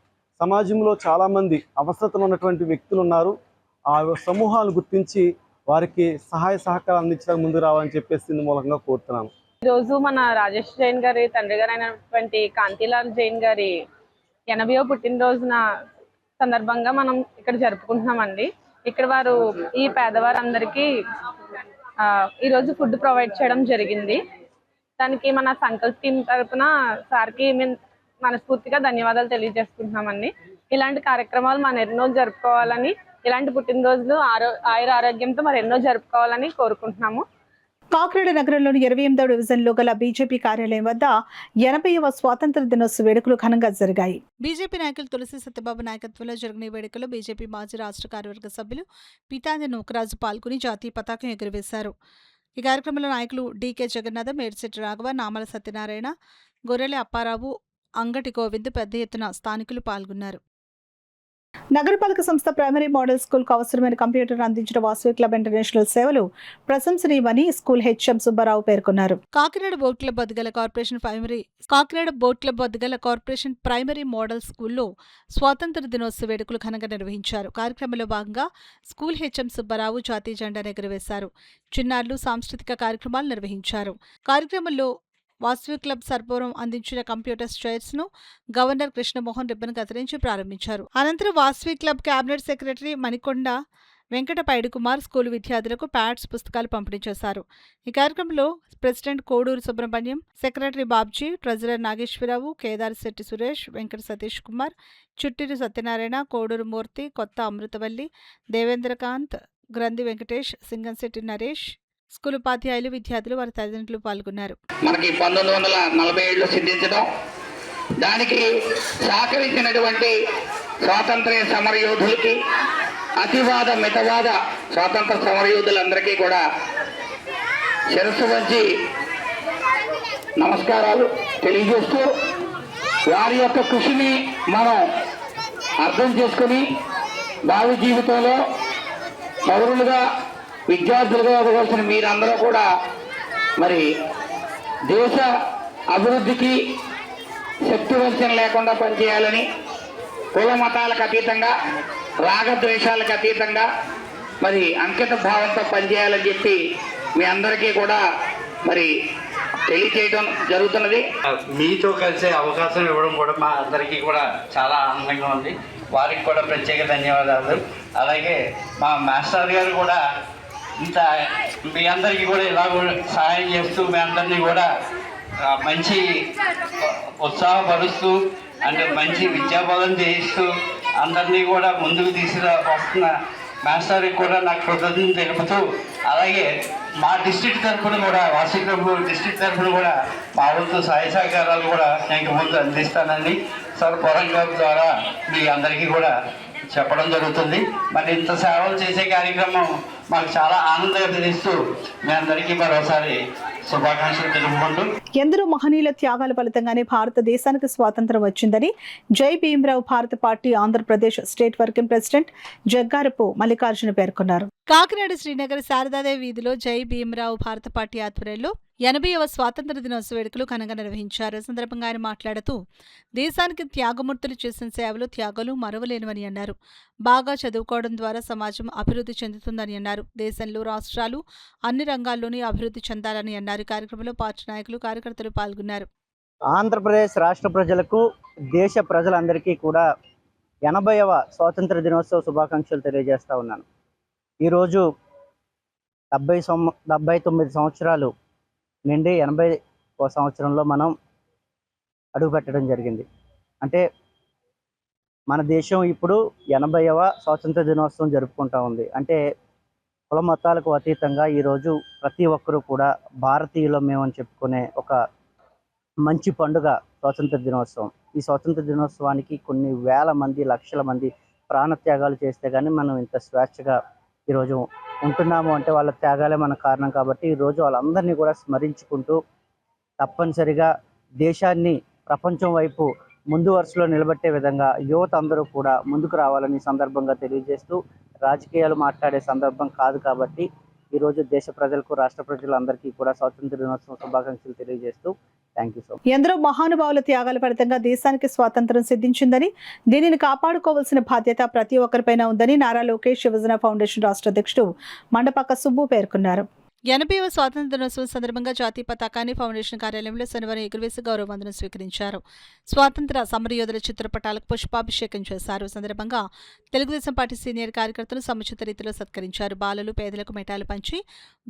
సమాజంలో చాలామంది అవసరతలు ఉన్నటువంటి వ్యక్తులు ఉన్నారు, ఆ సమూహాలు గుర్తించి వారికి సహాయ సహకారం అందించడానికి ముందుకు రావాలని చెప్పేసి ఇందు మూలంగా కోరుతున్నాను. ఈరోజు మన రాజేష్ జైన్ గారి తండ్రి గారు అయినటువంటి కాంతిలాల్ జైన్ గారి 80వ పుట్టినరోజున సందర్భంగా మనం ఇక్కడ జరుపుకుంటున్నామండి. ఇక్కడ వారు ఈ పేదవారందరికీ ఈరోజు ఫుడ్ ప్రొవైడ్ చేయడం జరిగింది. దానికి మన సంకల్ప్ టీం తరఫున సార్కి మేము మనస్ఫూర్తిగా ధన్యవాదాలు తెలియజేసుకుంటున్నామండి. ఇలాంటి కార్యక్రమాలు మనం ఎన్నో జరుపుకోవాలని, ఇలాంటి పుట్టినరోజులు ఆయుర ఆరోగ్యంతో మరి ఎన్నో జరుపుకోవాలని కోరుకుంటున్నాము. కాకినాడ నగరంలోని 28వ డివిజన్లో గల బీజేపీ కార్యాలయం వద్ద 80వ స్వాతంత్ర దినోత్సవ వేడుకలు ఘనంగా జరిగాయి. బీజేపీ నాయకులు తులసి సత్యబాబు నాయకత్వంలో జరిగిన వేడుకలో బీజేపీ మాజీ రాష్ట్ర కార్యవర్గ సభ్యులు పీతాంజలి నూకరాజు పాల్గొని జాతీయ పతాకం ఎగురవేశారు. ఈ కార్యక్రమంలో నాయకులు డీకే జగన్నాథం, మేడిశెట్టి రాఘవ, నామల సత్యనారాయణ, గొర్రెల అప్పారావు, అంగటి గోవింద్ పెద్ద ఎత్తున స్థానికులు పాల్గొన్నారు. నగరపాలక సంస్థ ప్రైమరీ మోడల్ స్కూల్కు అవసరమైన కంప్యూటర్ అందించిన వాసవి క్లబ్ ఇంటర్నేషనల్ సేవలు ప్రశంసనీయమని స్కూల్ హెచ్ఎం సుబ్బారావు పేర్కొన్నారు. కాకినాడ బోట్ క్లబ్ వద్ద కార్పొరేషన్ ప్రైమరీ మోడల్ స్కూల్లో స్వాతంత్ర దినోత్సవ వేడుకలు ఘనంగా నిర్వహించారు. కార్యక్రమంలో భాగంగా స్కూల్ హెచ్ఎం సుబ్బారావు జాతీయ జెండాను ఎగురవేశారు. చిన్నారులు సాంస్కృతిక కార్యక్రమాలు నిర్వహించారు. కార్యక్రమంలో వాసవి క్లబ్ సర్పవరం అందించిన కంప్యూటర్ చైర్స్ ను గవర్నర్ కృష్ణమోహన్ రిబ్బన్ కత్తిరించి ప్రారంభించారు. అనంతరం Vasavi club cabinet secretary Manikonda Venkata Paidikumar school విద్యార్థులకు ప్యాడ్స్, పుస్తకాలు పంపిణీ చేశారు. ఈ కార్యక్రమంలో president Koduru Subrahmanyam, secretary Babji, treasurer Nageswararao, Kedar Setti Suresh, Venkata Satish Kumar, Chuttiri Satyanarayana, Koduru Murthy, Kotha Amritavalli, దేవేంద్రకాంత్, గ్రంథి వెంకటేష్, సింగంశెట్టి నరేష్, స్కూల్ ఉపాధ్యాయులు, విద్యార్థులు, వారి తల్లిదండ్రులు పాల్గొన్నారు. మనకి 1947లో సిద్ధించడం, దానికి సహకరించినటువంటి స్వాతంత్ర్య సమరయోధులకి, అతివాద మితవాద స్వాతంత్ర సమరయోధులందరికీ కూడా శిరస్సు వంచి నమస్కారాలు తెలియజేస్తూ వారి యొక్క కృషిని మనం అర్థం చేసుకుని భావి జీవితంలో పౌరులుగా, విద్యార్థులుగా ఎదగాల్సిన మీరందరూ కూడా మరి దేశ అభివృద్ధికి శక్తి వంచన లేకుండా పనిచేయాలని, కుల మతాలకు అతీతంగా, రాగద్వేషాలకు అతీతంగా మరి అంకిత భావంతో పనిచేయాలని చెప్పి మీ అందరికీ కూడా మరి తెలియచేయడం జరుగుతున్నది. మీతో కలిసే అవకాశం ఇవ్వడం కూడా మా అందరికీ కూడా చాలా ఆనందంగా ఉంది. వారికి కూడా ప్రత్యేక ధన్యవాదాలు. అలాగే మా మాస్టర్ గారు కూడా ఇంత మీ అందరికీ కూడా ఇలా సహాయం చేస్తూ మీ అందరినీ కూడా మంచి ఉత్సాహపరుస్తూ అంటే మంచి విద్యాబోధన చేయిస్తూ అందరినీ కూడా ముందుకు వస్తున్న మాస్టర్కి కూడా నాకు కృతజ్ఞతలు తెలుపుతూ, అలాగే మా డిస్ట్రిక్ట్ తరఫున కూడా వాసికపు డిస్ట్రిక్ట్ తరఫున కూడా మా వంతు సహాయ సహకారాలు కూడా నేను ముందు అందిస్తానండి. సార్ పొరంగా ద్వారా మీ అందరికీ కూడా చెప్పడం జరుగుతుంది. మరి ఇంత సేవలు చేసే కార్యక్రమం మాకు చాలా ఆనందాన్ని ఇస్తూ మీ అందరికీ మరోసారి శుభాకాంక్షలు తెలుపుకుంటూ, ఎందరో మహనీయుల త్యాగాల ఫలితంగానే భారతదేశానికి స్వాతంత్రం వచ్చిందని జై భీమరావు భారత party Andhra Pradesh state working president Jaggarapu Mallikarjuna పేర్కొన్నారు. కాకినాడ శ్రీనగర్ శారదాదేవి వీధిలో జై భీమరావు భారత పార్టీ ఆధ్వర్యంలో 80వ స్వాతంత్ర దినోత్సవ వేడుకలు ఘనంగా నిర్వహించారు. ఈ సందర్భంగా ఆయన మాట్లాడుతూ దేశానికి త్యాగమూర్తులు చేసిన సేవలు త్యాగాలు మరవలేనివని అన్నారు. బాగా చదువుకోవడం ద్వారా సమాజం అభివృద్ధి చెందుతుందని అన్నారు. దేశంలో రాష్ట్రాలు అన్ని రంగాల్లోని అభివృద్ధి చెందాలని అన్నారు. కార్యక్రమంలో పార్టీ నాయకులు కార్యకర్తలు పాల్గొన్నారు. ఆంధ్రప్రదేశ్ రాష్ట్ర ప్రజలకు దేశ ప్రజలందరికీ కూడా 80వ స్వాతంత్ర దినోత్సవ శుభాకాంక్షలు తెలియజేస్తా ఉన్నాను. ఈరోజు 79 సంవత్సరాలు నిండి 80వ సంవత్సరంలో మనం అడుగుపెట్టడం జరిగింది. అంటే మన దేశం ఇప్పుడు 80వ స్వాతంత్ర దినోత్సవం జరుపుకుంటా ఉంది. అంటే కుల మతాలకు అతీతంగా ఈరోజు ప్రతి ఒక్కరూ కూడా భారతీయులం మేమని చెప్పుకునే ఒక మంచి పండుగ స్వాతంత్ర దినోత్సవం. ఈ స్వాతంత్ర దినోత్సవానికి కొన్ని వేల మంది లక్షల మంది ప్రాణత్యాగాలు చేస్తే కానీ మనం ఇంత స్వేచ్ఛగా ఈరోజు ఉంటున్నాము అంటే వాళ్ళ త్యాగాలే మన కారణం. కాబట్టి ఈరోజు వాళ్ళందరినీ కూడా స్మరించుకుంటూ తప్పనిసరిగా దేశాన్ని ప్రపంచం వైపు ముందు వరుసలో నిలబెట్టే విధంగా యువత అందరూ కూడా ముందుకు రావాలని సందర్భంగా తెలియజేస్తూ, రాజకీయాలు మాట్లాడే సందర్భం కాదు కాబట్టి ఈరోజు దేశ ప్రజలకు రాష్ట్ర ప్రజలందరికీ కూడా స్వాతంత్ర దినోత్సవం శుభాకాంక్షలు తెలియజేస్తూ థ్యాంక్ యూ సో మచ్. ఎందరో మహానుభావుల త్యాగాల ఫలితంగా దేశానికి స్వాతంత్రం సిద్ధించిందని, దీనిని కాపాడుకోవాల్సిన బాధ్యత ప్రతి ఒక్కరిపైన ఉందని నారా లోకేష్ యువజన ఫౌండేషన్ రాష్ట్ర అధ్యక్షుడు మండపాక సుబ్బు పేర్కొన్నారు. 80వ స్వాతంత్ర దినోత్సవం సందర్భంగా జాతీయ పతాకాన్ని ఫౌండేషన్ కార్యాలయంలో శనివారం ఎగురవేసి గౌరవ వందనం స్వీకరించారు. స్వాతంత్ర సమరయోధుల చిత్రపటాలకు పుష్పాభిషేకం చేశారు. సందర్భంగా తెలుగుదేశం పార్టీ సీనియర్ కార్యకర్తలు సముచిత రీతిలో సత్కరించారు. బాలలు పేదలకు మిఠాయిలు పంచి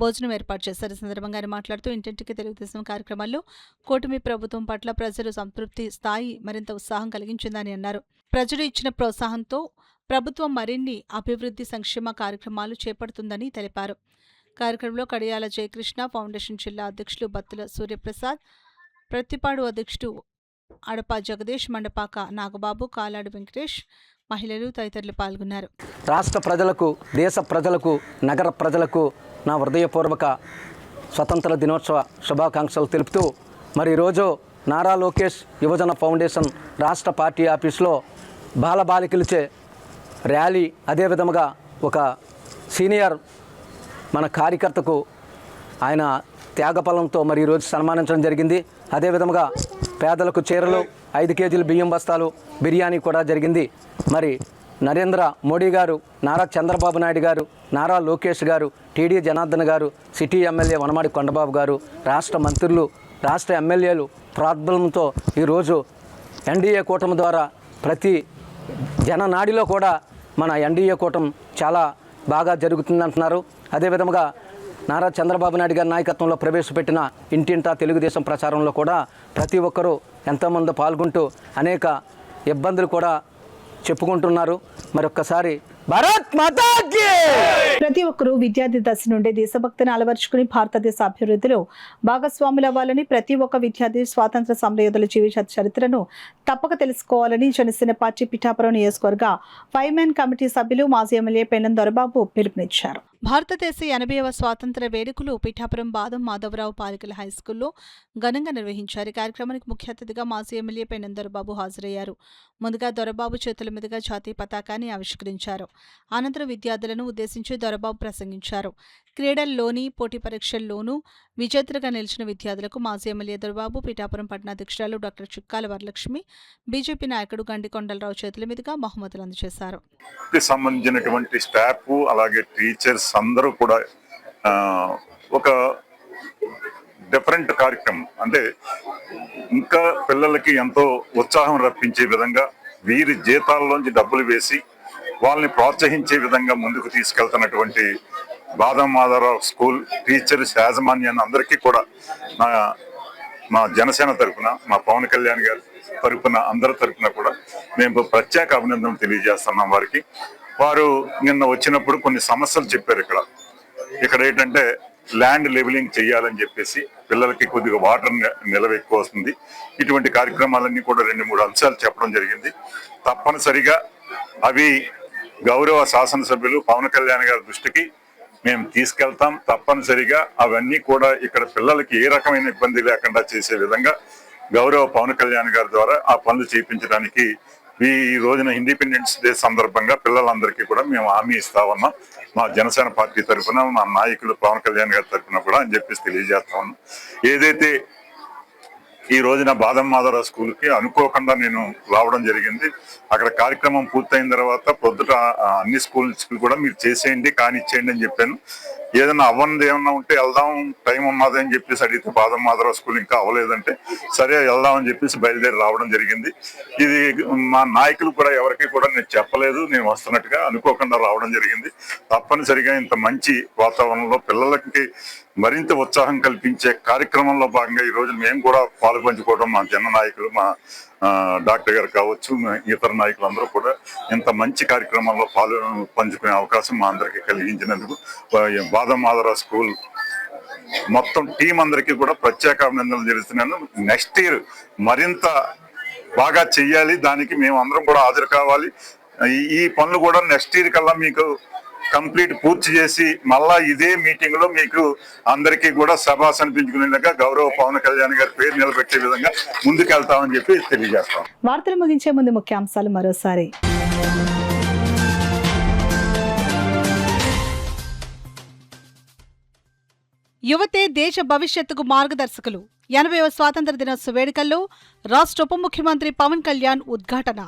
భోజనం ఏర్పాటు చేశారు. సందర్భంగా ఆయన మాట్లాడుతూ ఇంటింటికి తెలుగుదేశం కార్యక్రమాల్లో కూటమి ప్రభుత్వం పట్ల ప్రజలు సంతృప్తి స్థాయి మరింత ఉత్సాహం కలిగించిందని అన్నారు. ప్రజలు ఇచ్చిన ప్రోత్సాహంతో ప్రభుత్వం మరిన్ని అభివృద్ధి సంక్షేమ కార్యక్రమాలు చేపడుతుందని తెలిపారు. కార్యక్రమంలో కడియాల జయకృష్ణ, ఫౌండేషన్ జిల్లా అధ్యక్షులు బత్తుల సూర్యప్రసాద్, ప్రతిపాడు అధ్యక్షుడు అడప జగదీష్, మండపాక నాగబాబు, కాలాడు వెంకటేష్, మహిళలు తదితరులు పాల్గొన్నారు. రాష్ట్ర ప్రజలకు, దేశ ప్రజలకు, నగర ప్రజలకు నా హృదయపూర్వక స్వతంత్ర దినోత్సవ శుభాకాంక్షలు తెలుపుతూ, మరి ఈరోజు నారా లోకేష్ యువజన ఫౌండేషన్ రాష్ట్ర పార్టీ ఆఫీస్లో బాలబాలికలచే ర్యాలీ, అదేవిధముగా ఒక సీనియర్ మన కార్యకర్తకు ఆయన త్యాగఫలంతో మరి ఈరోజు సన్మానించడం జరిగింది. అదేవిధముగా పేదలకు చీరలు, 5 కేజీల బియ్యం బస్తాలు, బిర్యానీ కూడా జరిగింది. మరి నరేంద్ర మోడీ గారు, నారా చంద్రబాబు నాయుడు గారు, నారా లోకేష్ గారు, టీడీ జనార్దన్ గారు, సిటీ ఎమ్మెల్యే వనమాడి కొండబాబు గారు, రాష్ట్ర మంత్రులు, రాష్ట్ర ఎమ్మెల్యేలు ప్రార్థనలతో ఈరోజు ఎన్డీఏ కూటమి ద్వారా ప్రతి జననాడిలో కూడా మన ఎన్డీఏ కూటమి చాలా బాగా జరుగుతుందంటున్నారు. అదేవిధంగా నారా చంద్రబాబు నాయుడు గారి నాయకత్వంలో ప్రవేశపెట్టిన ఇంటింటా తెలుగుదేశం ప్రచారంలో కూడా ప్రతి ఒక్కరూ ఎంతోమంది పాల్గొంటూ అనేక ఇబ్బందులు కూడా చెప్పుకుంటున్నారు. మరొక్కసారి భారత్ మాతా కీ. ప్రతి ఒక్కరూ విద్యార్థి దశ నుండే దేశభక్తిని అలవర్చుకుని భారతదేశ అభివృద్ధిలో భాగస్వాములు అవ్వాలని, ప్రతి ఒక్క విద్యార్థి స్వాతంత్ర సమరయోధుల జీవిత చరిత్రను తప్పక తెలుసుకోవాలని జనసేన పార్టీ పిఠాపురం నియోజకవర్గ 5-man కమిటీ సభ్యులు మాజీ ఎమ్మెల్యే పెన్నం దొరబాబు పిలుపునిచ్చారు. భారతదేశ 80వ స్వాతంత్ర వేడుకలు పిఠాపురం బాదం మాధవరావు పాలికల హైస్కూల్లో ఘనంగా నిర్వహించారు. కార్యక్రమానికి ముఖ్య అతిథిగా మాజీ ఎమ్మెల్యే పెన్నం దొరబాబు హాజరయ్యారు. ముందుగా దొరబాబు చేతుల మీదుగా జాతీయ పతాకాన్ని ఆవిష్కరించారు. అనంతరం విద్యార్థులను ఉద్దేశించి దొరబాబు ప్రసంగించారు. క్రీడల్లోని, పోటీ పరీక్షల్లోనూ విజేతలుగా నిలిచిన విద్యార్థులకు మాజీ ఎమ్మెల్యే దొరబాబు, పిఠాపురం పట్టణాధ్యక్షురాలు డాక్టర్ చుక్కాల వరలక్ష్మి, బీజేపీ నాయకుడు గండికొండలరావు చేతుల మీదుగా బహుమతులు అందజేశారు. సంబంధించినటువంటి స్టాఫ్, అలాగే టీచర్స్ అందరూ కూడా ఒక డిఫరెంట్ కార్యక్రమం, అంటే ఇంకా పిల్లలకి ఎంతో ఉత్సాహం రప్పించే విధంగా వీరి జీతాల్లోంచి డబ్బులు వేసి వాళ్ళని ప్రోత్సహించే విధంగా ముందుకు తీసుకెళ్తున్నటువంటి బాదం మాధవరావు స్కూల్ టీచర్స్ యాజమాన్యాన్ని అందరికీ కూడా మా జనసేన తరఫున, మా పవన్ కళ్యాణ్ గారి తరఫున, అందరి తరఫున కూడా మేము ప్రత్యేక అభినందనలు తెలియజేస్తున్నాం వారికి. వారు నిన్న వచ్చినప్పుడు కొన్ని సమస్యలు చెప్పారు. ఇక్కడ ఏంటంటే ల్యాండ్ లెవెలింగ్ చేయాలని చెప్పేసి, పిల్లలకి కొద్దిగా వాటర్ నిల్వ ఎక్కువ వస్తుంది. ఇటువంటి కార్యక్రమాలన్నీ కూడా 2-3 అంశాలు చెప్పడం జరిగింది. తప్పనిసరిగా అవి గౌరవ శాసనసభ్యులు పవన్ కళ్యాణ్ గారి దృష్టికి మేము తీసుకెళ్తాం. తప్పనిసరిగా అవన్నీ కూడా ఇక్కడ పిల్లలకి ఏ రకమైన ఇబ్బంది లేకుండా చేసే విధంగా గౌరవ పవన్ కళ్యాణ్ గారి ద్వారా ఆ పనులు చేయించడానికి ఈ రోజున ఇండిపెండెన్స్ డే సందర్భంగా పిల్లలందరికీ కూడా మేము హామీ ఇస్తా ఉన్నాం. మా జనసేన పార్టీ తరఫున, మా నాయకులు పవన్ కళ్యాణ్ గారి తరఫున కూడా అని చెప్పేసి తెలియజేస్తా ఉన్నాం. ఏదైతే ఈ రోజున బాదం మాధవరావు స్కూల్కి అనుకోకుండా నేను రావడం జరిగింది. అక్కడ కార్యక్రమం పూర్తయిన తర్వాత పొద్దుట అన్ని స్కూల్స్కి కూడా మీరు చేసేయండి, కానిచ్చేయండి అని చెప్పాను. ఏదైనా అవ్వనిది ఏమన్నా ఉంటే వెళ్దాం, టైం ఉన్నది అని చెప్పేసి అడిగితే బాదం మాధవరావు స్కూల్ ఇంకా అవ్వలేదంటే సరే వెళ్దాం అని చెప్పేసి బయలుదేరి రావడం జరిగింది. ఇది మా నాయకులు కూడా ఎవరికి కూడా నేను చెప్పలేదు, నేను వస్తున్నట్టుగా అనుకోకుండా రావడం జరిగింది. తప్పనిసరిగా ఇంత మంచి వాతావరణంలో పిల్లలకి మరింత ఉత్సాహం కల్పించే కార్యక్రమంలో భాగంగా ఈ రోజు మేము కూడా పాలు పంచుకోవడం, మా జన నాయకులు, మా డాక్టర్ గారు కావచ్చు, ఇతర నాయకులు అందరూ కూడా ఇంత మంచి కార్యక్రమంలో పాలు పంచుకునే అవకాశం మా అందరికీ కలిగించినందుకు బాదం మాధవరావు స్కూల్ మొత్తం టీం అందరికీ కూడా ప్రత్యేక అభినందనలు తెలుస్తున్నాను. నెక్స్ట్ ఇయర్ మరింత బాగా చెయ్యాలి, దానికి మేము అందరం కూడా హాజరు కావాలి. ఈ పనులు కూడా నెక్స్ట్ ఇయర్ కల్లా మీకు కంప్లీట్ పూర్తి చేసి మళ్ళా ఇదే మీటింగ్ లో మీకు అందరికీ కూడా శభాస్ అనిపించుకునేలాగా గౌరవ పవన్ కళ్యాణ్ గారి పేరు నిలబెట్టే విధంగా ముందుకెళ్తామని చెప్పి తెలియజేస్తాం. వార్తలు ముగించే ముందు ముఖ్యాంశాలు మరోసారి. యువతే దేశ భవిష్యత్తుకు మార్గదర్శకులు. 80వ స్వాతంత్ర దినోత్సవ వేడుకల్లో రాష్ట్ర ఉప ముఖ్యమంత్రి పవన్ కళ్యాణ్ ఉద్ఘాటన.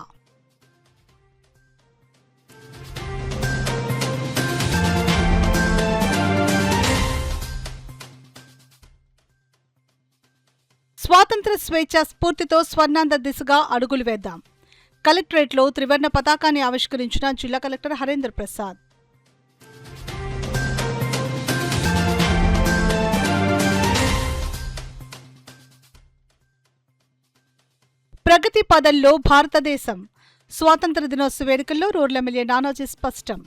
స్వాతంత్ర స్వేచ్ఛ స్ఫూర్తితో స్వర్ణాంధ్ర దిశగా అడుగులు వేద్దాం. కలెక్టరేట్లో త్రివర్ణ పతాకాన్ని ఆవిష్కరించిన జిల్లా కలెక్టర్ హరేంద్ర ప్రసాద్. ప్రగతి పదంలో భారతదేశం. స్వాతంత్ర దినోత్సవ వేడుకల్లో రూరల్ ఎమ్మెల్యే నానాజీ స్పష్టం.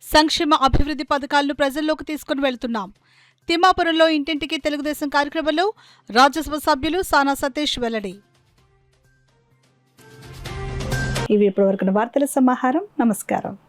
సంక్షేమ అభివృద్ధి పథకాలను ప్రజల్లోకి తీసుకుని వెళ్తున్నాం. తిమ్మాపురంలో ఇంటింటికి తెలుగుదేశం కార్యక్రమంలో రాజ్యసభ సభ్యులు సానా సతీష్ వెల్లడి. ఇవి ఇప్పటివరకు వార్తల సమాహారం. నమస్కారం.